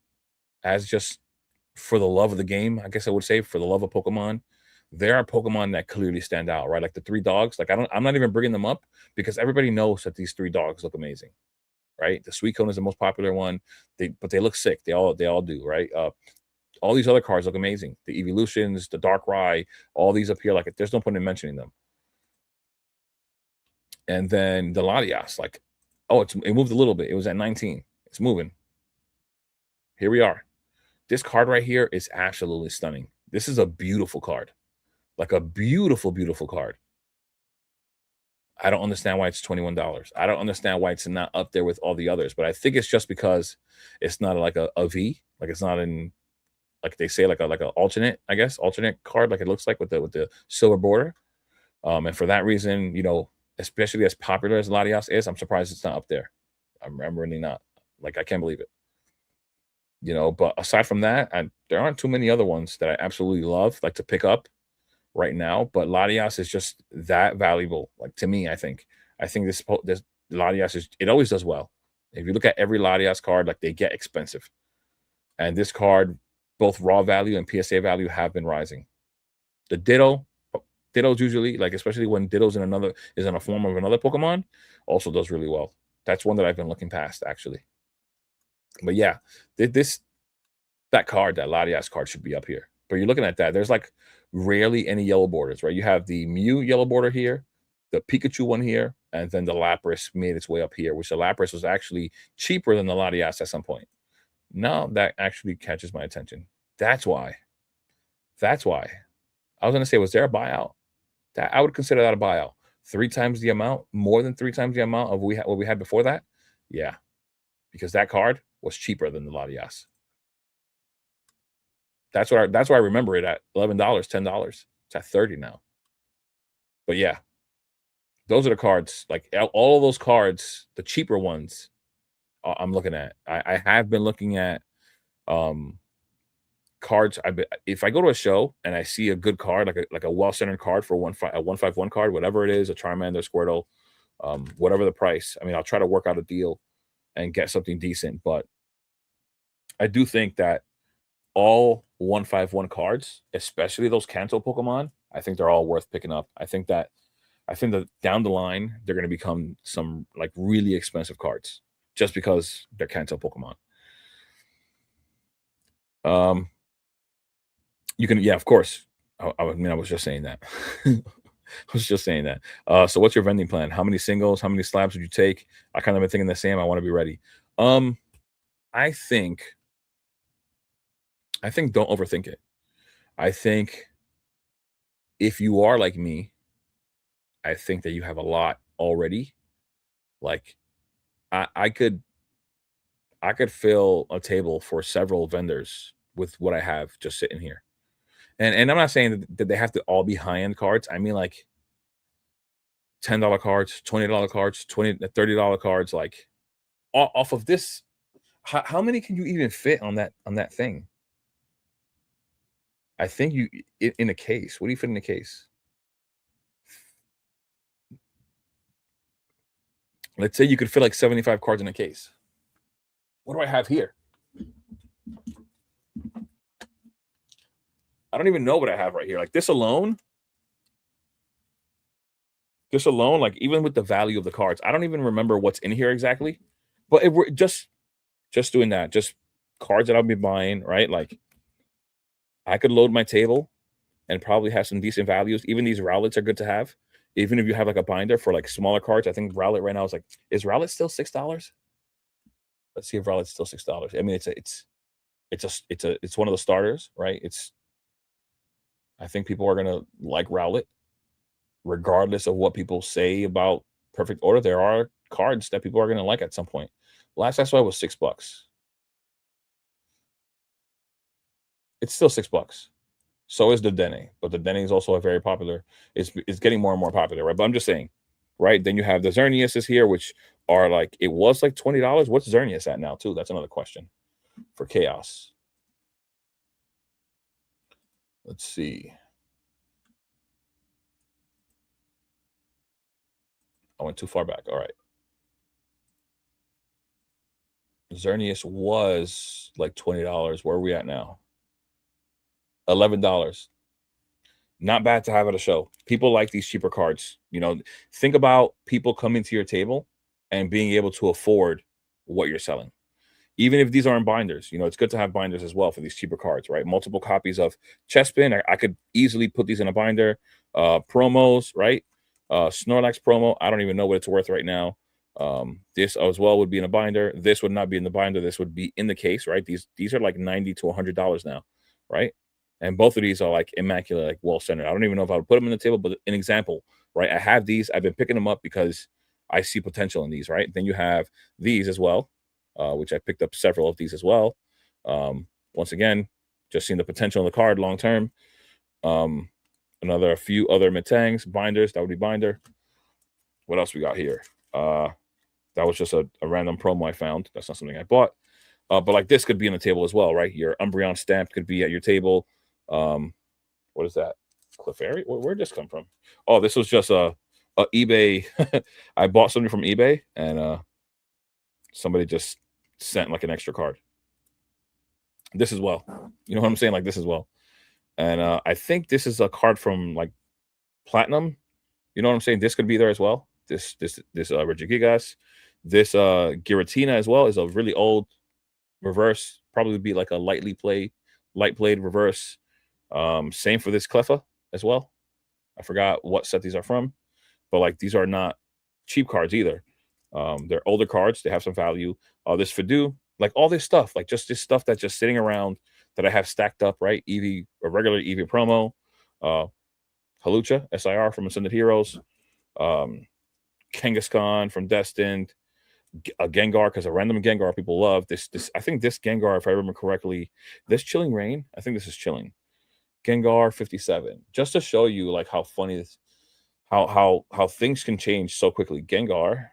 as just for the love of the game, I guess I would say for the love of Pokemon, there are Pokemon that clearly stand out, right? Like the three dogs. Like I'm not even bringing them up because everybody knows that these three dogs look amazing, right? The Suicune is the most popular one. But they look sick. They all do, right? All these other cards look amazing. The Evolutions, the Darkrai, all these up here. Like there's no point in mentioning them. And then the Latias, like, oh, it moved a little bit. It was at 19. It's moving. Here we are. This card right here is absolutely stunning. This is a beautiful card. Like a beautiful, beautiful card. I don't understand why it's $21. I don't understand why it's not up there with all the others, but I think it's just because it's not like a V. Like it's not in, like they say, like a alternate, I guess, alternate card, like it looks like with the silver border. And for that reason, especially as popular as Latias is, I'm surprised it's not up there. I'm really not. Like, I can't believe it. But aside from that, there aren't too many other ones that I absolutely love, like to pick up right now. But Latias is just that valuable, like to me. I think this Latias it always does well. If you look at every Latias card, like they get expensive, and this card, both raw value and PSA value have been rising. The Ditto's usually, like especially when Ditto's is in a form of another Pokemon, also does really well. That's one that I've been looking past actually. But yeah, that Latias card should be up here. But you're looking at that. There's like rarely any yellow borders, right? You have the Mew yellow border here, the Pikachu one here, and then the Lapras made its way up here, which the Lapras was actually cheaper than the Latias at some point. Now that actually catches my attention. That's why. I was going to say, was there a buyout? That I would consider that a buyout. 3 times the amount, more than 3 times the amount of what we had before that. Yeah, because that card was cheaper than the Latias. That's why I remember it at $11, $10. It's at 30 now. But yeah, those are the cards. Like all of those cards, the cheaper ones, I'm looking at. I have been looking at um cards. If I go to a show and I see a good card, like a well centered card for a 151 card, whatever it is, a Charmander, Squirtle, whatever the price. I mean, I'll try to work out a deal and get something decent. But I do think that all 151 cards, especially those Kanto Pokemon, I think they're all worth picking up. I think that down the line they're going to become some like really expensive cards just because they're Kanto Pokemon. Um, you can, yeah, of course. I mean, I was just saying that. I was just saying that. So what's your vending plan? How many singles? How many slabs would you take? I kind of been thinking the same. I want to be ready. Um, I think, I think don't overthink it. I think if you are like me, I think that you have a lot already. Like I, I could I could fill a table for several vendors with what I have just sitting here. And I'm not saying that they have to all be high-end cards. I mean like $10 cards, $20 cards, $30 cards, like off of this. How many can you even fit on that thing? I think you in a case. What do you fit in a case? Let's say you could fit like 75 cards in a case. What do I have here? I don't even know what I have right here. Like this alone, like even with the value of the cards, I don't even remember what's in here exactly. But if we're just doing that, just cards that I'll be buying, right? Like I could load my table and probably have some decent values. Even these Rowlets are good to have. Even if you have like a binder for like smaller cards, I think Rowlet right now is like, is Rowlet still $6? Let's see if Rowlet's still $6. I mean, it's one of the starters, right? I think people are gonna like Rowlet, regardless of what people say about Perfect Order. There are cards that people are gonna like at some point. Last I saw it was $6. It's still $6. So is the Dene, but the Dene is also a very popular. It's getting more and more popular, right? But I'm just saying, right? Then you have the Xerneas here, which are like it was like $20. What's Xerneas at now, too? That's another question for Chaos. Let's see. I went too far back. All right. Xerneas was like $20. Where are we at now? $11. Not bad to have at a show. People like these cheaper cards. You know, think about people coming to your table and being able to afford what you're selling. Even if these aren't binders, you know, it's good to have binders as well for these cheaper cards, right? Multiple copies of Chespin. I could easily put these in a binder. Promos, right? Snorlax promo. I don't even know what it's worth right now. This as well would be in a binder. This would not be in the binder. This would be in the case, right? These are like $90 to $100 now, right? And both of these are like immaculate, like well centered. I don't even know if I would put them in the table, but an example, right? I have these. I've been picking them up because I see potential in these, right? Then you have these as well, which I picked up several of these as well. Once again, just seeing the potential in the card long term. A few other Metangs, binders. That would be binder. What else we got here? That was just a random promo I found. That's not something I bought. But like this could be on the table as well, right? Your Umbreon stamp could be at your table. What is that? Clefairy? Where'd this come from? Oh, this was just a eBay. I bought something from eBay and somebody just sent like an extra card. This as well. You know what I'm saying? Like this as well. And I think this is a card from like Platinum. You know what I'm saying? This could be there as well. This Regigigas. This Giratina as well is a really old reverse. Probably be like a light played reverse. Same for this Cleffa as well. I forgot what set these are from, but like these are not cheap cards either. They're older cards. They have some value. This Fidu, like all this stuff, like just this stuff that's just sitting around that I have stacked up, right? Eevee, a regular Eevee promo, Halucha, SIR from Ascended Heroes, Kangaskhan from Destined, a Gengar, because a random Gengar people love this. I think this Gengar, if I remember correctly, this Chilling Rain. I think this is Chilling Gengar 57. Just to show you like how funny this, how things can change so quickly. Gengar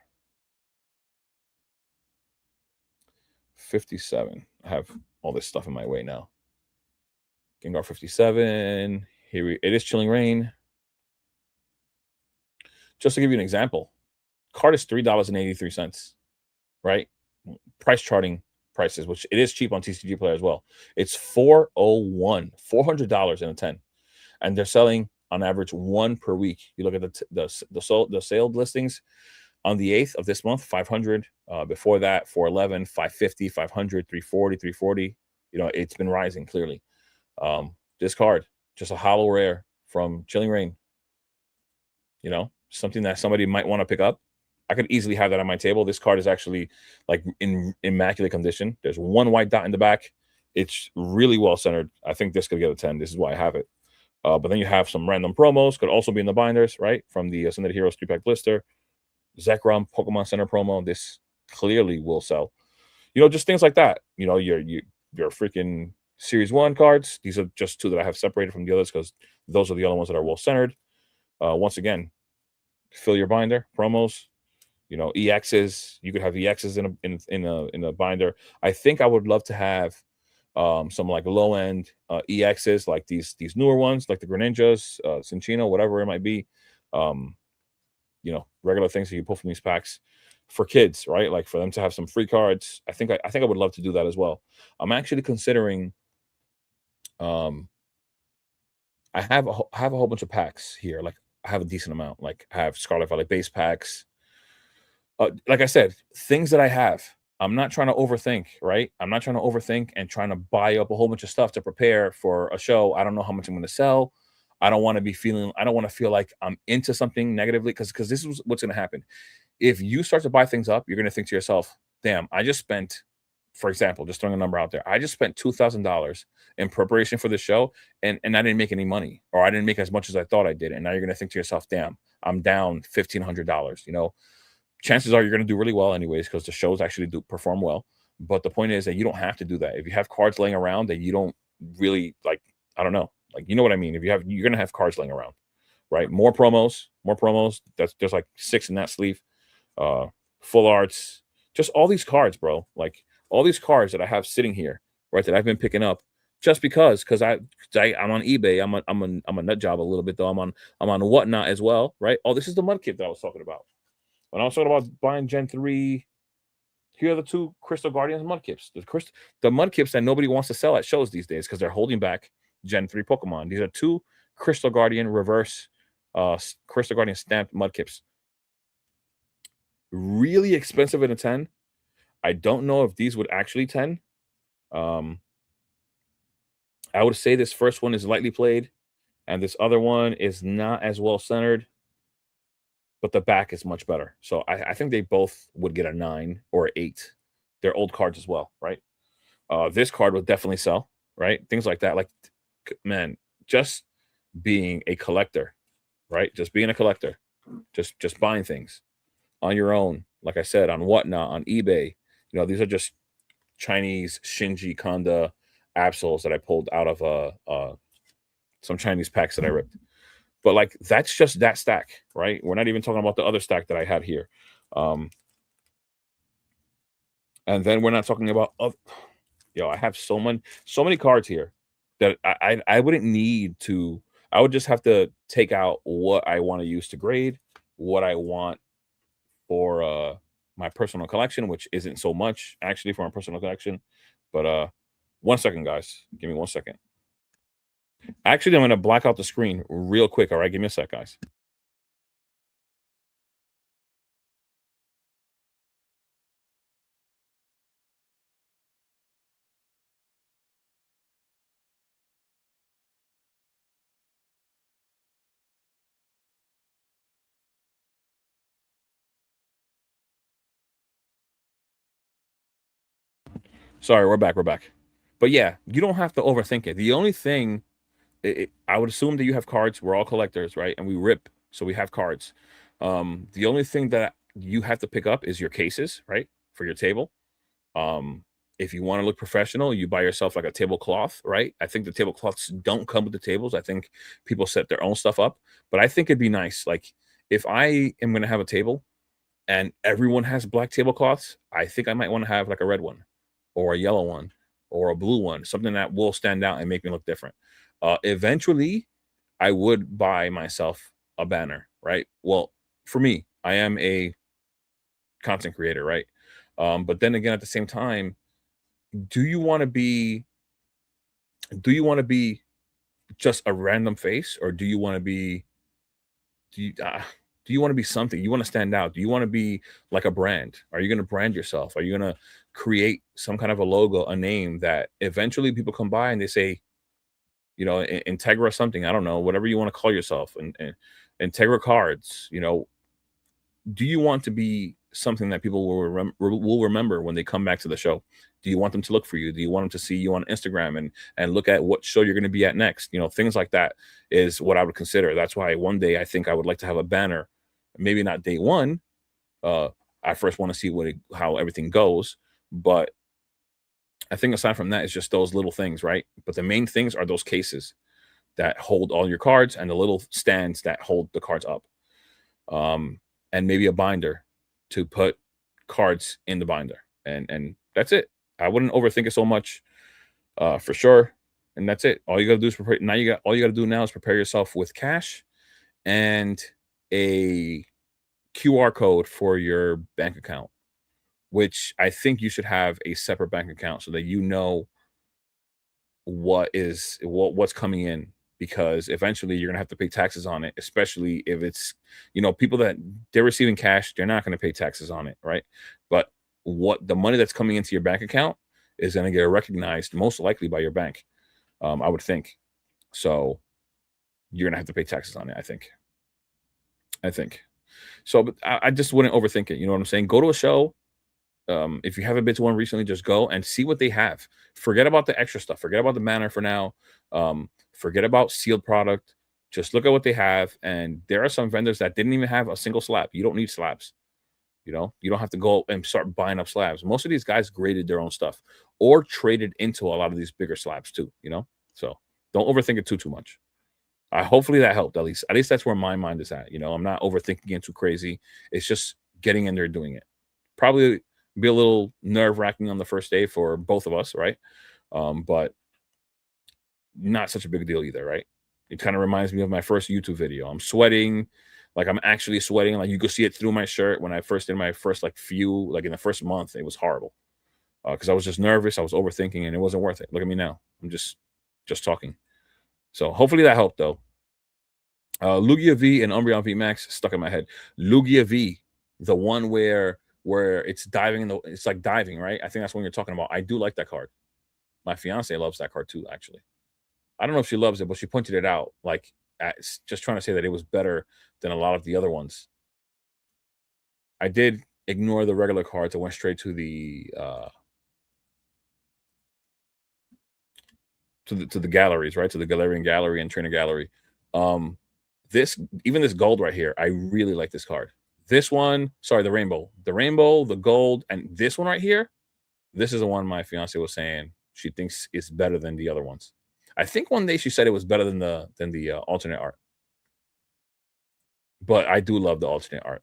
57. I have all this stuff in my way now. Gengar 57. It is Chilling Rain. Just to give you an example, card is $3.83, right? Price charting prices, which it is cheap on TCG Player as well. It's $401, $400 in a 10, and they're selling on average one per week. You look at the sale listings on the 8th of this month, 500. Before that, 411, 550, 500, 340, 340. You know, it's been rising clearly. This card, just a hollow rare from Chilling Rain. You know, something that somebody might want to pick up. I could easily have that on my table. This card is actually like in immaculate condition. There's one white dot in the back. It's really well centered. I think this could get a 10. This is why I have it. But then you have some random promos, could also be in the binders, right? From the Ascended Heroes 3-pack blister. Zekrom Pokemon Center promo. This clearly will sell. You know, just things like that. You know, your freaking Series 1 cards. These are just two that I have separated from the others because those are the other ones that are well centered. Once again, fill your binder, promos. You know, EXs. You could have EXs in a binder. I think I would love to have some like low end EXs, like these newer ones, like the Greninjas, Cinchino, whatever it might be. You know, regular things that you pull from these packs for kids, right? Like for them to have some free cards. I think I would love to do that as well. I'm actually considering. I have a whole bunch of packs here. Like I have a decent amount. Like I have Scarlet Valley base packs. Like I said, things that I have. I'm not trying to overthink, right? I'm not trying to overthink and trying to buy up a whole bunch of stuff to prepare for a show. I don't know how much I'm going to sell. I don't want to feel like I'm into something negatively because this is what's going to happen. If you start to buy things up, you're going to think to yourself, damn, I just spent, for example, just throwing a number out there, I just spent $2,000 in preparation for the show and I didn't make any money or I didn't make as much as I thought I did. And now you're going to think to yourself, damn, I'm down $1,500, you know? Chances are you're going to do really well anyways because the shows actually do perform well. But the point is that you don't have to do that. If you have cards laying around that you don't really like, I don't know, like you know what I mean. You're going to have cards laying around, right? More promos. There's like 6 in that sleeve. Full arts, just all these cards, bro. Like all these cards that I have sitting here, right? That I've been picking up just because I'm on eBay. I'm a nut job a little bit though. I'm on Whatnot as well, right? Oh, this is the Mudkip that I was talking about. When I was talking about buying Gen 3, here are the 2 Crystal Guardians Mudkips. The Mudkips that nobody wants to sell at shows these days because they're holding back Gen 3 Pokemon. These are 2 Crystal Guardian reverse Crystal Guardian stamped Mudkips. Really expensive in a 10. I don't know if these would actually 10. I would say this first one is lightly played, and this other one is not as well centered. But the back is much better. So I think they both would get a 9 or 8. They're old cards as well, right? This card would definitely sell, right? Things like that. Like, man, just being a collector, right? Just being a collector, just buying things on your own. Like I said, on Whatnot, on eBay. You know, these are just Chinese Shinji Kanda Absols that I pulled out of some Chinese packs that I ripped. But like that's just that stack, right? We're not even talking about the other stack that I had here. And then we're not talking about I have so many cards here that I wouldn't need to. I would just have to take out what I want to use to grade, what I want for my personal collection, which isn't so much actually for my personal collection. But 1 second, guys. Give me 1 second. Actually, I'm going to black out the screen real quick. All right, give me a sec, guys. Sorry, we're back. We're back. But yeah, you don't have to overthink it. The only thing, I would assume that you have cards. We're all collectors, right? And we rip, so we have cards. The only thing that you have to pick up is your cases, right, for your table. Um, if you want to look professional, you buy yourself like a tablecloth, right? I think the tablecloths don't come with the tables. I think people set their own stuff up, but I think it'd be nice. Like if I am going to have a table and everyone has black tablecloths, I think I might want to have like a red one or a yellow one or a blue one, something that will stand out and make me look different. Eventually, I would buy myself a banner, right? Well, for me, I am a content creator, right? But then again, at the same time, do you want to be do you want to be just a random face, or do you want to be do you do you want to be something? You want to stand out? Do you want to be like a brand? Are you going to brand yourself? Are you going to create some kind of a logo, a name that eventually people come by and they say, Integra something, I don't know, whatever you want to call yourself, and Integra cards, do you want to be something that people will remember when they come back to the show? Do you want them to look for you? Do you want them to see you on Instagram and look at what show you're going to be at next? Things like that is what I would consider. That's why one day I think I would like to have a banner. Maybe not day one. I first want to see how everything goes, but I think aside from that, it's just those little things, right? But the main things are those cases that hold all your cards and the little stands that hold the cards up. And maybe a binder to put cards in the binder. And that's it. I wouldn't overthink it so much, for sure. And that's it. All you gotta do is prepare. All you gotta do now is prepare yourself with cash and a QR code for your bank account, which I think you should have a separate bank account so that you know what's coming in, because eventually you're gonna have to pay taxes on it, especially if it's people that they're receiving cash, they're not going to pay taxes on it, right? But what the money that's coming into your bank account is going to get recognized most likely by your bank, I would think. So you're gonna have to pay taxes on it, I think so. But I just wouldn't overthink it, you know what I'm saying? Go to a show. If you haven't been to one recently, just go and see what they have. Forget about the extra stuff. Forget about the banner for now. Forget about sealed product. Just look at what they have. And there are some vendors that didn't even have a single slab. You don't need slabs. You don't have to go and start buying up slabs. Most of these guys graded their own stuff or traded into a lot of these bigger slabs too. So don't overthink it too much. Hopefully that helped. At least that's where my mind is at. I'm not overthinking it too crazy. It's just getting in there and doing it. Probably be a little nerve-wracking on the first day for both of us, right? But not such a big deal either, right? It kind of reminds me of my first YouTube video. I'm sweating, like I'm actually sweating. Like you could see it through my shirt when I first did my first like in the first month. It was horrible because I was just nervous. I was overthinking, and it wasn't worth it. Look at me now. I'm just talking. So hopefully that helped though. Lugia V and Umbreon V Max stuck in my head. Lugia V, the one where it's diving it's like diving, right? I think that's what you're talking about. I do like that card. My fiance loves that card too, actually. I don't know if she loves it, but she pointed it out, like just trying to say that it was better than a lot of the other ones. I did ignore the regular cards. I went straight to the galleries, right? To the Galarian Gallery and Trainer Gallery. Even this gold right here, I really like this card. This one, sorry, the rainbow, the gold, and this one right here. This is the one my fiance was saying she thinks is better than the other ones. I think one day she said it was better than the alternate art, but I do love the alternate art.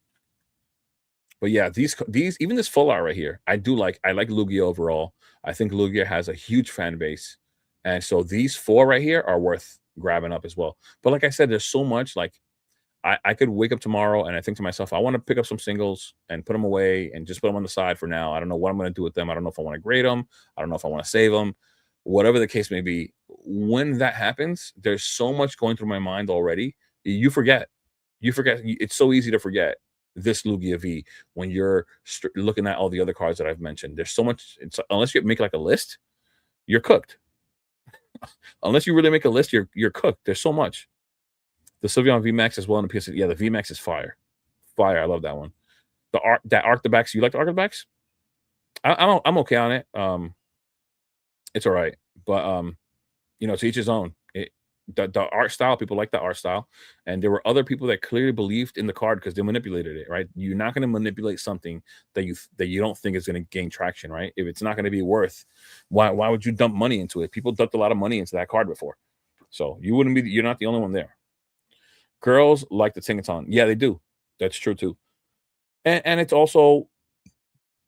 But yeah, these even this full art right here, I do like. I like Lugia overall. I think Lugia has a huge fan base, and so these four right here are worth grabbing up as well. But like I said, there's so much. Like I could wake up tomorrow and I think to myself, I want to pick up some singles and put them away and just put them on the side for now. I don't know what I'm going to do with them. I don't know if I want to grade them. I don't know if I want to save them. Whatever the case may be, when that happens, there's so much going through my mind already. You forget. It's so easy to forget this Lugia V when you're looking at all the other cards that I've mentioned. There's so much. Unless you make like a list, you're cooked. Unless you really make a list, you're cooked. There's so much. The Sylveon VMAX as well in the PS. Yeah, the VMAX is fire. Fire. I love that one. That Arc the Backs. You like the Arc the Backs? I'm okay on it. It's all right. But to each his own. The art style, people like the art style, and there were other people that clearly believed in the card because they manipulated it, right? You're not going to manipulate something that you don't think is going to gain traction, right? If it's not going to be worth, why would you dump money into it? People dumped a lot of money into that card before, so you're not the only one there. Girls like the Tinkaton, yeah, they do. That's true too, and it's also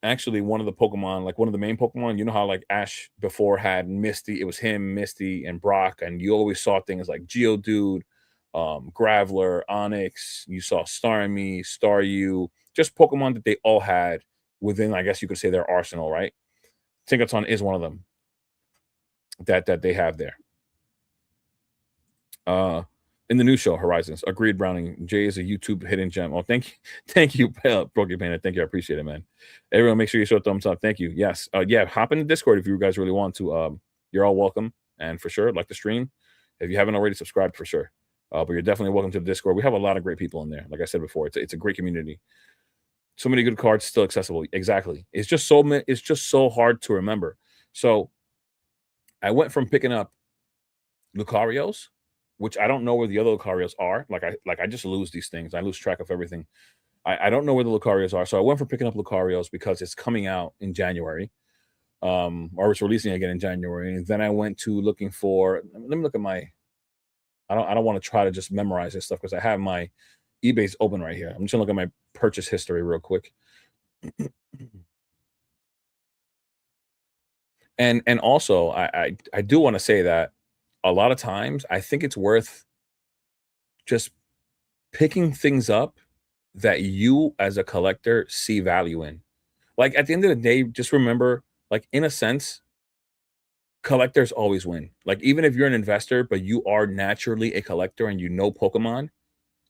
actually one of the Pokemon, like one of the main Pokemon. You know how like Ash before had Misty, it was him, Misty, and Brock, and you always saw things like Geodude, Graveler, Onyx. You saw Starmie, Staryu, just Pokemon that they all had within, I guess you could say, their arsenal, right? Tinkaton is one of them that they have there. Uh, in the new show, Horizons. Agreed, Browning. Jay is a YouTube hidden gem. Oh, thank you, thank you, Brookie Panda. Thank you, I appreciate it, man. Everyone, make sure you show a thumbs up. Thank you. Yes, yeah, hop in the Discord if you guys really want to. You're all welcome, and for sure, like the stream. If you haven't already subscribed, for sure. But you're definitely welcome to the Discord. We have a lot of great people in there. Like I said before, it's a great community. So many good cards still accessible. Exactly. It's just so hard to remember. So I went from picking up Lucarios, which I don't know where the other Lucarios are. Like I just lose these things. I lose track of everything. I don't know where the Lucarios are. So I went for picking up Lucarios because it's coming out in January. Or it's releasing again in January. And then I went to looking for, let me look at my, I don't want to try to just memorize this stuff because I have my eBay's open right here. I'm just gonna look at my purchase history real quick. And also I do want to say that a lot of times I think it's worth just picking things up that you as a collector see value in. Like at the end of the day, just remember, like in a sense, collectors always win. Like even if you're an investor, but you are naturally a collector and you know Pokemon,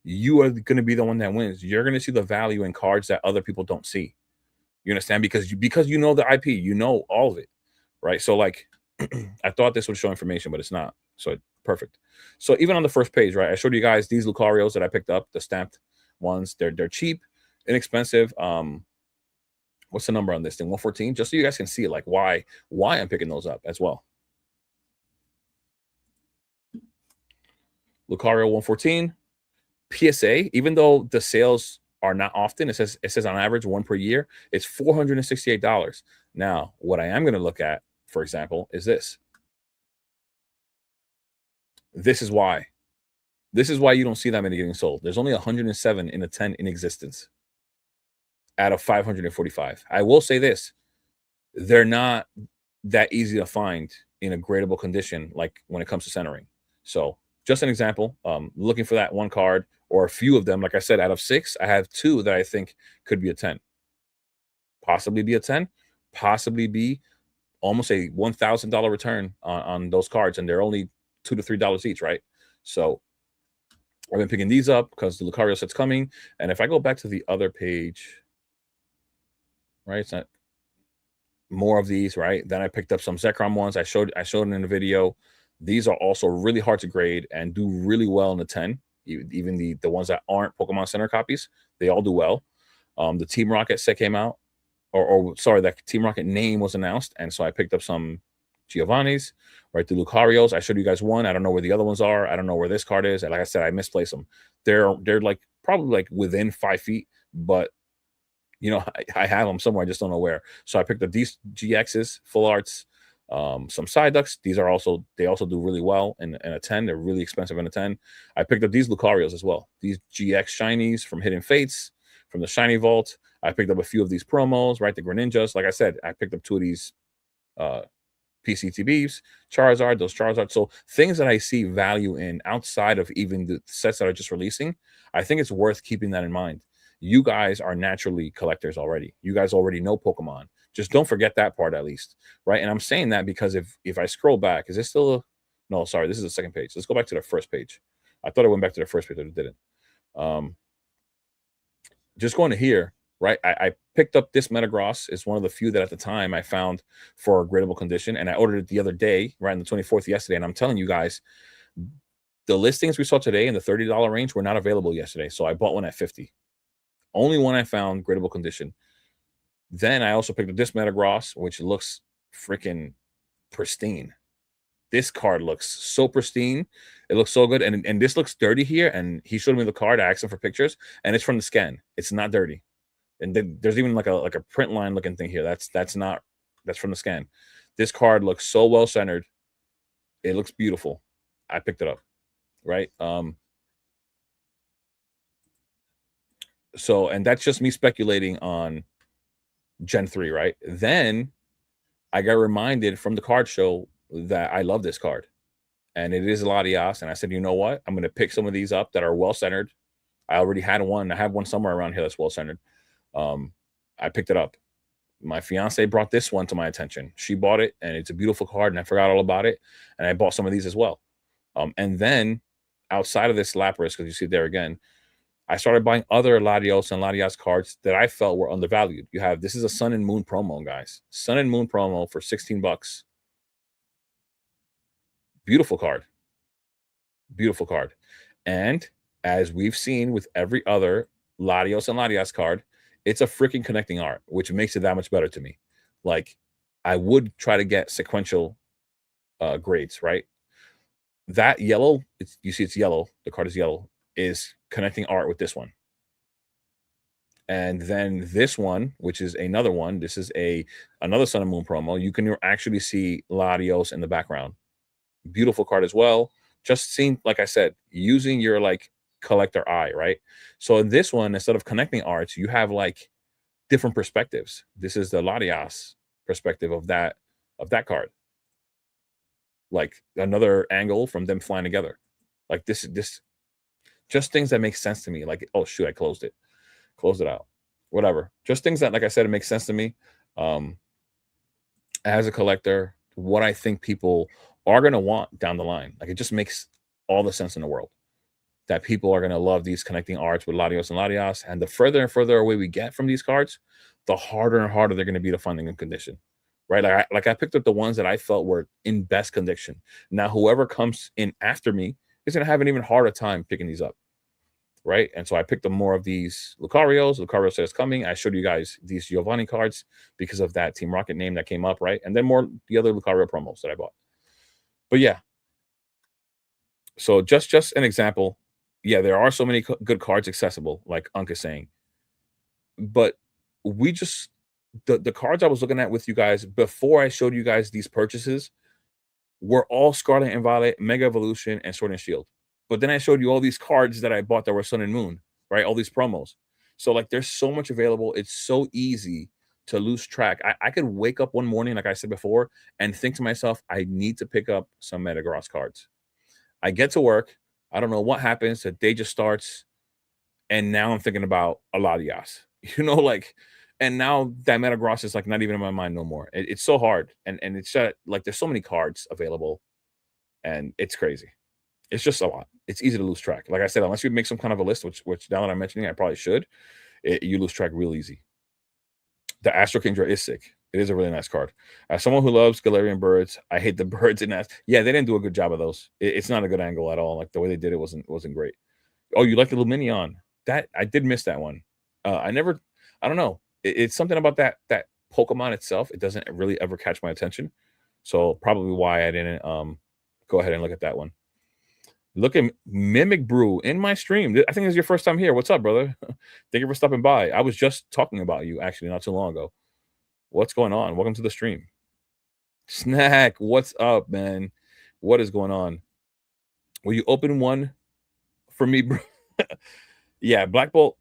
you are going to be the one that wins. You're going to see the value in cards that other people don't see. You understand? Because you know the IP, you know all of it, right? So like, I thought this would show information, but it's not. So perfect. So even on the first page, right? I showed you guys these Lucarios that I picked up, the stamped ones. They're cheap, inexpensive. What's the number on this thing? 114. Just so you guys can see like why I'm picking those up as well. Lucario 114. PSA, even though the sales are not often, it says on average one per year, it's $468. Now, what I am going to look at, for example, is this. This is why. This is why you don't see that many getting sold. There's only 107 in a 10 in existence out of 545. I will say this. They're not that easy to find in a gradable condition like when it comes to centering. So just an example, looking for that one card or a few of them. Like I said, out of 6, I have 2 that I think could be a 10. Possibly be a 10, possibly be almost a $1,000 return on those cards, and they're only $2 to $3 each, right? So I've been picking these up because the Lucario set's coming. And if I go back to the other page, right, it's not more of these, right? Then I picked up some Zekrom ones. I showed them in the video. These are also really hard to grade and do really well in the 10. Even the ones that aren't Pokemon Center copies, they all do well. The Team Rocket set came out, or sorry, that Team Rocket name was announced, and so I picked up some Giovanni's, right? The Lucarios. I showed you guys one. I don't know where the other ones are. I don't know where this card is. And like I said, I misplaced them. They're like probably like within 5 feet, but you know, I have them somewhere. I just don't know where. So I picked up these GXs, full arts, some Psyducks. They also do really well in a 10. They're really expensive in a 10. I picked up these Lucarios as well. These GX shinies from Hidden Fates, from the Shiny Vault. I picked up a few of these promos, right? The Greninjas. Like I said, I picked up 2 of these PCTBs, Charizard, those Charizard. So things that I see value in outside of even the sets that are just releasing, I think it's worth keeping that in mind. You guys are naturally collectors already. You guys already know Pokemon. Just don't forget that part at least, right? And I'm saying that because if I scroll back, is this still no, sorry, this is the second page. Let's go back to the first page. I thought I went back to the first page, but it didn't. Just going to here, right? I picked up this Metagross. It's one of the few that at the time I found for a gradable condition, and I ordered it the other day, right on the 24th yesterday. And I'm telling you guys, the listings we saw today in the $30 range were not available yesterday. So I bought one at 50. Only one I found gradable condition. Then I also picked up this Metagross, which looks freaking pristine. This card looks so pristine. It looks so good. And this looks dirty here. And he showed me the card. I asked him for pictures, and it's from the scan. It's not dirty. And then there's even like a print line looking thing here. That's from the scan. This card looks so well centered. It looks beautiful. I picked it up. Right. So, and that's just me speculating on Gen 3, right? Then I got reminded from the card show that I love this card. And it is Latias. And I said, you know what? I'm going to pick some of these up that are well centered. I already had one. I have one somewhere around here that's well centered. I picked it up. My fiance brought this one to my attention. She bought it, and it's a beautiful card, and I forgot all about it. And I bought some of these as well. And then outside of this Lapras, because you see there again, I started buying other Latios and Latias cards that I felt were undervalued. This is a Sun and Moon promo, guys. Sun and Moon promo for 16 bucks. Beautiful card. Beautiful card. And as we've seen with every other Latios and Latias card, it's a freaking connecting art, which makes it that much better to me. Like, I would try to get sequential grades, right? That yellow, you see it's yellow, the card is yellow, is connecting art with this one. And then this one, which is another one, this is another Sun and Moon promo. You can actually see Latios in the background. Beautiful card as well. Just seeing, like I said, using your like collector eye, right? So in this one, instead of connecting arts, you have like different perspectives. This is the Latias perspective of that card. Like another angle from them flying together. Like this just things that make sense to me. Like, oh shoot, I closed it out, whatever. Just things that, like I said, it makes sense to me. As a collector, what I think people are going to want down the line. Like, it just makes all the sense in the world that people are going to love these connecting arts with Latios and Latias. And the further and further away we get from these cards, the harder and harder they're going to be to find in condition, right? I picked up the ones that I felt were in best condition. Now, whoever comes in after me is going to have an even harder time picking these up, right? And so I picked up more of these Lucarios. Lucario says coming. I showed you guys these Giovanni cards because of that Team Rocket name that came up, right? And then more the other Lucario promos that I bought. But yeah, so just an example. Yeah, there are so many good cards accessible, like Unc is saying. But we just the cards I was looking at with you guys before I showed you guys these purchases were all Scarlet and Violet, Mega Evolution, and Sword and Shield. But then I showed you all these cards that I bought that were Sun and Moon, right? All these promos. So like there's so much available. It's so easy to lose track. I could wake up one morning, like I said before, and think to myself, I need to pick up some Metagross cards. I get to work. I don't know what happens. The day just starts. And now I'm thinking about a Latias. Like, and now that Metagross is like not even in my mind no more. It's so hard. And it's like there's so many cards available. And it's crazy. It's just a lot. It's easy to lose track. Like I said, unless you make some kind of a list, which now that I'm mentioning, I probably should, you lose track real easy. The Astro Kingdra is sick. It is a really nice card. As someone who loves Galarian birds, I hate the birds in that. Yeah, they didn't do a good job of those. It's not a good angle at all. Like the way they did it wasn't great. Oh, you like the Luminion? That I did miss that one. I don't know. It's something about that Pokemon itself. It doesn't really ever catch my attention. So probably why I didn't go ahead and look at that one. Look at Mimic Brew in my stream. I think this is your first time here. What's up, brother? Thank you for stopping by. I was just talking about you actually not too long ago. What's going on? Welcome to the stream. Snack, what's up, man? What is going on? Will you open one for me, bro? Yeah, Black Bolt.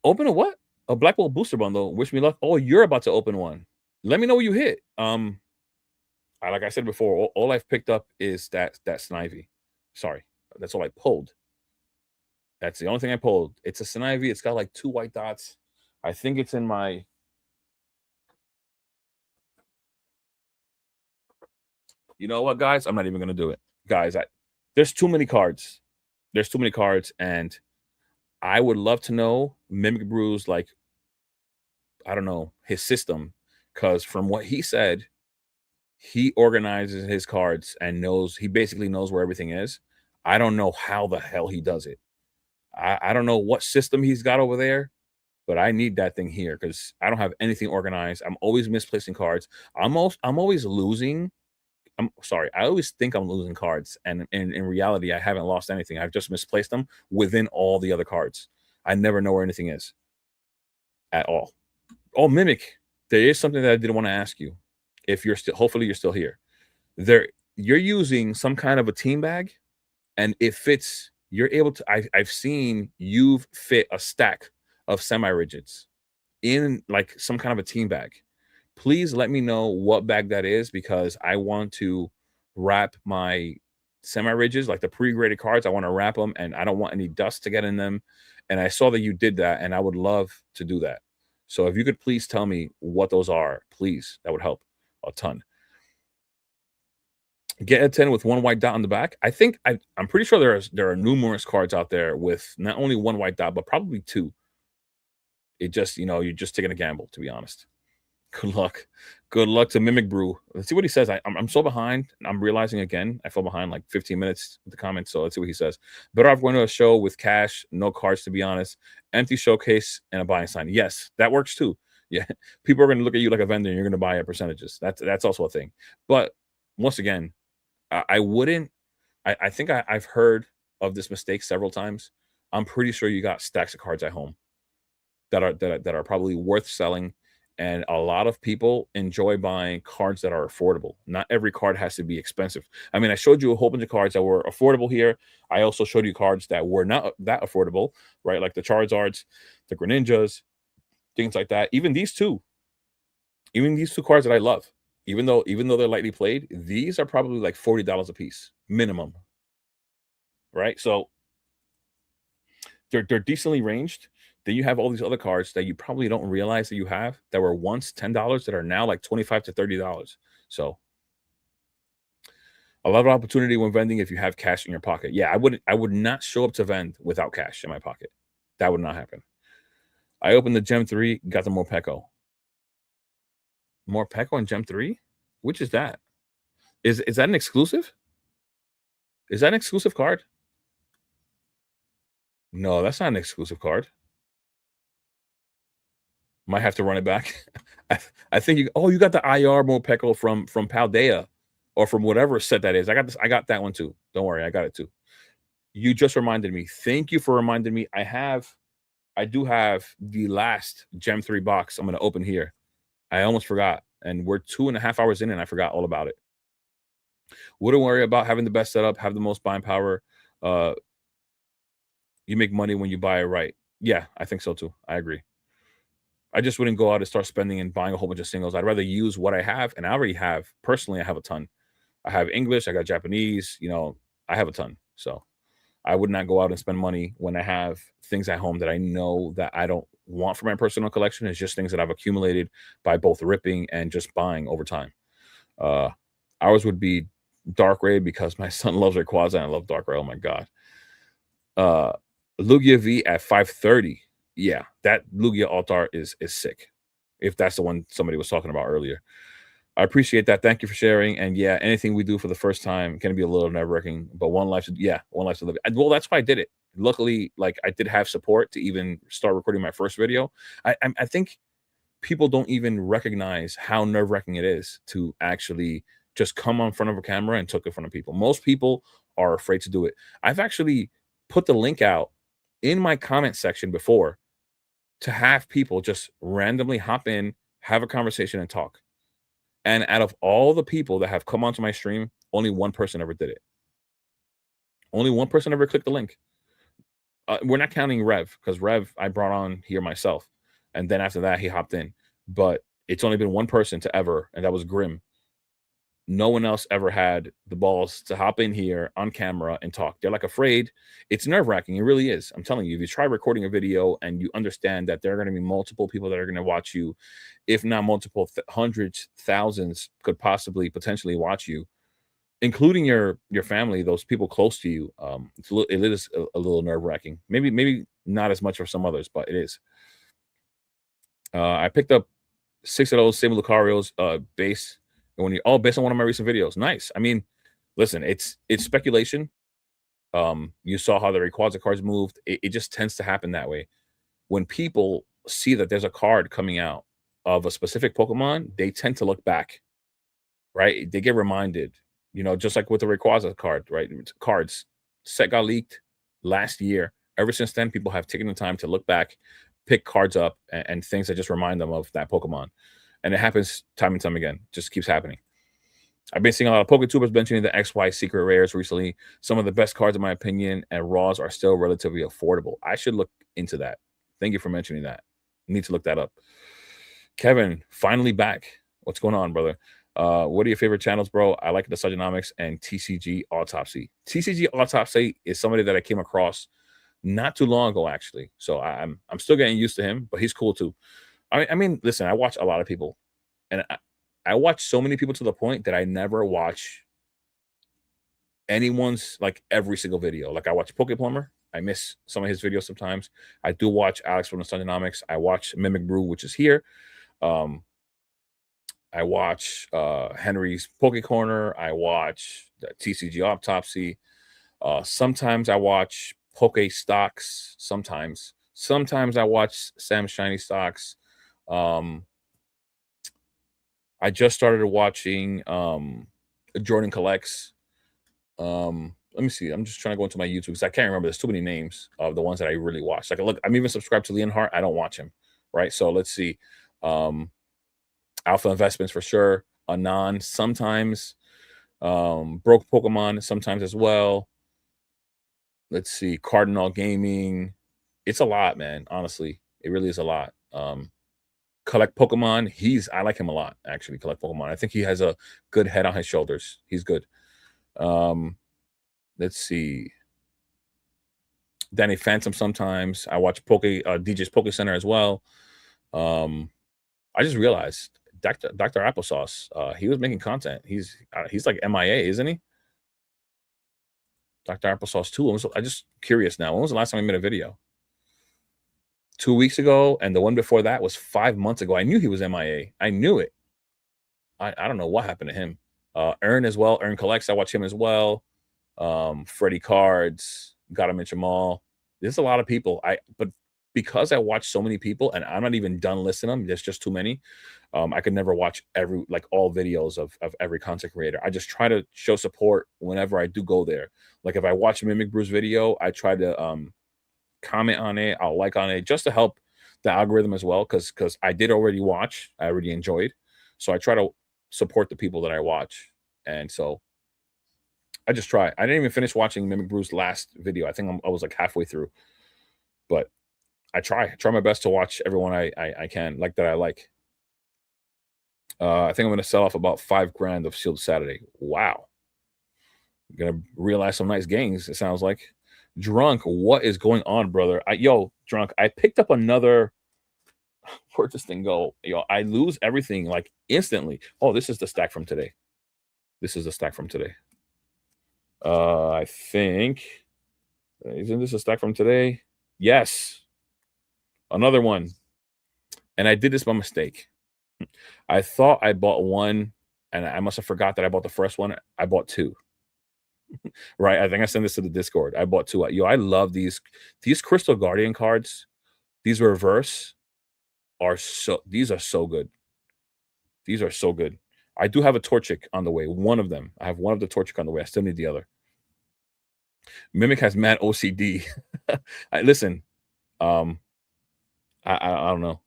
Open a what? A Black Bolt booster bundle. Wish me luck. Oh, you're about to open one. Let me know what you hit. Like I said before, all I've picked up is that Snivy. Sorry, that's all I pulled. That's the only thing I pulled. It's a Snivy. It's got like 2 white dots. I think it's in my. You know what, guys? I'm not even gonna do it, guys. There's too many cards. There's too many cards, and I would love to know Mimic Brew's like, I don't know, his system, because from what he said, he organizes his cards and he basically knows where everything is. I don't know how the hell he does it. I don't know what system he's got over there, but I need that thing here because I don't have anything organized. I'm always misplacing cards. I'm always losing I'm sorry. I always think I'm losing cards, and in reality, I haven't lost anything. I've just misplaced them within all the other cards. I never know where anything is at all. Oh, Mimic. There is something that I did want to ask you. If you're still, hopefully, you're still here. There, you're using some kind of a team bag, and it fits. You're able to. I've seen you've fit a stack of semi rigids in like some kind of a team bag. Please let me know what bag that is because I want to wrap my semi ridges, like the pre-graded cards. I want to wrap them and I don't want any dust to get in them. And I saw that you did that and I would love to do that. So if you could please tell me what those are, please, that would help a ton. Get a 10 with one white dot on the back. I think I'm pretty sure there are numerous cards out there with not only one white dot, but probably two. It just, you're just taking a gamble, to be honest. Good luck. Good luck to Mimic Brew. Let's see what he says. I'm so behind. I'm realizing again, I fell behind like 15 minutes with the comments. So let's see what he says. Better off going to a show with cash, no cards, to be honest. Empty showcase and a buying sign. Yes, that works too. Yeah. People are going to look at you like a vendor and you're going to buy at percentages. That's also a thing. But once again, I wouldn't. I think I've heard of this mistake several times. I'm pretty sure you got stacks of cards at home that are probably worth selling. And a lot of people enjoy buying cards that are affordable. Not every card has to be expensive. I mean, I showed you a whole bunch of cards that were affordable here. I also showed you cards that were not that affordable, right? Like the Charizards, the Greninjas, things like that. Even these two cards that I love, even though they're lightly played, these are probably like $40 a piece minimum, right? So they're decently ranged. Then you have all these other cards that you probably don't realize that you have that were once $10 that are now like $25 to $30. So a lot of opportunity when vending if you have cash in your pocket. Yeah, I would not show up to vend without cash in my pocket. That would not happen. I opened the Gem 3, got the Morpeko. Morpeko and Gem 3? Which is that? Is that an exclusive? Is that an exclusive card? No, that's not an exclusive card. Might have to run it back. I think you got the IR Morpeko from Paldea or from whatever set that is. I got that one too. Don't worry, I got it too. You just reminded me. Thank you for reminding me. I do have the last Gem 3 box I'm gonna open here. I almost forgot. And we're 2.5 hours in and I forgot all about it. Wouldn't worry about having the best setup, have the most buying power. Uh you make money when you buy it right. Yeah, I think so too. I agree. I just wouldn't go out and start spending and buying a whole bunch of singles. I'd rather use what I have, and I already have. Personally, I have a ton. I have English, I got Japanese, I have a ton. So I would not go out and spend money when I have things at home that I know that I don't want for my personal collection. It's just things that I've accumulated by both ripping and just buying over time. Uh, Ours would be Dark Ray because my son loves Rayquaza and I love Dark Ray. Oh my god. Uh, Lugia V at 530. Yeah, that Lugia Altar is sick. If that's the one somebody was talking about earlier. I appreciate that. Thank you for sharing. And yeah, anything we do for the first time can be a little nerve-wracking, but one life to live. Well, that's why I did it. Luckily, like I did have support to even start recording my first video. I think people don't even recognize how nerve-wracking it is to actually just come on front of a camera and talk in front of people. Most people are afraid to do it. I've actually put the link out in my comment section before to have people just randomly hop in, have a conversation, and talk. And out of all the people that have come onto my stream, only one person ever did it. Only one person ever clicked the link. We're not counting Rev because Rev I brought on here myself, and then after that he hopped in. But it's only been one person to ever, and that was Grim. No one else ever had the balls to hop in here on camera and talk. They're like afraid. It's nerve-wracking. It really is. I'm telling you, if you try recording a video and you understand that there are going to be multiple people that are going to watch you, if not multiple hundreds, thousands could possibly potentially watch you, including your family, those people close to you. It is a little nerve-wracking. Maybe not as much for some others, but it is. I picked up 6 of those Sable Lucarios base. Based on one of my recent videos. Nice. I mean, listen, it's speculation. You saw how the Rayquaza cards moved. It just tends to happen that way. When people see that there's a card coming out of a specific Pokemon, they tend to look back, right? They get reminded You know, just like with the Rayquaza card, right? Cards set got leaked last year. Ever since then, people have taken the time to look back, pick cards up, and things that just remind them of that Pokemon. And it happens time and time again. Just keeps happening. I've been seeing a lot of PokeTubers mentioning the XY secret rares recently. Some of the best cards, in my opinion, and raws are still relatively affordable. I should look into that. Thank you for mentioning that. Need to look that up. Kevin, finally back. What's going on, brother? What are your favorite channels, bro? I like the Nostalgianomics and TCG Autopsy. TCG Autopsy is somebody that I came across not too long ago, actually. So I'm still getting used to him, but he's cool too. I mean, listen, I watch a lot of people, and I watch so many people to the point that I never watch anyone's like every single video. Like I watch Pokeplumber. I miss some of his videos sometimes. I do watch Alex from the Nostalgianomics. I watch Mimic Brew, which is here. Um, I watch Henry's Poke Corner. I watch the TCG Autopsy. Sometimes I watch Poke Stocks. Sometimes I watch Sam Shiny Stocks. I just started watching Jordan Collects. Let me see. I'm just trying to go into my YouTube because I can't remember. There's too many names of the ones that I really watch. Like, look, I'm even subscribed to Leonhardt. I don't watch him, right? So let's see. Alpha Investments for sure. Anon sometimes. Broke Pokemon sometimes as well. Let's see. Cardinal Gaming. It's a lot, man. Honestly, it really is a lot. Collect Pokemon. I like him a lot, actually. Collect Pokemon. I think he has a good head on his shoulders. He's good. Let's see. Danny Phantom sometimes. I watch DJ's Poke Center as well. I just realized Dr. Applesauce, he was making content. He's like MIA, isn't he? Dr. Applesauce too. I'm just curious now. When was the last time he made a video? 2 weeks ago, and the one before that was 5 months ago. I knew he was MIA. I knew it. I don't know what happened to him. Earn as well. Earn Collects. I watch him as well. Freddie Cards. Gotta mention them all. There's a lot of people. But because I watch so many people, and I'm not even done listing them, there's just too many. I could never watch all videos of every content creator. I just try to show support whenever I do go there. Like if I watch Mimic Brew's video, I try to comment on it, I'll like on it just to help the algorithm as well. Because I did already watch, I already enjoyed. So I try to support the people that I watch. And so I just try. I didn't even finish watching Mimic Brew's last video. I think I was like halfway through. But I try my best to watch everyone I can, like that I like. I think I'm gonna sell off about $5,000 of Sealed Saturday. Wow. Gonna realize some nice gains, it sounds like. Drunk, what is going on, brother? Drunk, I picked up another. Where'd this thing go? Yo, I lose everything like instantly. Oh, this is the stack from today. I think. Isn't this a stack from today? Yes. Another one. And I did this by mistake. I thought I bought one, and I must have forgot that I bought the first one. I bought two. Right? I think I sent this to the Discord. I bought two. I love these Crystal Guardian cards. These reverse these are so good. These are so good. I do have a Torchic on the way. One of them. I have one of the Torchic on the way. I still need the other. Mimic has mad OCD. Listen, I don't know.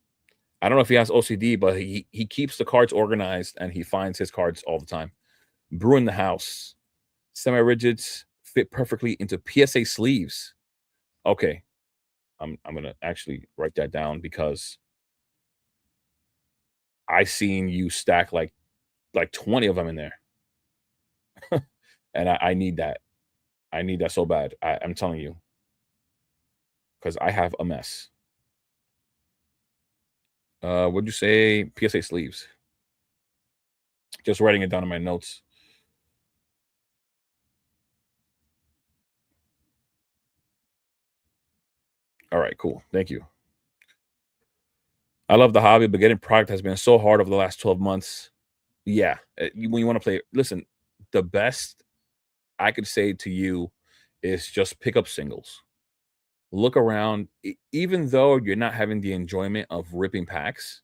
I don't know if he has OCD, but he keeps the cards organized and he finds his cards all the time. Brew in the house. Semi-rigids fit perfectly into PSA sleeves. Okay. I'm gonna actually write that down because I seen you stack like 20 of them in there. And I need that. I need that so bad. I'm telling you. Because I have a mess. What'd you say? PSA sleeves. Just writing it down in my notes. All right, cool. Thank you. I love the hobby, but getting product has been so hard over the last 12 months. Yeah. When you want to play, listen, the best I could say to you is just pick up singles. Look around. Even though you're not having the enjoyment of ripping packs,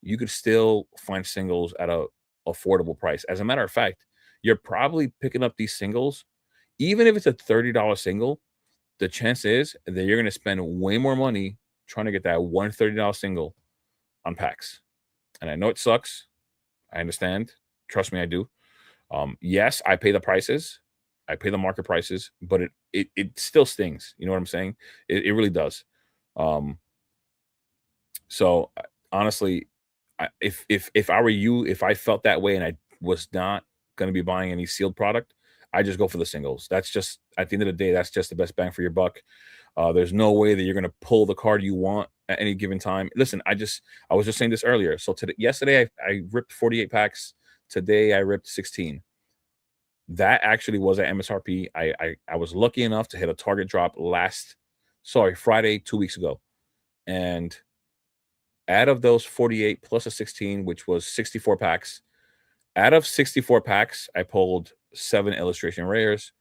you could still find singles at a affordable price. As a matter of fact, you're probably picking up these singles. Even if it's a $30 single, the chance is that you're gonna spend way more money trying to get that one $30 single on packs. And I know it sucks. I understand. Trust me, I do. Yes, I pay the prices. I pay the market prices, but it still stings. You know what I'm saying? It really does. Um, so honestly, if I were you, if I felt that way and I was not going to be buying any sealed product, I just go for the singles. That's just at the end of the day, that's just the best bang for your buck. There's no way that you're going to pull the card you want at any given time. Listen, I was just saying this earlier. So today, yesterday, I ripped 48 packs. Today, I ripped 16. That actually was at MSRP. I was lucky enough to hit a target drop Friday 2 weeks ago, and out of those 48 plus a 16, which was 64 packs, out of 64 packs, I pulled 7 illustration rares,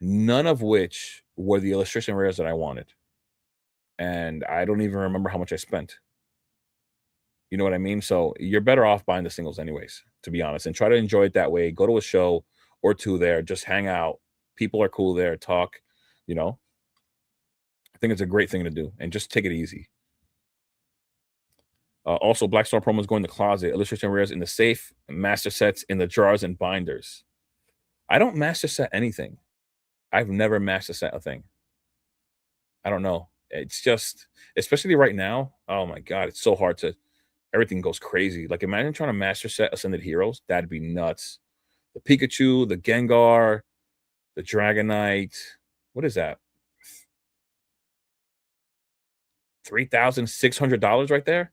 none of which were the illustration rares that I wanted. And I don't even remember how much I spent. You know what I mean? So you're better off buying the singles anyways, to be honest, and try to enjoy it that way. Go to a show or two there, just hang out. People are cool there, talk, you know. I think it's a great thing to do and just take it easy. Also, Black Star promos go in the closet, illustration rares in the safe, master sets in the jars and binders. I don't master set anything. I've never master set a thing. I don't know. It's just, especially right now. Oh my god, it's so hard to. Everything goes crazy. Like imagine trying to master set Ascended Heroes. That'd be nuts. The Pikachu, the Gengar, the Dragonite. What is that? $3,600 right there,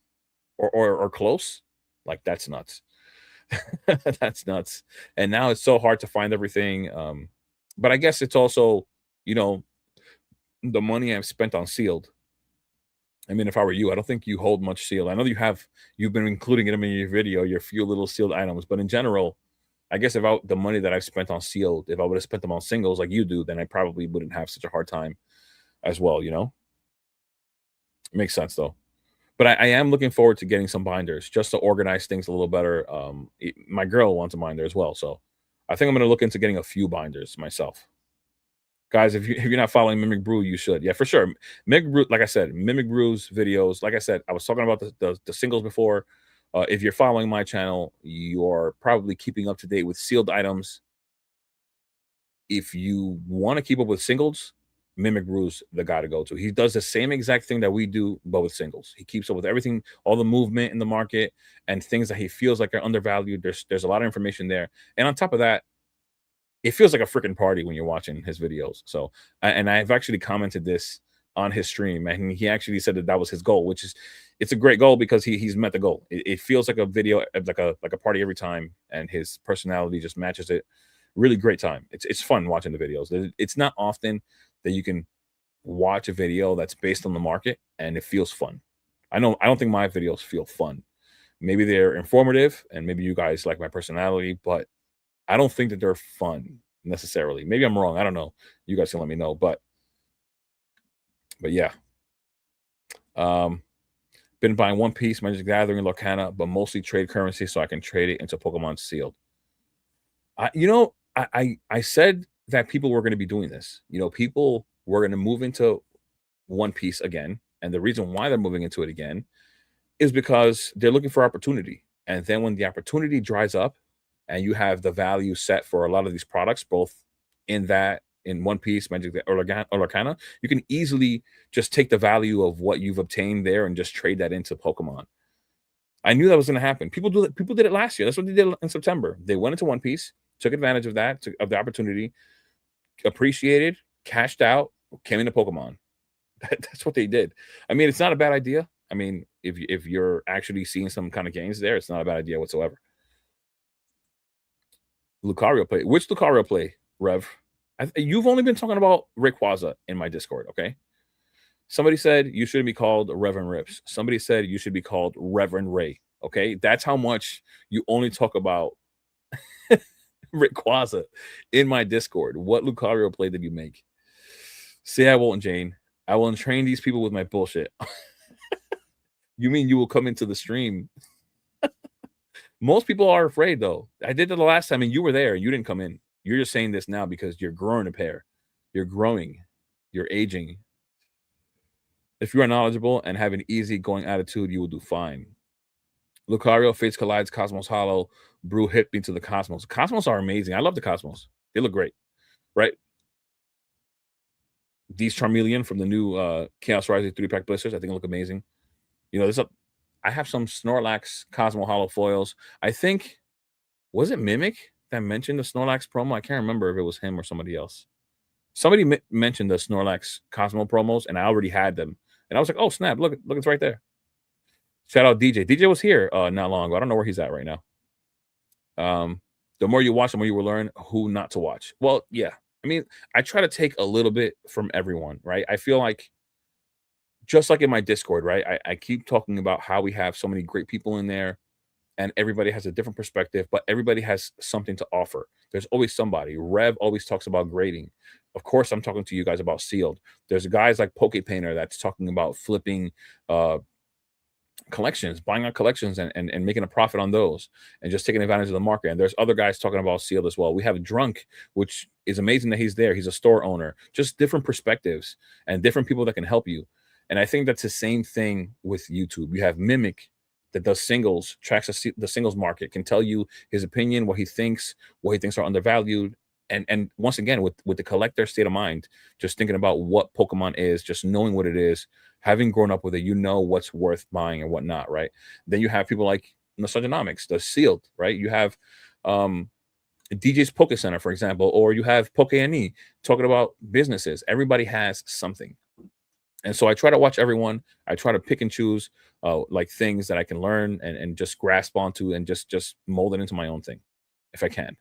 or close. Like that's nuts. That's nuts. And now it's so hard to find everything. But I guess it's also, you know, the money I've spent on sealed. I mean, if I were you, I don't think you hold much sealed. I know you've been including them in your video, your few little sealed items, but in general, I guess the money that I've spent on sealed, if I would have spent them on singles like you do, then I probably wouldn't have such a hard time as well. You know, it makes sense though. But I am looking forward to getting some binders just to organize things a little better. My girl wants a binder as well, so I think I'm going to look into getting a few binders myself. Guys, if you're not following Mimic Brew, you should. Yeah, for sure. Mimic Brew, like I said, Mimic Brew's videos. Like I said, I was talking about the singles before. If you're following my channel, you're probably keeping up to date with sealed items. If you want to keep up with singles, Mimic Brew's the guy to go to. He does the same exact thing that we do, but with singles. He keeps up with everything, all the movement in the market, and things that he feels like are undervalued. There's a lot of information there, and on top of that, it feels like a freaking party when you're watching his videos. So, and I've actually commented this on his stream, and he actually said that that was his goal, which is, it's a great goal because he's met the goal. It feels like a video, like a party every time, and his personality just matches it. Really great time. It's fun watching the videos. It's not often that you can watch a video that's based on the market and it feels fun. I don't think my videos feel fun. Maybe they're informative, and maybe you guys like my personality, but I don't think that they're fun necessarily. Maybe I'm wrong. I don't know. You guys can let me know. But yeah. Um, been buying One Piece, Magic the Gathering, and Lorcana, but mostly trade currency so I can trade it into Pokemon Sealed. I said that people were going to be doing this. You know, people were going to move into One Piece again, and the reason why they're moving into it again is because they're looking for opportunity. And then when the opportunity dries up and you have the value set for a lot of these products, both in One Piece, Magic or Lorcana, you can easily just take the value of what you've obtained there and just trade that into Pokemon. I knew that was going to happen. People did it last year. That's what they did in September. They went into One Piece, took advantage of of the opportunity, appreciated, cashed out, came into Pokemon. That's what they did. I mean, it's not a bad idea. I mean, if you're actually seeing some kind of gains there, it's not a bad idea whatsoever. Lucario play. Which Lucario play, Rev? You've only been talking about Rayquaza in my Discord, okay? Somebody said you shouldn't be called Reverend Rips. Somebody said you should be called Reverend Ray, okay? That's how much you only talk about Rayquaza in my Discord. What Lucario play did you make? Say I won't, Jane. I will entrain these people with my bullshit. You mean you will come into the stream Most people are afraid though. I did it the last time and you were there. You didn't come in. You're just saying this now because you're growing a pair. You're growing. You're aging. If you are knowledgeable and have an easy-going attitude, you will do fine. Lucario, Fates Collides, Cosmos Hollow, Brew hit me to the Cosmos. Cosmos are amazing. I love the Cosmos. They look great, right? These Charmeleon from the new Chaos Rising 3-pack blisters, I think look amazing. You know, I have some Snorlax Cosmo Hollow foils. I think, was it Mimic that mentioned the Snorlax promo? I can't remember if it was him or somebody else. Somebody mentioned the Snorlax Cosmo promos, and I already had them. And I was like, oh, snap, look, it's right there. Shout out DJ. DJ was here not long ago. I don't know where he's at right now. The more you watch, the more you will learn who not to watch. Well, yeah. I mean, I try to take a little bit from everyone, right? I feel like just like in my Discord, right? I keep talking about how we have so many great people in there and everybody has a different perspective, but everybody has something to offer. There's always somebody. Rev always talks about grading. Of course, I'm talking to you guys about sealed. There's guys like Poke Painter that's talking about flipping collections, buying out collections and making a profit on those and just taking advantage of the market. And there's other guys talking about sealed as well. We have Drunk, which is amazing that he's there. He's a store owner, just different perspectives and different people that can help you. And I think that's the same thing with YouTube. You have Mimic that does singles, tracks the singles market, can tell you his opinion, what he thinks are undervalued. And once again, with the collector state of mind, just thinking about what Pokemon is, just knowing what it is, having grown up with it, you know what's worth buying and whatnot, right? Then you have people like Nostalgianomics, the sealed, right? You have DJ's Poke Center, for example, or you have Poke NE talking about businesses. Everybody has something. And so I try to watch everyone. I try to pick and choose like things that I can learn and just grasp onto and just mold it into my own thing if I can.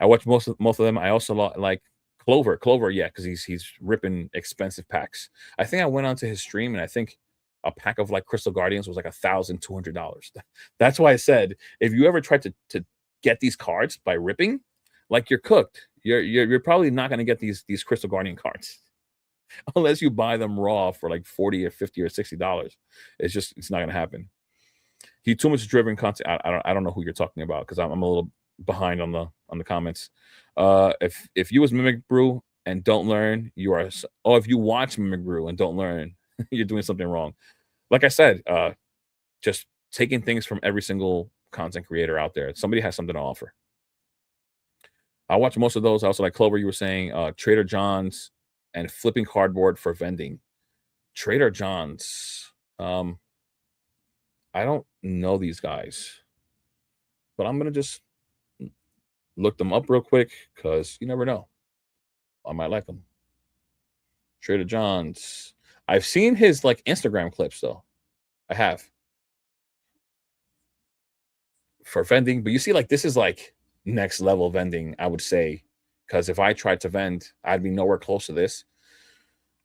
I watch most of them. I also like Clover. Clover, yeah, because he's ripping expensive packs. I think I went onto his stream and I think a pack of like Crystal Guardians was like $1,200. That's why I said if you ever try to get these cards by ripping, like you're cooked. You're probably not going to get these Crystal Guardian cards unless you buy them raw for like 40 or 50 or $60. It's not going to happen. He too much driven content. I don't know who you're talking about because I'm a little behind on the comments. If you was Mimic Brew and don't learn, you are. Oh, if you watch Mimic Brew and don't learn, you're doing something wrong. Like I said, just taking things from every single content creator out there. Somebody has something to offer. I watch most of those. I also like Clover. You were saying Trader John's and flipping cardboard for vending. Trader John's. I don't know these guys, but I'm gonna just look them up real quick because you never know. I might like them. Trader John's. I've seen his like Instagram clips though. I have for vending, but you see, like this is like next level vending, I would say, because if I tried to vend, I'd be nowhere close to this.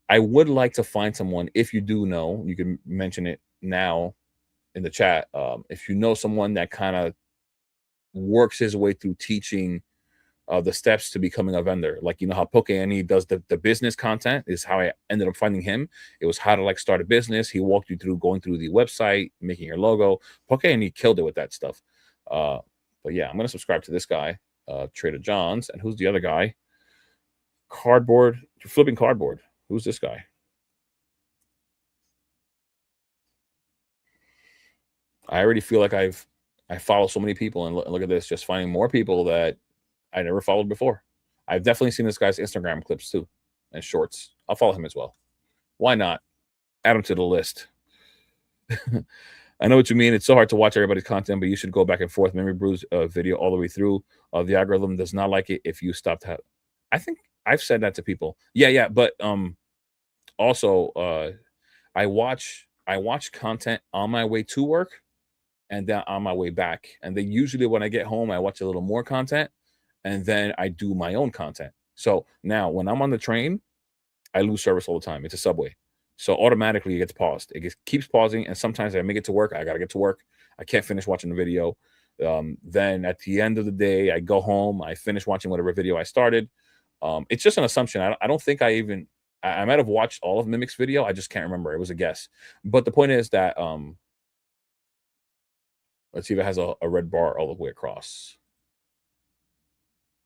I would like to find someone. If you do know, you can mention it now in the chat. If you know someone that kind of works his way through teaching the steps to becoming a vendor, like you know how Poke NE does the business content, is how I ended up finding him. It was how to like start a business. He walked you through going through the website, making your logo. Poke NE killed it with that stuff. But yeah, I'm gonna subscribe to this guy, Trader John's. And who's the other guy? Cardboard, flipping cardboard. Who's this guy? I already feel like I follow so many people, and look at this, just finding more people that I never followed before. I've definitely seen this guy's Instagram clips too and shorts. I'll follow him as well. Why not? Add him to the list. I know what you mean. It's so hard to watch everybody's content, but you should go back and forth. Memory Brews video all the way through. The algorithm does not like it if you stop to have. I think I've said that to people. Yeah. But also I watch content on my way to work and then on my way back. And then usually when I get home, I watch a little more content and then I do my own content. So now when I'm on the train, I lose service all the time. It's a subway. So automatically it gets paused. Keeps pausing. And sometimes I make it to work. I got to get to work. I can't finish watching the video. Then at the end of the day, I go home. I finish watching whatever video I started. It's just an assumption. I don't think I might have watched all of Mimic's video. I just can't remember. It was a guess. But the point is that Let's see if it has a red bar all the way across.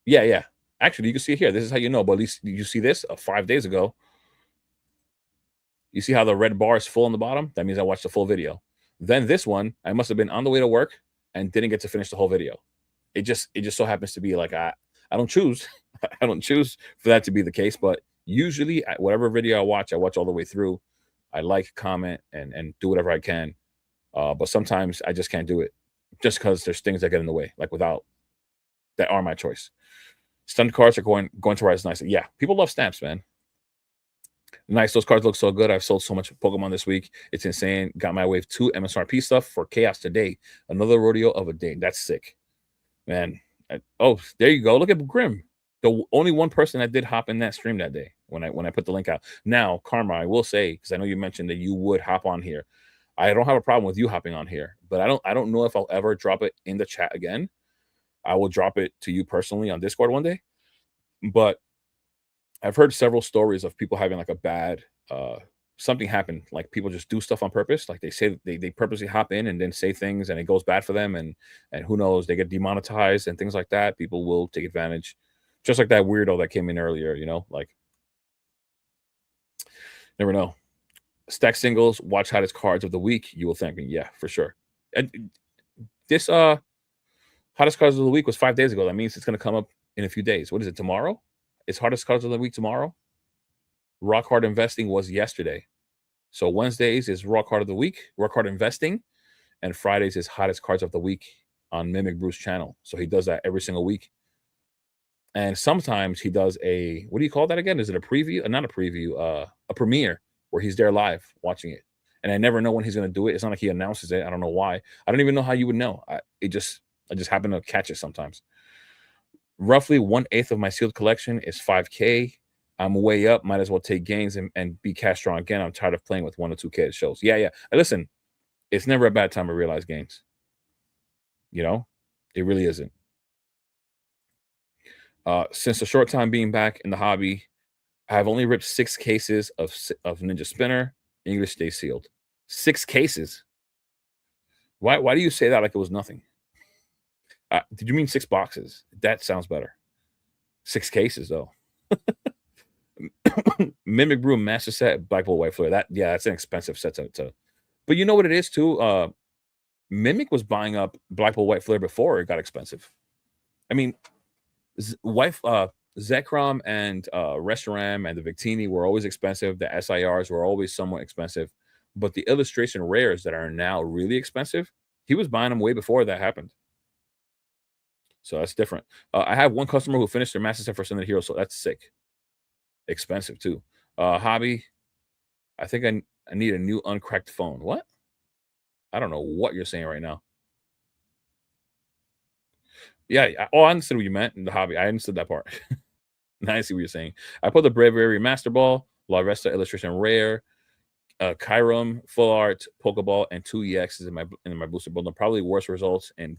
Yeah, yeah. Actually, you can see it here. This is how you know, but at least you see this 5 days ago. You see how the red bar is full on the bottom? That means I watched the full video. Then this one, I must have been on the way to work and didn't get to finish the whole video. It just so happens to be like I don't choose. I don't choose for that to be the case, but usually whatever video I watch all the way through. I like, comment, and do whatever I can. But sometimes I just can't do it just because there's things that get in the way, like without that are my choice. Stunned cards are going to rise nicely. Yeah, people love stamps, man. Nice. Those cards look so good. I've sold so much Pokemon this week. It's insane. Got my wave 2 MSRP stuff for Chaos today. Another rodeo of a day. That's sick. Man. Oh, there you go. Look at Grim. The only one person that did hop in that stream that day when I put the link out. Now, Karma, I will say, because I know you mentioned that you would hop on here. I don't have a problem with you hopping on here, but I don't know if I'll ever drop it in the chat again. I will drop it to you personally on Discord one day. But I've heard several stories of people having like a bad something happened, like people just do stuff on purpose, like they say they purposely hop in and then say things and it goes bad for them, and who knows, they get demonetized and things like that. People will take advantage, just like that weirdo that came in earlier, like never know. Stack singles, watch hottest cards of the week. You will thank me. Yeah, for sure. And this hottest cards of the week was 5 days ago. That means it's going to come up in a few days. What is it, tomorrow? It's hottest cards of the week tomorrow. Rock hard investing was yesterday. So Wednesdays is rock hard of the week, rock hard investing, and Fridays is hottest cards of the week on Mimic Bruce channel. So he does that every single week. And sometimes he does a, what do you call that again? Is it a preview? Not a preview, a premiere where he's there live watching it. And I never know when he's going to do it. It's not like he announces it. I don't know why. I don't even know how you would know. I just happen to catch it sometimes. Roughly 1/8 of my sealed collection is 5K. I'm way up. Might as well take gains and be cash strong again. I'm tired of playing with 1 or 2K at shows. Yeah. Listen, it's never a bad time to realize gains. It really isn't. Since a short time being back in the hobby, I have only ripped 6 cases of Ninja Spinner. English stay sealed. 6 cases. Why do you say that like it was nothing? Did you mean 6 boxes? That sounds better. 6 cases though. Mimic Brew Master Set, Black Bolt White Flare. That's an expensive set to. But you know what it is too? Mimic was buying up Black Bolt White Flare before it got expensive. I mean, Zekrom and Reshiram and the Victini were always expensive. The SIRs were always somewhat expensive. But the illustration rares that are now really expensive, he was buying them way before that happened. So that's different. I have one customer who finished their Master Set for Sunday Hero, so that's sick. Expensive too. Hobby, I think I need a new uncracked phone. What? I don't know what you're saying right now. Yeah. I understood what you meant in the hobby. I understood that part. Now I see what you're saying. I put the Braviary Master Ball, La Resta Illustration Rare, Kyurem Full Art Pokeball, and 2 EXs in my booster bundle. Probably worse results in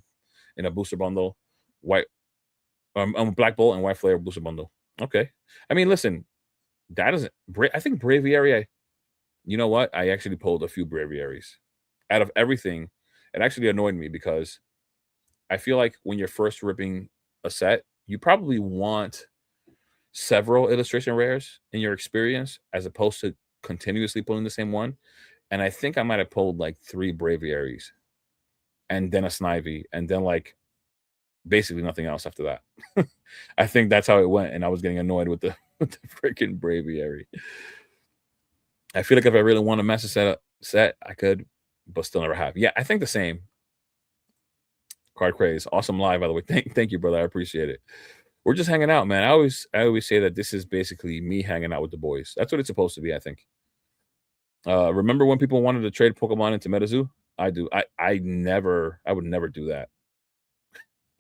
a booster bundle. Black Bolt and White Flare booster bundle. Okay. I mean, listen, that isn't. I think Braviary. You know what? I actually pulled a few Braviaries. Out of everything, it actually annoyed me because I feel like when you're first ripping a set, you probably want several illustration rares in your experience as opposed to continuously pulling the same one. And I think I might have pulled like 3 Braviaries and then a Snivy and then like basically nothing else after that. I think that's how it went. And I was getting annoyed with the freaking Braviary. I feel like if I really want a master set, I could, but still never have. Yeah, I think the same. Card Craze, awesome live, by the way. Thank you, brother. I appreciate it. We're just hanging out, man. I always say that this is basically me hanging out with the boys. That's what it's supposed to be, I think. Remember when people wanted to trade Pokemon into MetaZoo? I do. I would never do that.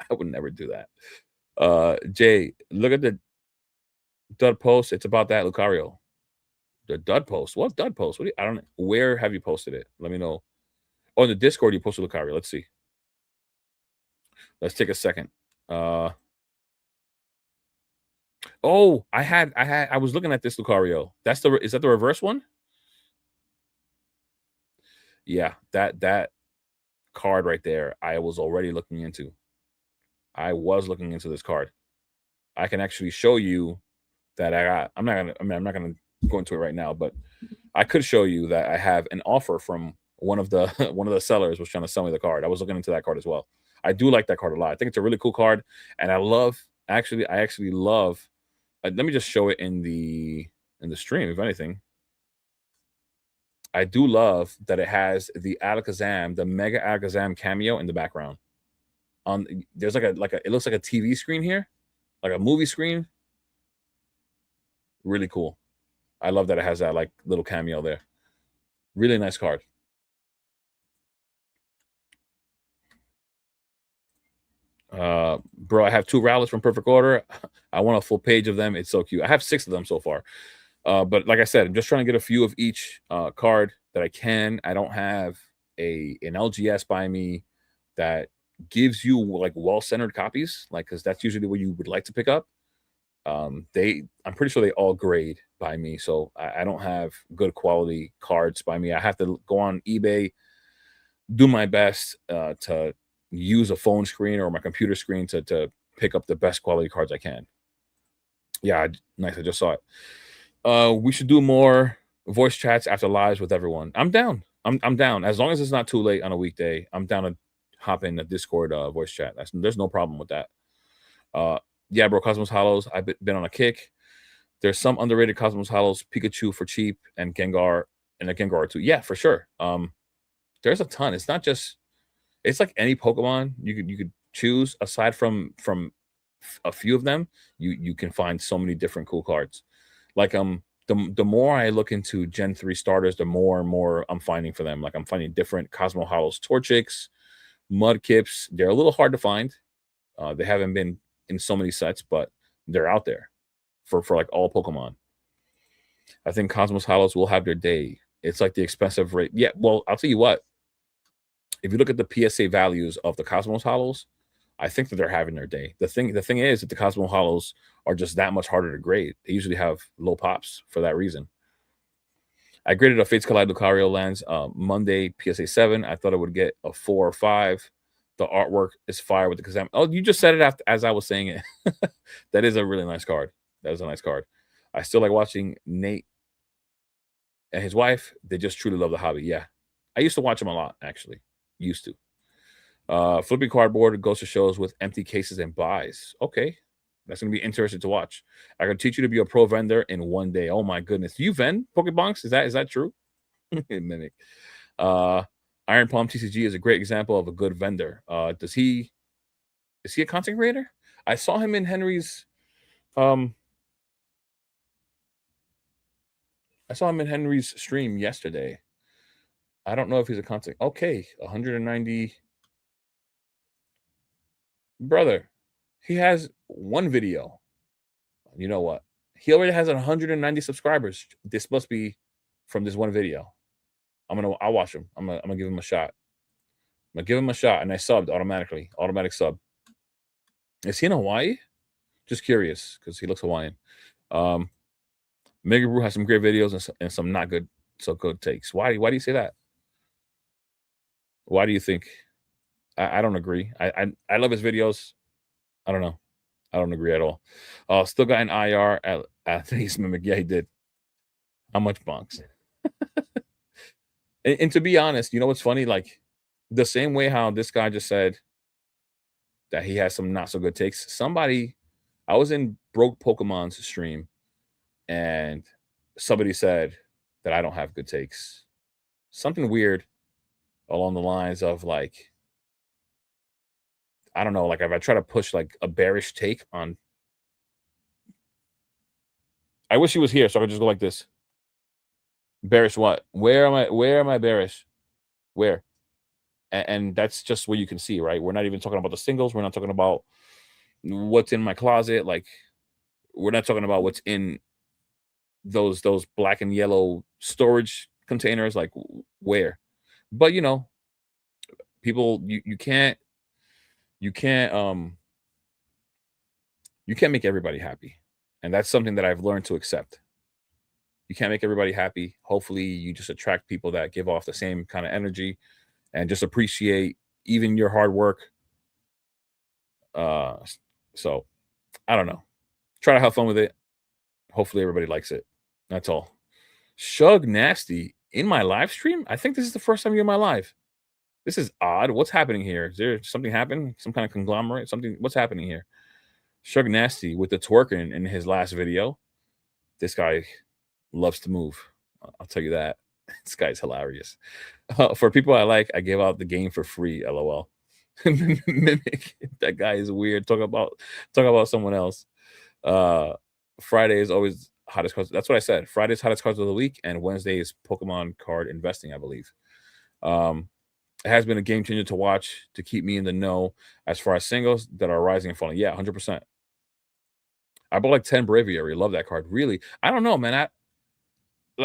I would never do that. Jay, look at the dud post. It's about that Lucario. The dud post. What dud post? I don't know. Where have you posted it? Let me know. Oh, in the Discord you posted Lucario. Let's see. Let's take a second. Oh, I was looking at this Lucario. Is that the reverse one? Yeah, that card right there I was already looking into. I was looking into this card. I can actually show you that I got. I'm not gonna go into it right now, but I could show you that I have an offer from one of the one of the sellers was trying to sell me the card. I was looking into that card as well. I do like that card a lot. I think it's a really cool card, and I actually love. Let me just show it in the stream. If anything, I do love that it has the Alakazam, the Mega Alakazam cameo in the background. On there's like a it looks like a TV screen here, like a movie screen. Really cool. I love that it has that like little cameo there. Really nice card. Bro, I have 2 Rowlets from Perfect Order. I want a full page of them. It's so cute. I have 6 of them so far. But like I said, I'm just trying to get a few of each card that I can. I don't have an LGS by me that gives you like well-centered copies, like because that's usually what you would like to pick up. I'm pretty sure they all grade by me, so I don't have good quality cards by me. I have to go on eBay, do my best to use a phone screen or my computer screen to pick up the best quality cards I can. Yeah, nice. I just saw it. We should do more voice chats after lives with everyone. I'm down. I'm down. As long as it's not too late on a weekday, I'm down to hop in the Discord voice chat. There's no problem with that. Yeah, bro, Cosmos Hollows. I've been on a kick. There's some underrated Cosmos Hollows, Pikachu for cheap, and Gengar, and a Gengar too. Yeah, for sure. There's a ton. It's not just. It's like any Pokemon you could choose. Aside from a few of them, you can find so many different cool cards. Like the more I look into Gen 3 starters, the more and more I'm finding for them. Like I'm finding different Cosmo Hollows, Torchics, Mudkips. They're a little hard to find. They haven't been in so many sets, but they're out there for like all Pokemon. I think Cosmos Hollows will have their day. It's like the expensive rate. Yeah, well, I'll tell you what. If you look at the PSA values of the Cosmos Hollows, I think that they're having their day. The thing is that the Cosmo Hollows are just that much harder to grade. They usually have low pops for that reason. I graded a Fates Collide Lucario lens Monday PSA 7. I thought I would get a 4 or 5. The artwork is fire with the Kazam. Oh, you just said it after as I was saying it. That is a really nice card. That is a nice card. I still like watching Nate and his wife. They just truly love the hobby. Yeah. I used to watch them a lot, actually. Used to. Flipping cardboard goes to shows with empty cases and buys. Okay. That's going to be interesting to watch. I can teach you to be a pro vendor in one day. Oh my goodness. Do you vend Pokebonks? Is that true? Mimic. Iron Palm TCG is a great example of a good vendor. Is he a content creator? I saw him in Henry's stream yesterday. I don't know if he's a content. Okay, 190. Brother, he has one video. You know what? He already has 190 subscribers. This must be from this one video. I'll watch him. I'm gonna give him a shot. I'm gonna give him a shot, and I subbed automatically. Automatic sub. Is he in Hawaii? Just curious, because he looks Hawaiian. Mega Brew has some great videos and some not good, so good takes. Why do you say that? Why do you think? I don't agree. I love his videos. I don't know. I don't agree at all. Still got an IR at least Mimic. Yeah, he did. How much bonks? And to be honest, you know what's funny? Like the same way how this guy just said that he has some not so good takes. I was in Broke Pokemon's stream, and somebody said that I don't have good takes. Something weird along the lines of like, I don't know, like if I try to push like a bearish take on. I wish he was here so I could just go like this. Bearish what? Where am I bearish? Where? And that's just what you can see, right? We're not even talking about the singles. We're not talking about what's in my closet. Like, we're not talking about what's in those black and yellow storage containers. Like, where? But people, you can't make everybody happy, and that's something that I've learned to accept. You can't make everybody happy. Hopefully, you just attract people that give off the same kind of energy and just appreciate even your hard work. Uh, so I don't know. Try to have fun with it. Hopefully everybody likes it. That's all. Shug Nasty in my live stream? I think this is the first time you're in my live. This is odd. What's happening here? Is there something happening? Some kind of conglomerate? Something? What's happening here? Shug Nasty with the twerking in his last video. This guy loves to move. I'll tell you that. This guy's hilarious. For people I like, I gave out the game for free. LOL. Mimic. That guy is weird. Talk about someone else. Uh, Friday is always hottest cards. That's what I said. Friday's hottest cards of the week, and Wednesday is Pokemon card investing, I believe. It has been a game changer to watch to keep me in the know as far as singles that are rising and falling. Yeah, 100%. I bought like 10 Braviary. Love that card. Really, I don't know, man.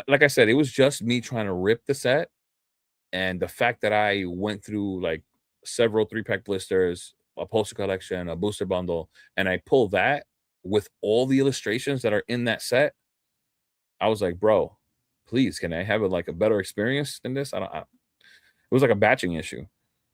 Like I said, it was just me trying to rip the set, and the fact that I went through like several 3-pack blisters, a poster collection, a booster bundle, and I pulled that with all the illustrations that are in that set. I was like, bro, please, can I have like a better experience than this? It was like a batching issue.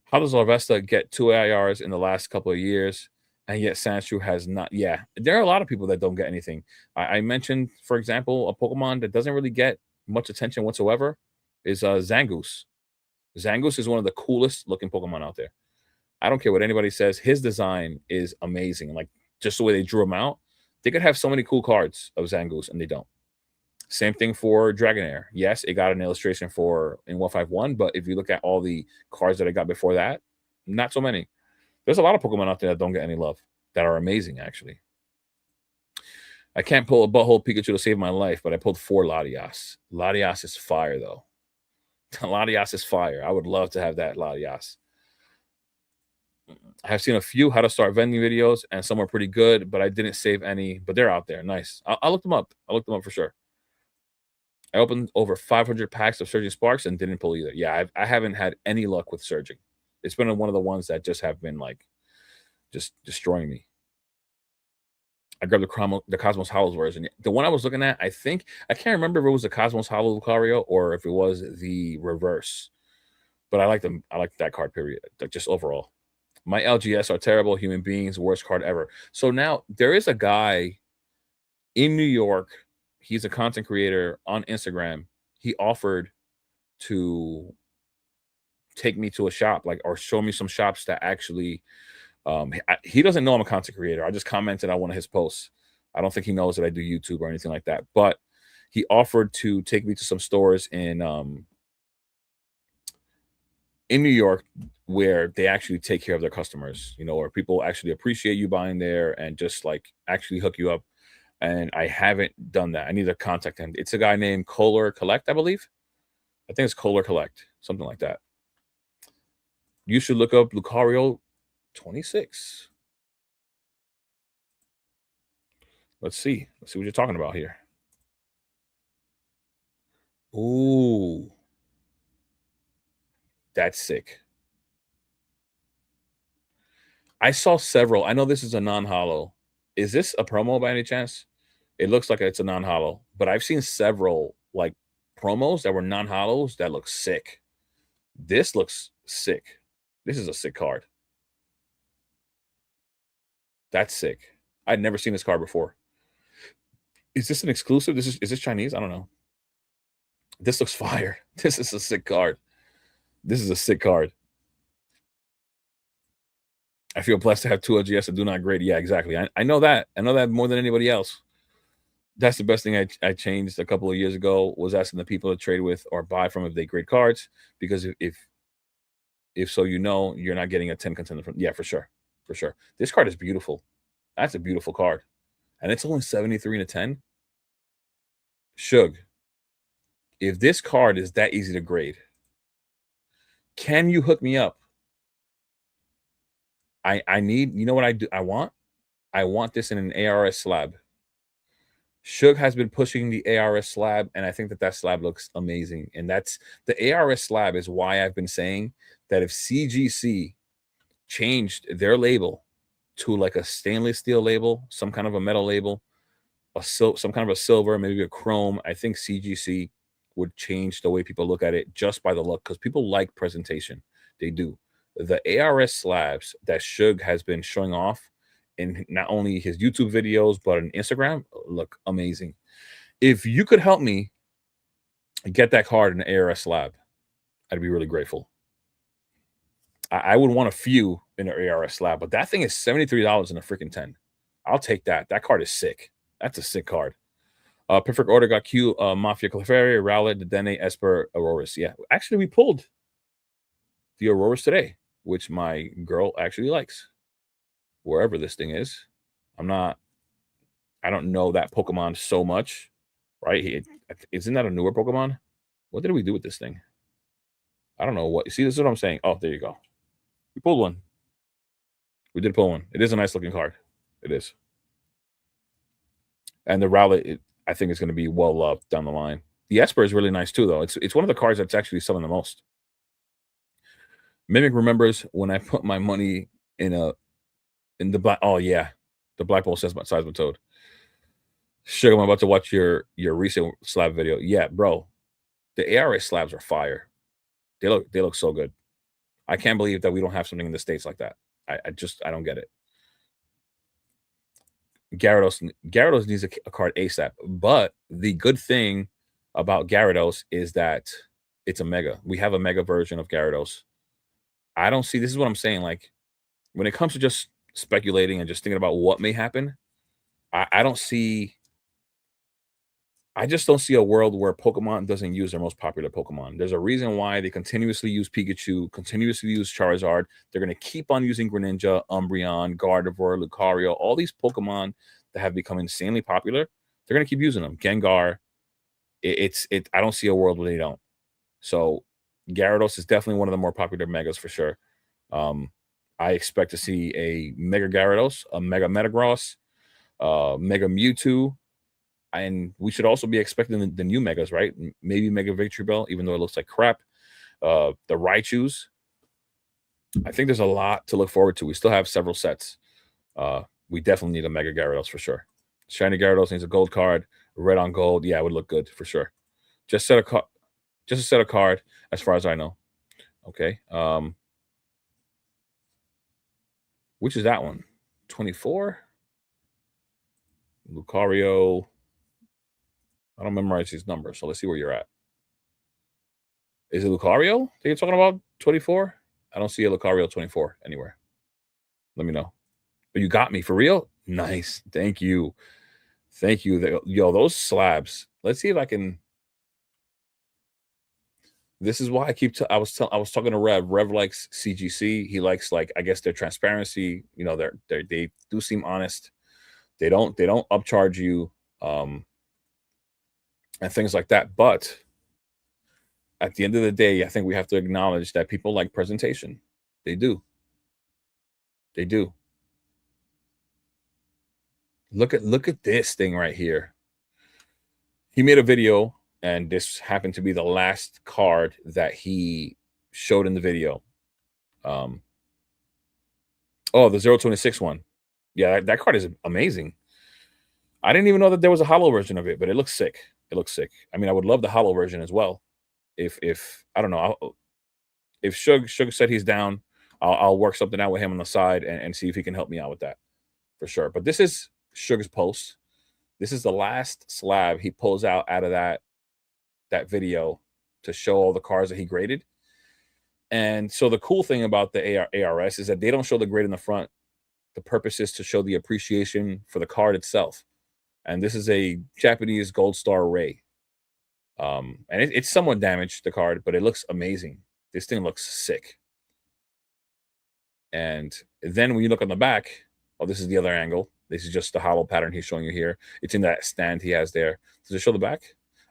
How does Larvesta get 2 AIRs in the last couple of years, and yet Sandshrew has not? Yeah, there are a lot of people that don't get anything. I mentioned, for example, a Pokemon that doesn't really get much attention whatsoever is Zangoose. Zangoose is one of the coolest looking Pokemon out there. I don't care what anybody says. His design is amazing. Like just the way they drew him out. They could have so many cool cards of Zangoose, and they don't. Same thing for Dragonair. Yes, it got an illustration for in 151, but if you look at all the cards that I got before that, not so many. There's a lot of Pokemon out there that don't get any love that are amazing, actually. I can't pull a butthole Pikachu to save my life, but I pulled 4 Latias. Latias is fire, though. Latias is fire. I would love to have that Latias. I have seen a few how to start vending videos, and some are pretty good, but I didn't save any. But they're out there. Nice. I'll look them up. I'll look them up for sure. I opened over 500 packs of Surging Sparks and didn't pull either. Yeah, I haven't had any luck with Surging. It's been one of the ones that just have been like just destroying me. I grabbed the Cosmos Hollows version. The one I was looking at, I can't remember if it was the Cosmos Hollow Lucario or if it was the reverse. But I like them. I like that card, period. Just overall. My LGS are terrible human beings, worst card ever. So now there is a guy in New York. He's a content creator on Instagram. He offered to take me to a shop, like, or show me some shops that actually. He doesn't know I'm a content creator. I just commented on one of his posts. I don't think he knows that I do YouTube or anything like that. But he offered to take me to some stores in New York where they actually take care of their customers, or people actually appreciate you buying there and just like actually hook you up. And I haven't done that. I need to contact him. It's a guy named Kohler Collect, I believe. I think it's Kohler Collect, something like that. You should look up Lucario 26. Let's see. Let's see what you're talking about here. Ooh. That's sick. I saw several. I know this is a non-holo. Is this a promo by any chance? It looks like it's a non-holo, but I've seen several like promos that were non-holos that look sick. This looks sick. This is a sick card. That's sick. I'd never seen this card before. Is this an exclusive? Is this Chinese? I don't know. This looks fire. This is a sick card. This is a sick card. I feel blessed to have 2 LGS that do not grade. Yeah, exactly. I know that. I know that more than anybody else. That's the best thing I changed a couple of years ago, was asking the people to trade with or buy from if they grade cards. Because if so, you're not getting a 10 contender from. Yeah, for sure. For sure. This card is beautiful. That's a beautiful card. And it's only 73 and a 10. Shug, if this card is that easy to grade, can you hook me up? I need, what I do? I want this in an ARS slab. Shug has been pushing the ARS slab, and I think that slab looks amazing. And that's the ARS slab is why I've been saying that if CGC changed their label to like a stainless steel label, some kind of a metal label, some kind of a silver, maybe a chrome, I think CGC would change the way people look at it just by the look, because people like presentation. They do. The ARS slabs that Suge has been showing off in not only his YouTube videos, but on Instagram look amazing. If you could help me get that card in an ARS slab, I'd be really grateful. I would want a few in an ARS slab, but that thing is $73 in a freaking 10. I'll take that. That card is sick. That's a sick card. Perfect Order got Q, Mafia Clefairy, Rowlet, Dedenne, Esper, Aurorus. Yeah, actually, we pulled the Aurorus today, which my girl actually likes. Wherever this thing is, I don't know that Pokemon so much, right? Isn't that a newer Pokemon? What did we do with this thing? I don't know what. See, this is what I'm saying. Oh, there you go. We pulled one. We did pull one. It is a nice looking card. It is. And the Rowlet, I think, is going to be well loved down the line. The Esper is really nice too, though. It's one of the cards that's actually selling the most. Mimic remembers when I put my money in the black. Oh yeah, the Black Bolt says Seismitoad. Sugar, I'm about to watch your recent slab video. Yeah, bro, the ARS slabs are fire. They look so good. I can't believe that we don't have something in the States like that. I don't get it. Gyarados needs a card ASAP. But the good thing about Gyarados is that it's a mega. We have a mega version of Gyarados. I don't see, this is what I'm saying. Like, when it comes to just speculating and just thinking about what may happen, I don't see. I just don't see a world where Pokemon doesn't use their most popular Pokemon. There's a reason why they continuously use Pikachu, continuously use Charizard. They're going to keep on using Greninja, Umbreon, Gardevoir, Lucario, all these Pokemon that have become insanely popular. They're going to keep using them. Gengar. I don't see a world where they don't. So Gyarados is definitely one of the more popular megas for sure. I expect to see a Mega Gyarados, a Mega Metagross, Mega Mewtwo, and we should also be expecting the new megas, right? Maybe Mega Victory Bell, even though it looks like crap. The Raichus. I think there's a lot to look forward to. We still have several sets. We definitely need a Mega Gyarados for sure. Shiny Gyarados needs a gold card. Red on gold. Yeah, it would look good for sure. Just a set of card, as far as I know. Okay. Which is that one? 24? Lucario. I don't memorize these numbers, so let's see where you're at. Is it Lucario that you're talking about? 24? I don't see a Lucario 24 anywhere. Let me know. But you got me for real? Nice. Thank you. Thank you. Yo, those slabs. Let's see if I can. This is why I was talking to Rev. Rev likes CGC. He likes, like, I guess, their transparency. You know, they do seem honest. They don't upcharge you, and things like that. But at the end of the day, I think we have to acknowledge that people like presentation. They do. They do. Look at this thing right here. He made a video, and this happened to be the last card that he showed in the video. Oh, the 026 one. Yeah, that card is amazing. I didn't even know that there was a hollow version of it, but it looks sick. It looks sick. I mean, I would love the hollow version as well. If I don't know, if Suge said he's down, I'll work something out with him on the side and see if he can help me out with that for sure. But this is Suge's post. This is the last slab he pulls out of that video to show all the cards that he graded. And so the cool thing about the ARS is that they don't show the grade in the front. The purpose is to show the appreciation for the card itself. And this is a Japanese Gold Star Ray. And it's somewhat damaged, the card, but it looks amazing. This thing looks sick. And then when you look on the back, oh, this is the other angle. This is just the hollow pattern he's showing you here. It's in that stand he has there. Does it show the back?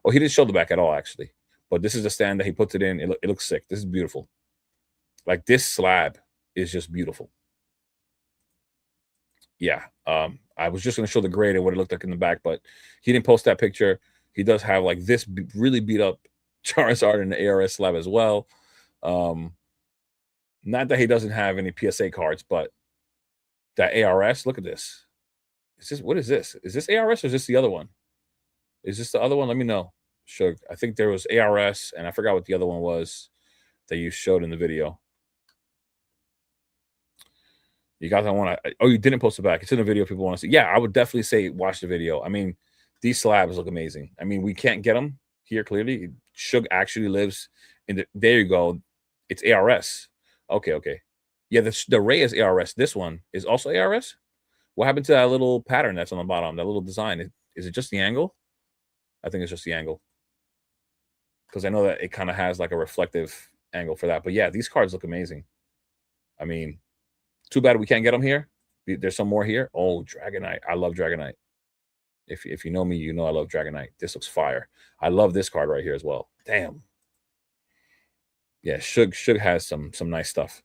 Oh, he didn't show the back at all, actually. But this is the stand that he puts it in. It looks sick. This is beautiful. Like, this slab is just beautiful. Yeah. I was just going to show the grade and what it looked like in the back, but he didn't post that picture. He does have, like, this really beat up Charizard in the ARS slab as well. Not that he doesn't have any PSA cards, but that ARS, look at this. What is this? Is this ARS or is this the other one? Is this the other one? Let me know. Sure. I think there was ARS, and I forgot what the other one was that you showed in the video. You guys don't want to. Oh, you didn't post it back. It's in the video. People want to see. Yeah, I would definitely say watch the video. I mean, these slabs look amazing. I mean, we can't get them here clearly. Shug actually lives in the. There you go. It's ARS. Okay, okay. Yeah, the Ray is ARS. This one is also ARS. What happened to that little pattern that's on the bottom? That little design. Is it just the angle? I think it's just the angle because I know that it kind of has like a reflective angle for that. But yeah, these cards look amazing. I mean, too bad we can't get them here. There's some more here. Oh, Dragonite. I love Dragonite. If you know me, you know I love Dragonite. This looks fire. I love this card right here as well. Damn. Yeah, Shug has some nice stuff.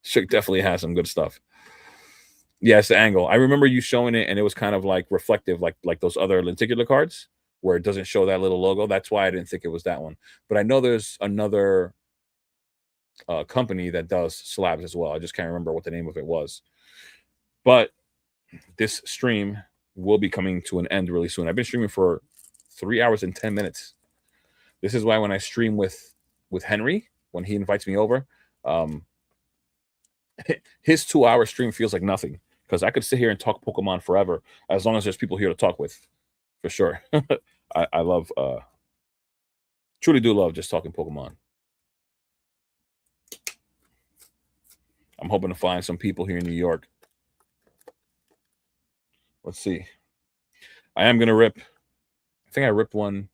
Shug definitely has some good stuff. Yeah, it's the angle. I remember you showing it, and it was kind of like reflective, like those other lenticular cards, where it doesn't show that little logo. That's why I didn't think it was that one. But I know there's another company that does slabs as well. I just can't remember what the name of it was. But this stream will be coming to an end really soon. I've been streaming for 3 hours and 10 minutes. This is why when I stream with Henry, when he invites me over, his 2-hour stream feels like nothing because I could sit here and talk Pokemon forever as long as there's people here to talk with, for sure. I love, truly do love just talking Pokemon. I'm hoping to find some people here in New York. Let's see. I am gonna rip. I think I ripped one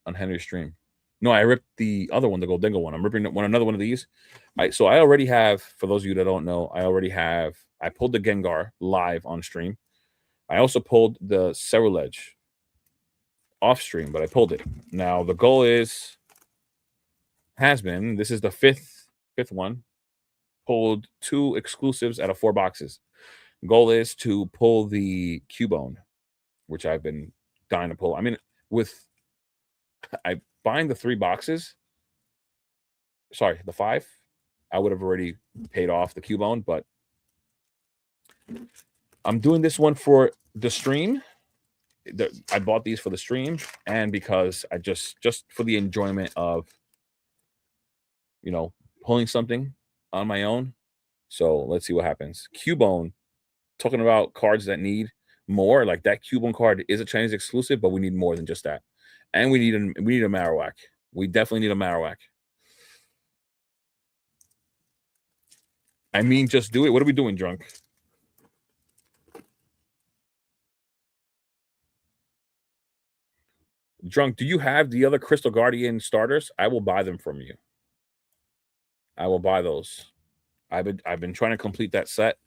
on Henry's stream. No, I ripped the other one, the Goldingo one. I'm ripping another one of these. So I already have, for those of you that don't know, I pulled the Gengar live on stream. I also pulled the Cerulege off stream, but I pulled it. Now the goal this is the fifth one. Pulled 2 exclusives out of 4 boxes. Goal is to pull the Cubone, which I've been dying to pull. I mean, I buying the 3 boxes. Sorry, the 5. I would have already paid off the Cubone, but I'm doing this one for the stream. I bought these for the stream and because I just for the enjoyment of, pulling something on my own. So let's see what happens. Cubone, talking about cards that need more, like that Cubone card is a Chinese exclusive, but we need more than just that. And we need a Marowak. We definitely need a Marowak. I mean, just do it. What are we doing, Drunk? Drunk, do you have the other Crystal Guardian starters? I will buy them from you. I will buy those. I've been trying to complete that set.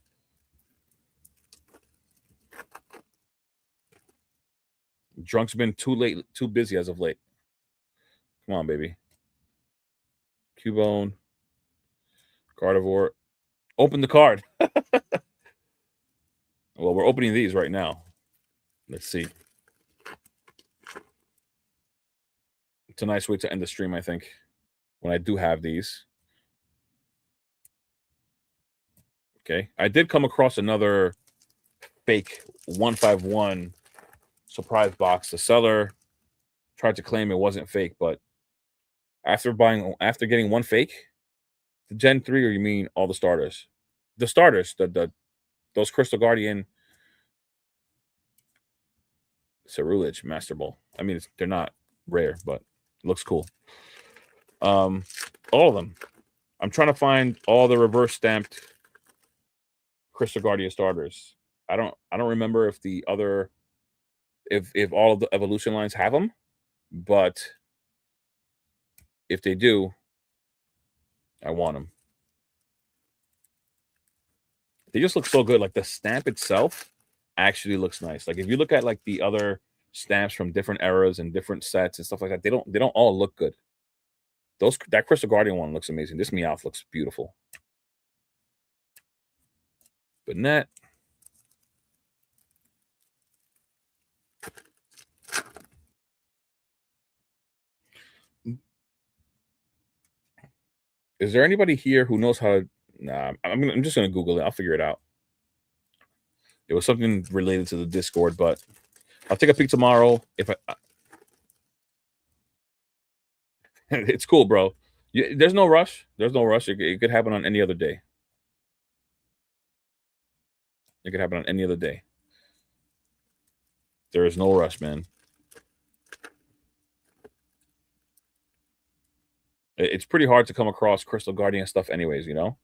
Drunk's been too busy as of late. Come on, baby. Cubone. Gardevoir. Open the card. Well, we're opening these right now. Let's see. It's a nice way to end the stream, I think, when I do have these. Okay. I did come across another fake 151 surprise box. The seller tried to claim it wasn't fake, but after getting one fake, the Gen 3, or you mean all the starters? The starters, those Crystal Guardian Cerulege Master Ball. I mean, they're not rare, but it looks cool. All of them. I'm trying to find all the reverse stamped Crystal Guardian starters. I don't remember if the other if all of the evolution lines have them, but if they do, I want them. They just look so good. Like the stamp itself actually looks nice. Like if you look at like the other stamps from different eras and different sets and stuff like that, they don't all look good. That Crystal Guardian one looks amazing. This Meowth looks beautiful. Banette. Is there anybody here who knows how to? Nah, I'm just gonna Google it. I'll figure it out. It was something related to the Discord, but I'll take a peek tomorrow. If it's cool, bro. There's no rush. There's no rush. It could happen on any other day. It could happen on any other day. There is no rush, man. It's pretty hard to come across Crystal Guardian stuff anyways, you know?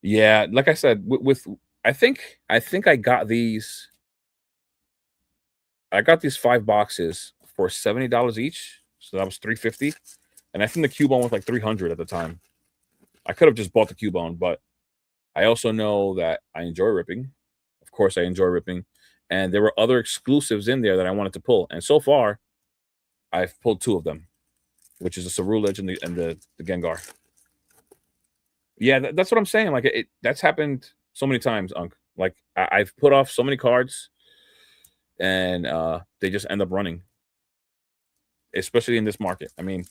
Yeah, like I said, with I think I got these. I got these 5 boxes for $70 each, so that was $350, and I think the Cubone was like $300 at the time. I could have just bought the Cubone, but I also know that I enjoy ripping. Of course, I enjoy ripping, and there were other exclusives in there that I wanted to pull, and so far, I've pulled 2 of them, which is the Cerulege and the Gengar. Yeah, that's what I'm saying. Like that's happened so many times, Unc. Like I've put off so many cards, and they just end up running, especially in this market. I mean,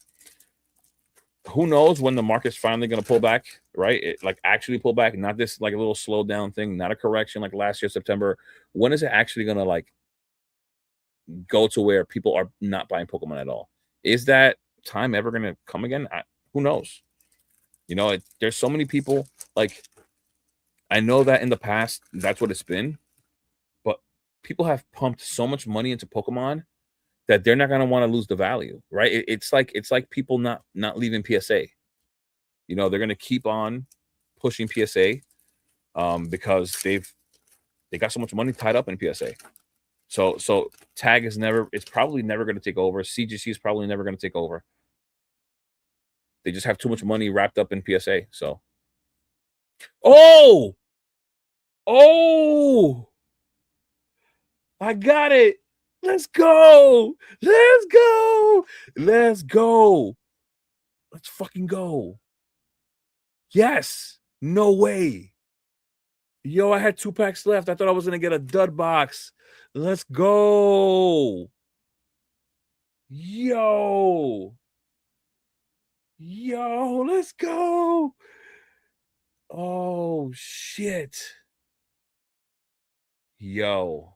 who knows when the market's finally going to pull back, right? Like actually pull back, not this like a little slow down thing, not a correction like last year September. When is it actually going to like go to where people are not buying Pokemon at all? Is that time ever going to come again? Who knows? You know, there's so many people. Like I know that in the past that's what it's been, but people have pumped so much money into Pokemon that they're not going to want to lose the value, right? It's like people not leaving PSA. You know, they're going to keep on pushing PSA because they got so much money tied up in PSA. So tag is never. It's probably never going to take over. CGC is probably never going to take over. They just have too much money wrapped up in PSA. So, oh, oh, I got it. Let's go. Let's go. Let's go. Let's fucking go. Yes. No way. Yo, I had 2 packs left. I thought I was gonna get a dud box. Let's go. Yo. Yo, let's go. Oh shit. Yo.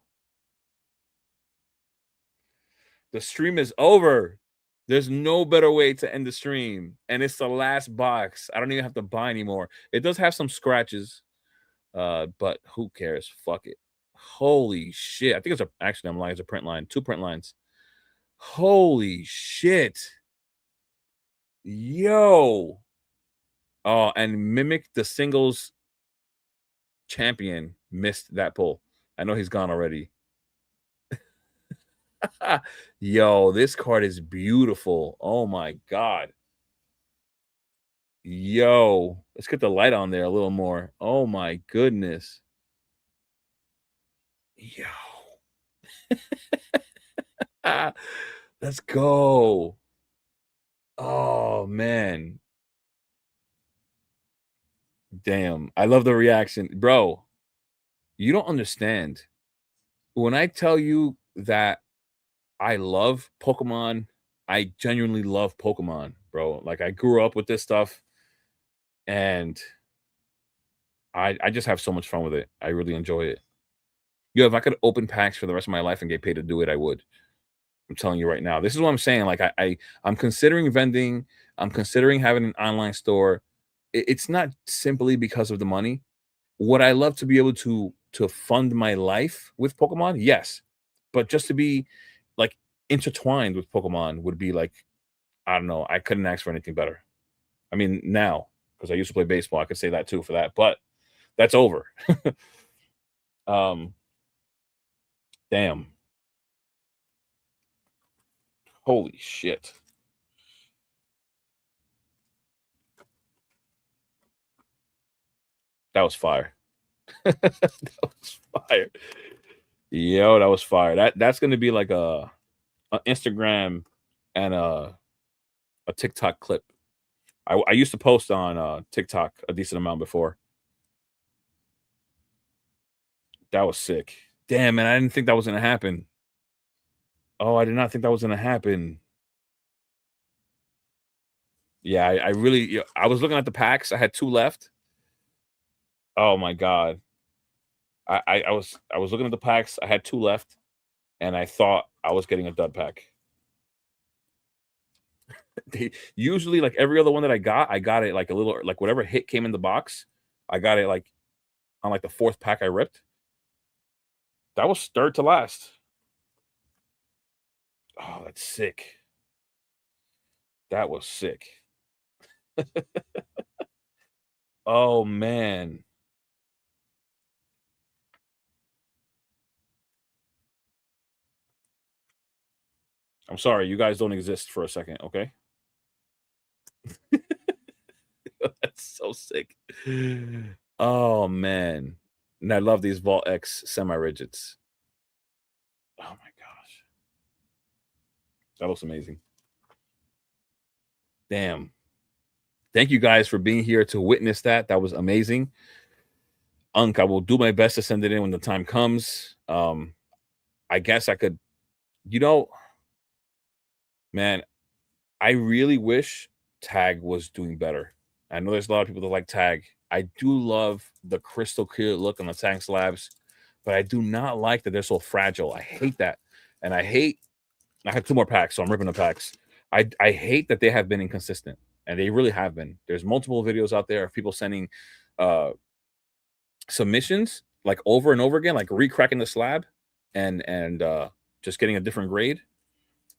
The stream is over. There's no better way to end the stream. And it's the last box. I don't even have to buy anymore. It does have some scratches. But who cares? Fuck it. Holy shit. I think actually I'm lying, it's a print line. 2 print lines. Holy shit. Yo. Oh, and Mimic the singles champion missed that pull. I know he's gone already. Yo, this card is beautiful. Oh my god. Yo, let's get the light on there a little more. Oh my goodness. Yo. Let's go. Oh man. Damn. I love the reaction. Bro, you don't understand. When I tell you that I love Pokemon, I genuinely love Pokemon, bro. Like I grew up with this stuff and I just have so much fun with it. I really enjoy it. Yo, if I could open packs for the rest of my life and get paid to do it, I would. I'm telling you right now. This is what I'm saying. Like I'm considering vending. I'm considering having an online store. It's not simply because of the money. Would I love to be able to fund my life with Pokemon? Yes. But just to be like intertwined with Pokemon would be like, I don't know. I couldn't ask for anything better. I mean, now, because I used to play baseball, I could say that too for that, but that's over. um damn. Holy shit. That was fire. That was fire. Yo, that was fire. That's gonna be like a Instagram and a TikTok clip. I used to post on TikTok a decent amount before. That was sick. Damn, man, I didn't think that was gonna happen. Oh, I did not think that was gonna happen. Yeah, I really I was looking at the packs. I had 2 left. Oh my god. I was looking at the packs. I had 2 left, and I thought I was getting a dud pack. Usually, like every other one that I got it like a little like whatever hit came in the box, I got it like on like the fourth pack I ripped. That was third to last. Oh, that's sick. That was sick. Oh man. I'm sorry, you guys don't exist for a second, okay? That's so sick. Oh man. And I love these Vault X semi-rigids. Oh my gosh. That looks amazing. Damn. Thank you guys for being here to witness that. That was amazing. Unk, I will do my best to send it in when the time comes. I guess I could, you know, man, I really wish Tag was doing better. I know there's a lot of people that like Tag. I do love the crystal clear look on the Tag slabs, but I do not like that they're so fragile. I hate that. And I have two more packs, so I'm ripping the packs. I hate that they have been inconsistent, and they really have been. There's multiple videos out there of people sending uh submissions like over and over again, like recracking the slab and just getting a different grade.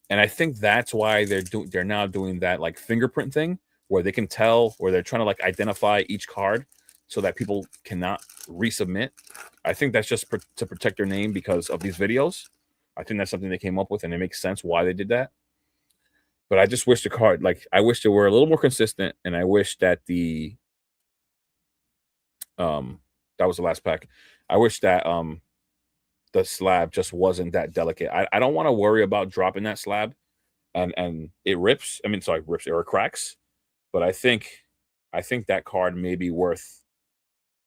And I think that's why they're now doing that like fingerprint thing where they can tell where they're trying to like identify each card so that people cannot resubmit. I think that's just to protect their name because of these videos. I think that's something they came up with, and it makes sense why they did that. But I just wish the card, like, I wish they were a little more consistent, and I wish that that was the last pack. I wish that the slab just wasn't that delicate. I don't want to worry about dropping that slab and it rips. I mean, sorry, rips or cracks. But I think that card may be worth.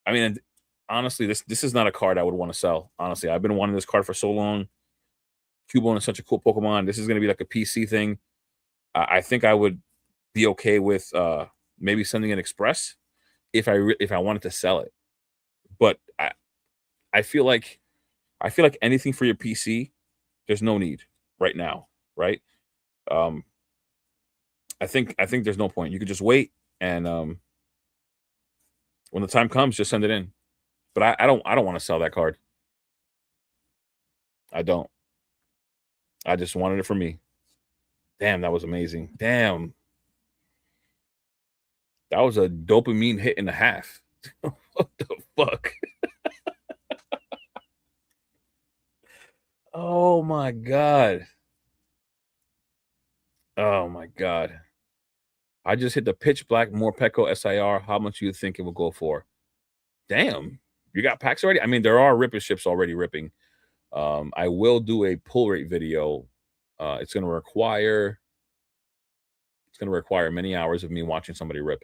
I mean, and honestly, this is not a card I would want to sell. Honestly, I've been wanting this card for so long. Cubone is such a cool Pokemon. This is going to be like a PC thing. I think I would be okay with maybe sending an express if I wanted to sell it. But I feel like anything for your PC, there's no need right now, right? Um, I think there's no point. You could just wait and when the time comes, just send it in. But I don't want to sell that card. I don't. I just wanted it for me. Damn, that was amazing. Damn, that was a dopamine hit and a half. What the fuck? Oh my god. Oh my god. I just hit the pitch black Morpeko SIR. How much do you think it will go for? Damn. You got packs already? I mean, there are ripper ships already ripping. I will do a pull rate video. It's gonna require many hours of me watching somebody rip.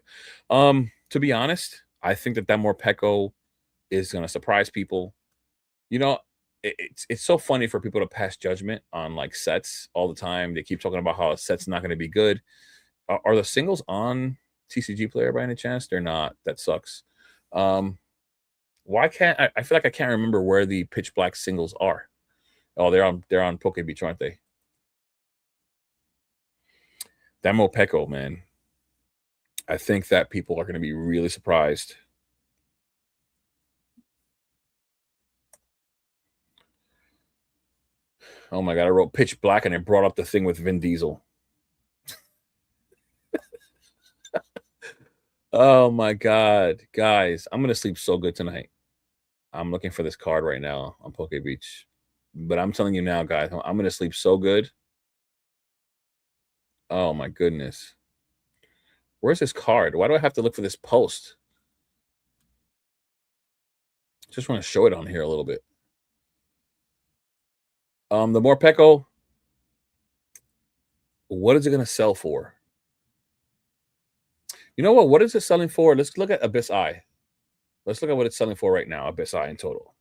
To be honest, I think that Morpeko is gonna surprise people. You know, it's so funny for people to pass judgment on like sets all the time. They keep talking about how a set's not gonna be good. Are the singles on TCG Player by any chance? They're not. That sucks. Um, why can't I feel like I can't remember where the pitch black singles are. Oh, they're on Poke Beach, aren't they? Demo Pecco, man. I think that people are going to be really surprised. Oh my god, I wrote pitch black and I brought up the thing with Vin Diesel. Oh my god, guys, I'm gonna sleep so good tonight. I'm looking for this card right now on Poke Beach. But I'm telling you now, guys, I'm gonna sleep so good. Oh my goodness. Where's this card? Why do I have to look for this post? Just want to show it on here a little bit. The Morpeko, what is it gonna sell for? You know what? What is it selling for? Let's look at Abyss Eye. Let's look at what it's selling for right now, Abyss Eye in total.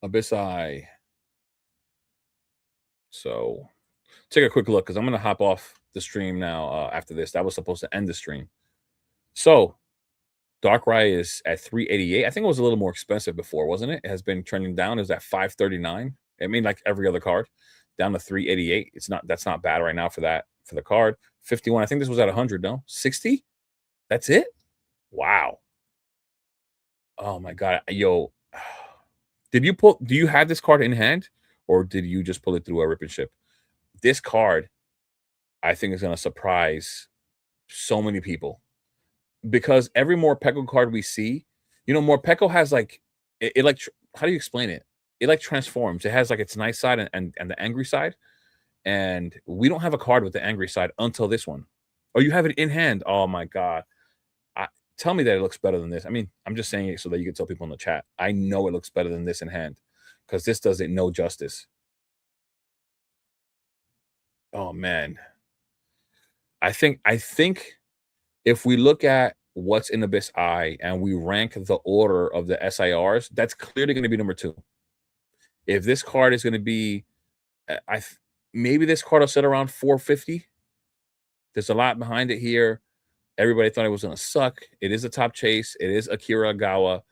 Abyss Eye. So take a quick look because I'm going to hop off the stream now after this. That was supposed to end the stream. So Darkrai is at 388. I think it was a little more expensive before, wasn't it? It has been trending down. Is at 539. I mean, like every other card. down to 388. That's not bad right now for the card. 51. I think this was at 100. No, 60. That's it. Wow. Oh my god, yo. Do you have this card in hand, or did you just pull it through a rip and ship? This card, I think, is gonna surprise so many people because every Morpeko card we see, Morpeko has like it like how do you explain it? It like transforms. It has like its nice side and the angry side, and we don't have a card with the angry side until this one. Oh, you have it in hand. Oh my god. Tell me that it looks better than this. I mean, I'm just saying it so that you can tell people in the chat. I know it looks better than this in hand because this does it no justice. Oh man. I think if we look at what's in Abyss Eye and we rank the order of the SIRs, that's clearly going to be number 2. If this card is going to be, maybe this card will sit around 450. There's a lot behind it here. Everybody thought it was going to suck. It is a top chase. It is Akira Gawa.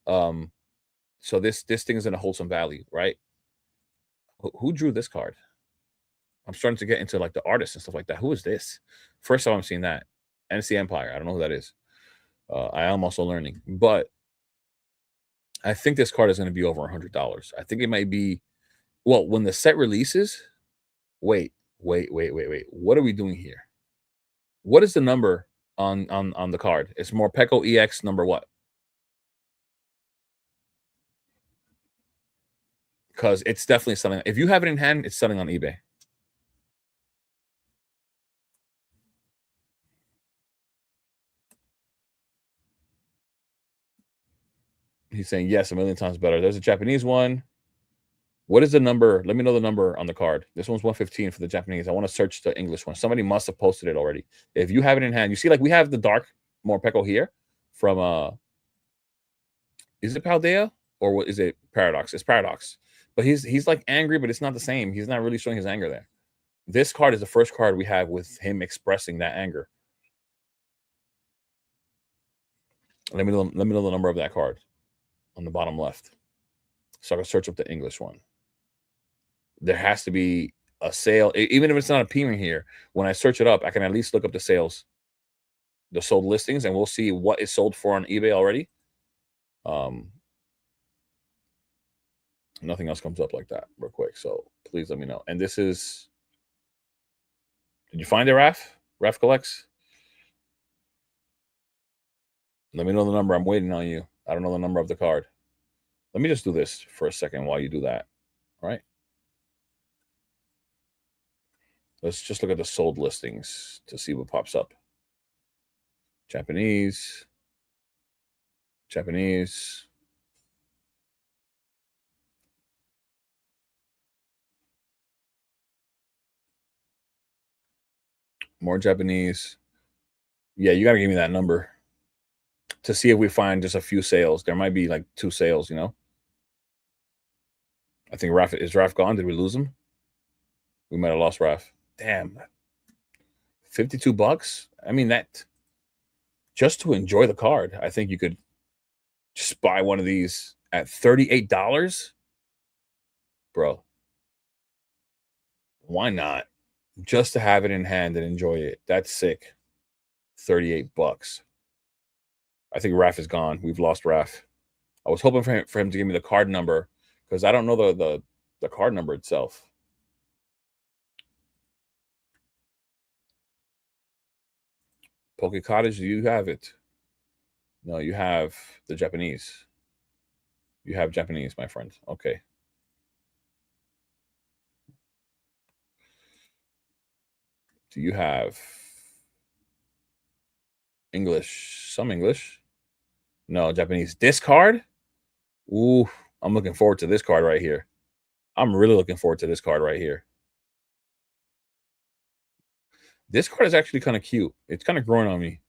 So this thing is going to hold some value, right? Who drew this card? I'm starting to get into like the artists and stuff like that. Who is this? First time I'm seeing that. NC Empire. I don't know who that is. I am also learning, but I think this card is going to be over $100. I think it might be. Well, when the set releases. Wait. What are we doing here? What is the number on the card? It's Morpeko EX number what? Because it's definitely selling. If you have it in hand, it's selling on eBay. He's saying yes, a million times better. There's a Japanese one. What is the number? Let me know the number on the card. This one's 115 for the Japanese. I want to search the English one. Somebody must have posted it already. If you have it in hand, you see, like we have the dark Morpeko here from is it Paldea or what is it? Paradox. It's Paradox. But he's like angry, but it's not the same. He's not really showing his anger there. This card is the first card we have with him expressing that anger. Let me know the number of that card on the bottom left, so I can search up the English one. There has to be a sale, even if it's not appearing here. When I search it up, I can at least look up the sales, the sold listings, and we'll see what is sold for on eBay already. Nothing else comes up like that real quick, so please let me know. And this is, did you find it, Raf? Raf Collects? Let me know the number. I'm waiting on you. I don't know the number of the card. Let me just do this for a second while you do that. All right. Let's just look at the sold listings to see what pops up. Japanese. More Japanese. Yeah, you got to give me that number to see if we find just a few sales. There might be like 2 sales, I think is Raf gone? Did we lose him? We might have lost Raf. Damn. $52? I mean, that just to enjoy the card, I think you could just buy one of these at $38. Bro. Why not? Just to have it in hand and enjoy it. That's sick. $38. I think Raf is gone. We've lost Raf. I was hoping for him to give me the card number because I don't know the card number itself. Poke Cottage, do you have it? No, you have the Japanese. You have Japanese, my friend. Okay. Do you have English? Some English? No, Japanese. This card? Ooh, I'm looking forward to this card right here. I'm really looking forward to this card right here. This card is actually kind of cute. It's kind of growing on me.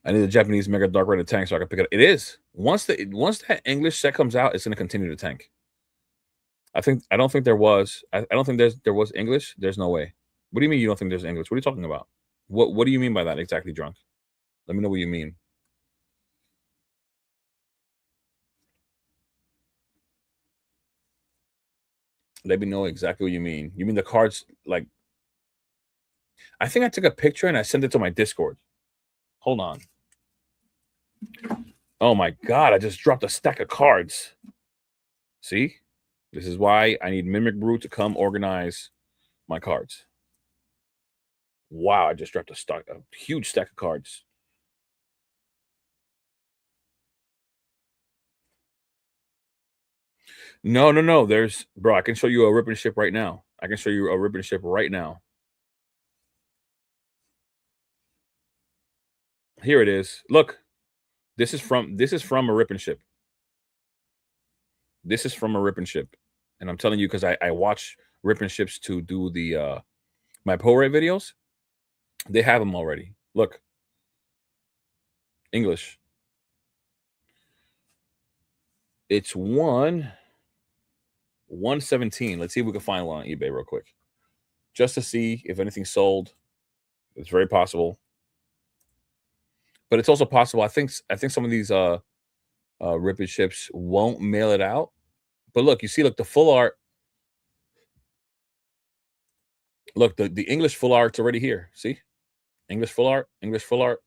I need the Japanese Mega Dark Red to tank so I can pick it up. It is. Once that English set comes out, it's going to continue to tank. I don't think there was. I don't think there was English. There's no way. What do you mean you don't think there's English? What are you talking about? What do you mean by that exactly, Drunk? Let me know what you mean. Let me know exactly what you mean. You mean the cards, like, I think I took a picture and I sent it to my Discord. Hold on. Oh my God, I just dropped a stack of cards. See? This is why I need Mimic Brew to come organize my cards. Wow, I just dropped a huge stack of cards. No, no, no. There's, bro, I can show you a rip and ship right now. I can show you a rip and ship right now. Here it is. Look, this is from a rip and ship. This is from a rip and ship. And I'm telling you, because I watch rip and ships to do the my pull rate videos. They have them already. Look, English. It's 117. Let's see if we can find one on eBay real quick, just to see if anything's sold. It's very possible, but it's also possible. I think some of these rip and ships won't mail it out. But look, you see, look, the full art. Look, the English full art's already here. See, English full art, English full art.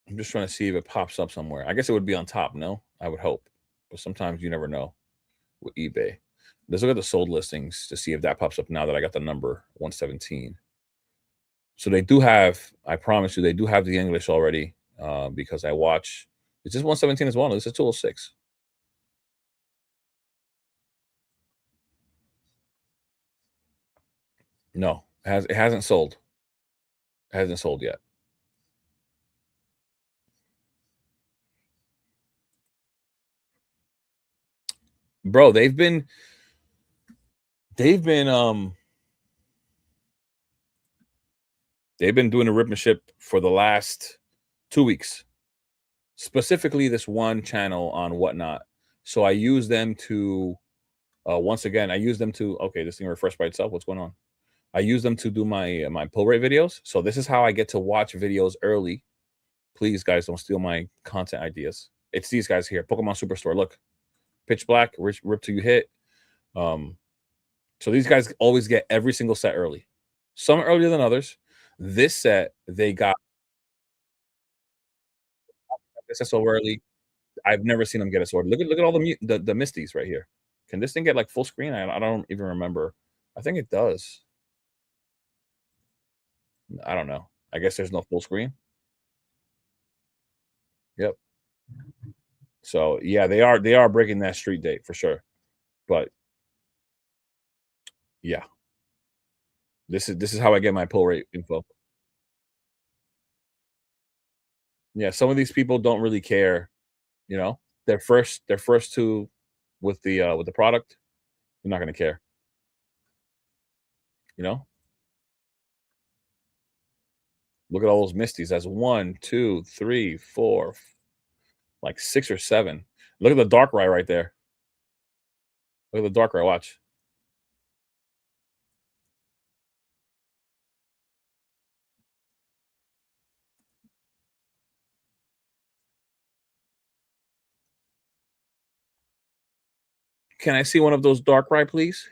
I'm just trying to see if it pops up somewhere. I guess it would be on top. No, I would hope, but sometimes you never know with eBay. Let's look at the sold listings to see if that pops up now that I got the number 117. So they do have, I promise you, they do have the English already because I watch. Is this 117 as well? No, this is 206. No, it hasn't sold. It hasn't sold yet. Bro, they've been they've been doing a rip and ship for the last 2 weeks. Specifically this one channel on Whatnot. So I use them to once again, I use them to, okay, this thing refreshed by itself. What's going on? I use them to do my pull rate videos. So this is how I get to watch videos early. Please, guys, don't steal my content ideas. It's these guys here. Pokemon Superstore. Look, pitch black, rip till you hit. Um, so these guys always get every single set early. Some earlier than others. This set they got this set so early. I've never seen them get a sword. Look at all the Misties right here. Can this thing get like full screen? I don't even remember. I think it does. I don't know. I guess there's no full screen. Yep. So yeah, they are breaking that street date for sure. But yeah, this is how I get my pull rate info. Yeah, some of these people don't really care, you know. Their first two with the product, they're not gonna care, you know. Look at all those Misties. That's one, two, three, four, like 6 or 7. Look at the Darkrai right there. Look at the Darkrai. Watch. Can I see one of those Darkrai, please?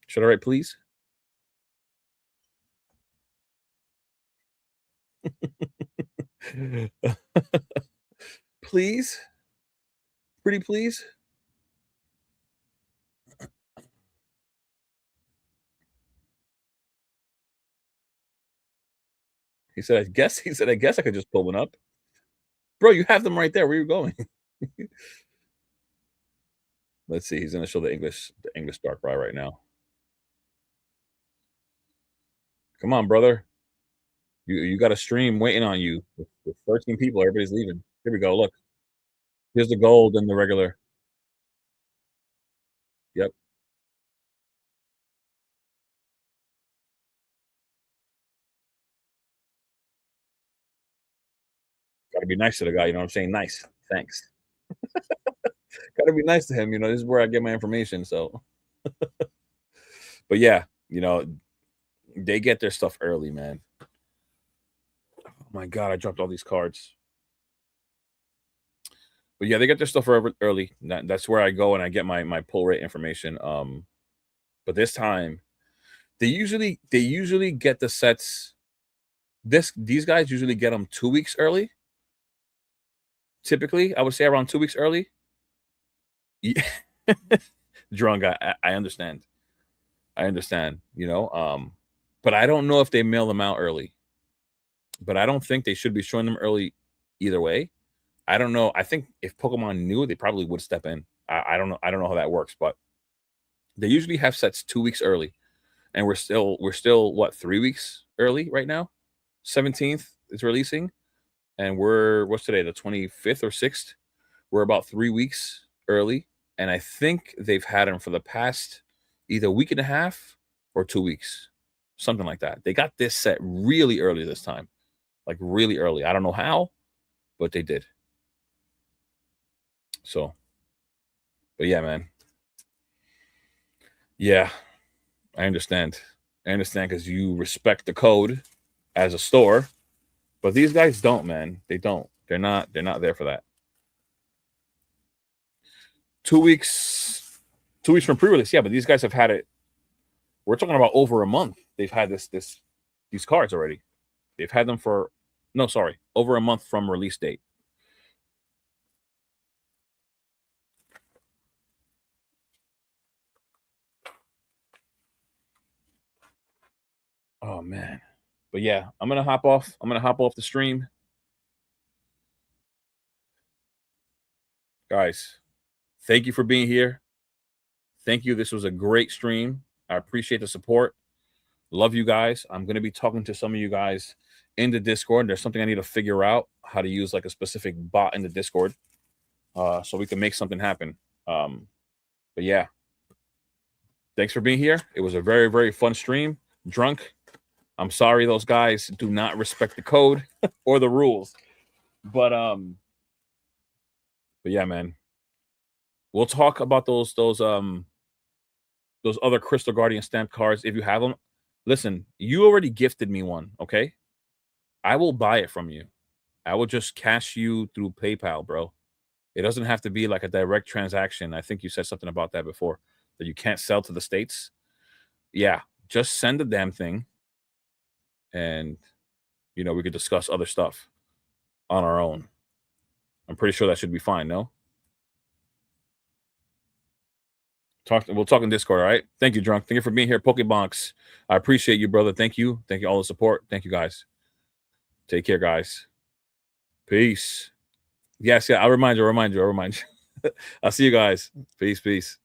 Should I write please? Please, pretty please. He said, I guess. He said, I guess I could just pull one up. Bro, you have them right there. Where are you going? Let's see. He's gonna show the English Darkrai right now. Come on, brother. You got a stream waiting on you with 13 people. Everybody's leaving. Here we go. Look. Here's the gold and the regular. Yep. Gotta be nice to the guy. You know what I'm saying? Nice. Thanks. Gotta be nice to him. This is where I get my information. So, but yeah, they get their stuff early, man. Oh my God, I dropped all these cards. But yeah, they get their stuff early. That's where I go and I get my pull rate information. But this time they usually get the sets. These guys usually get them 2 weeks early. Typically, I would say around 2 weeks early. Yeah. Drunk. I understand. I understand. But I don't know if they mail them out early. But I don't think they should be showing them early either way. I don't know. I think if Pokemon knew, they probably would step in. I don't know. I don't know how that works, but they usually have sets 2 weeks early, and we're still what 3 weeks early right now. 17th is releasing, and what's today, the 25th or 6th? We're about 3 weeks early, and I think they've had them for the past either week and a half or 2 weeks, something like that. They got this set really early this time, like really early. I don't know how, but they did. So, but yeah, man. Yeah, I understand. I understand because you respect the code as a store, but these guys don't, man. They don't. They're not. They're not there for that. 2 weeks. 2 weeks from pre-release. Yeah, but these guys have had it. We're talking about over a month. They've had these cards already. They've had them for no, sorry, over a month from release date. Oh man. But yeah, I'm gonna hop off. I'm gonna hop off the stream. Guys, thank you for being here. Thank you. This was a great stream. I appreciate the support. Love you guys. I'm gonna be talking to some of you guys in the Discord. There's something I need to figure out how to use like a specific bot in the Discord. So we can make something happen. But yeah. Thanks for being here. It was a very, very fun stream. Drunk. I'm sorry those guys do not respect the code or the rules. But yeah, man. We'll talk about those other Crystal Guardian stamped cards if you have them. Listen, you already gifted me one, okay? I will buy it from you. I will just cash you through PayPal, bro. It doesn't have to be like a direct transaction. I think you said something about that before, that you can't sell to the States. Yeah, just send the damn thing, and we could discuss other stuff on our own. I'm pretty sure that should be fine, no? We'll talk in Discord, all right? Thank you, Drunk. Thank you for being here, Pokebonks. I appreciate you, brother. Thank you. Thank you all the support. Thank you, guys. Take care, guys. Peace. Yes, yeah, I'll remind you. I'll see you guys. Peace.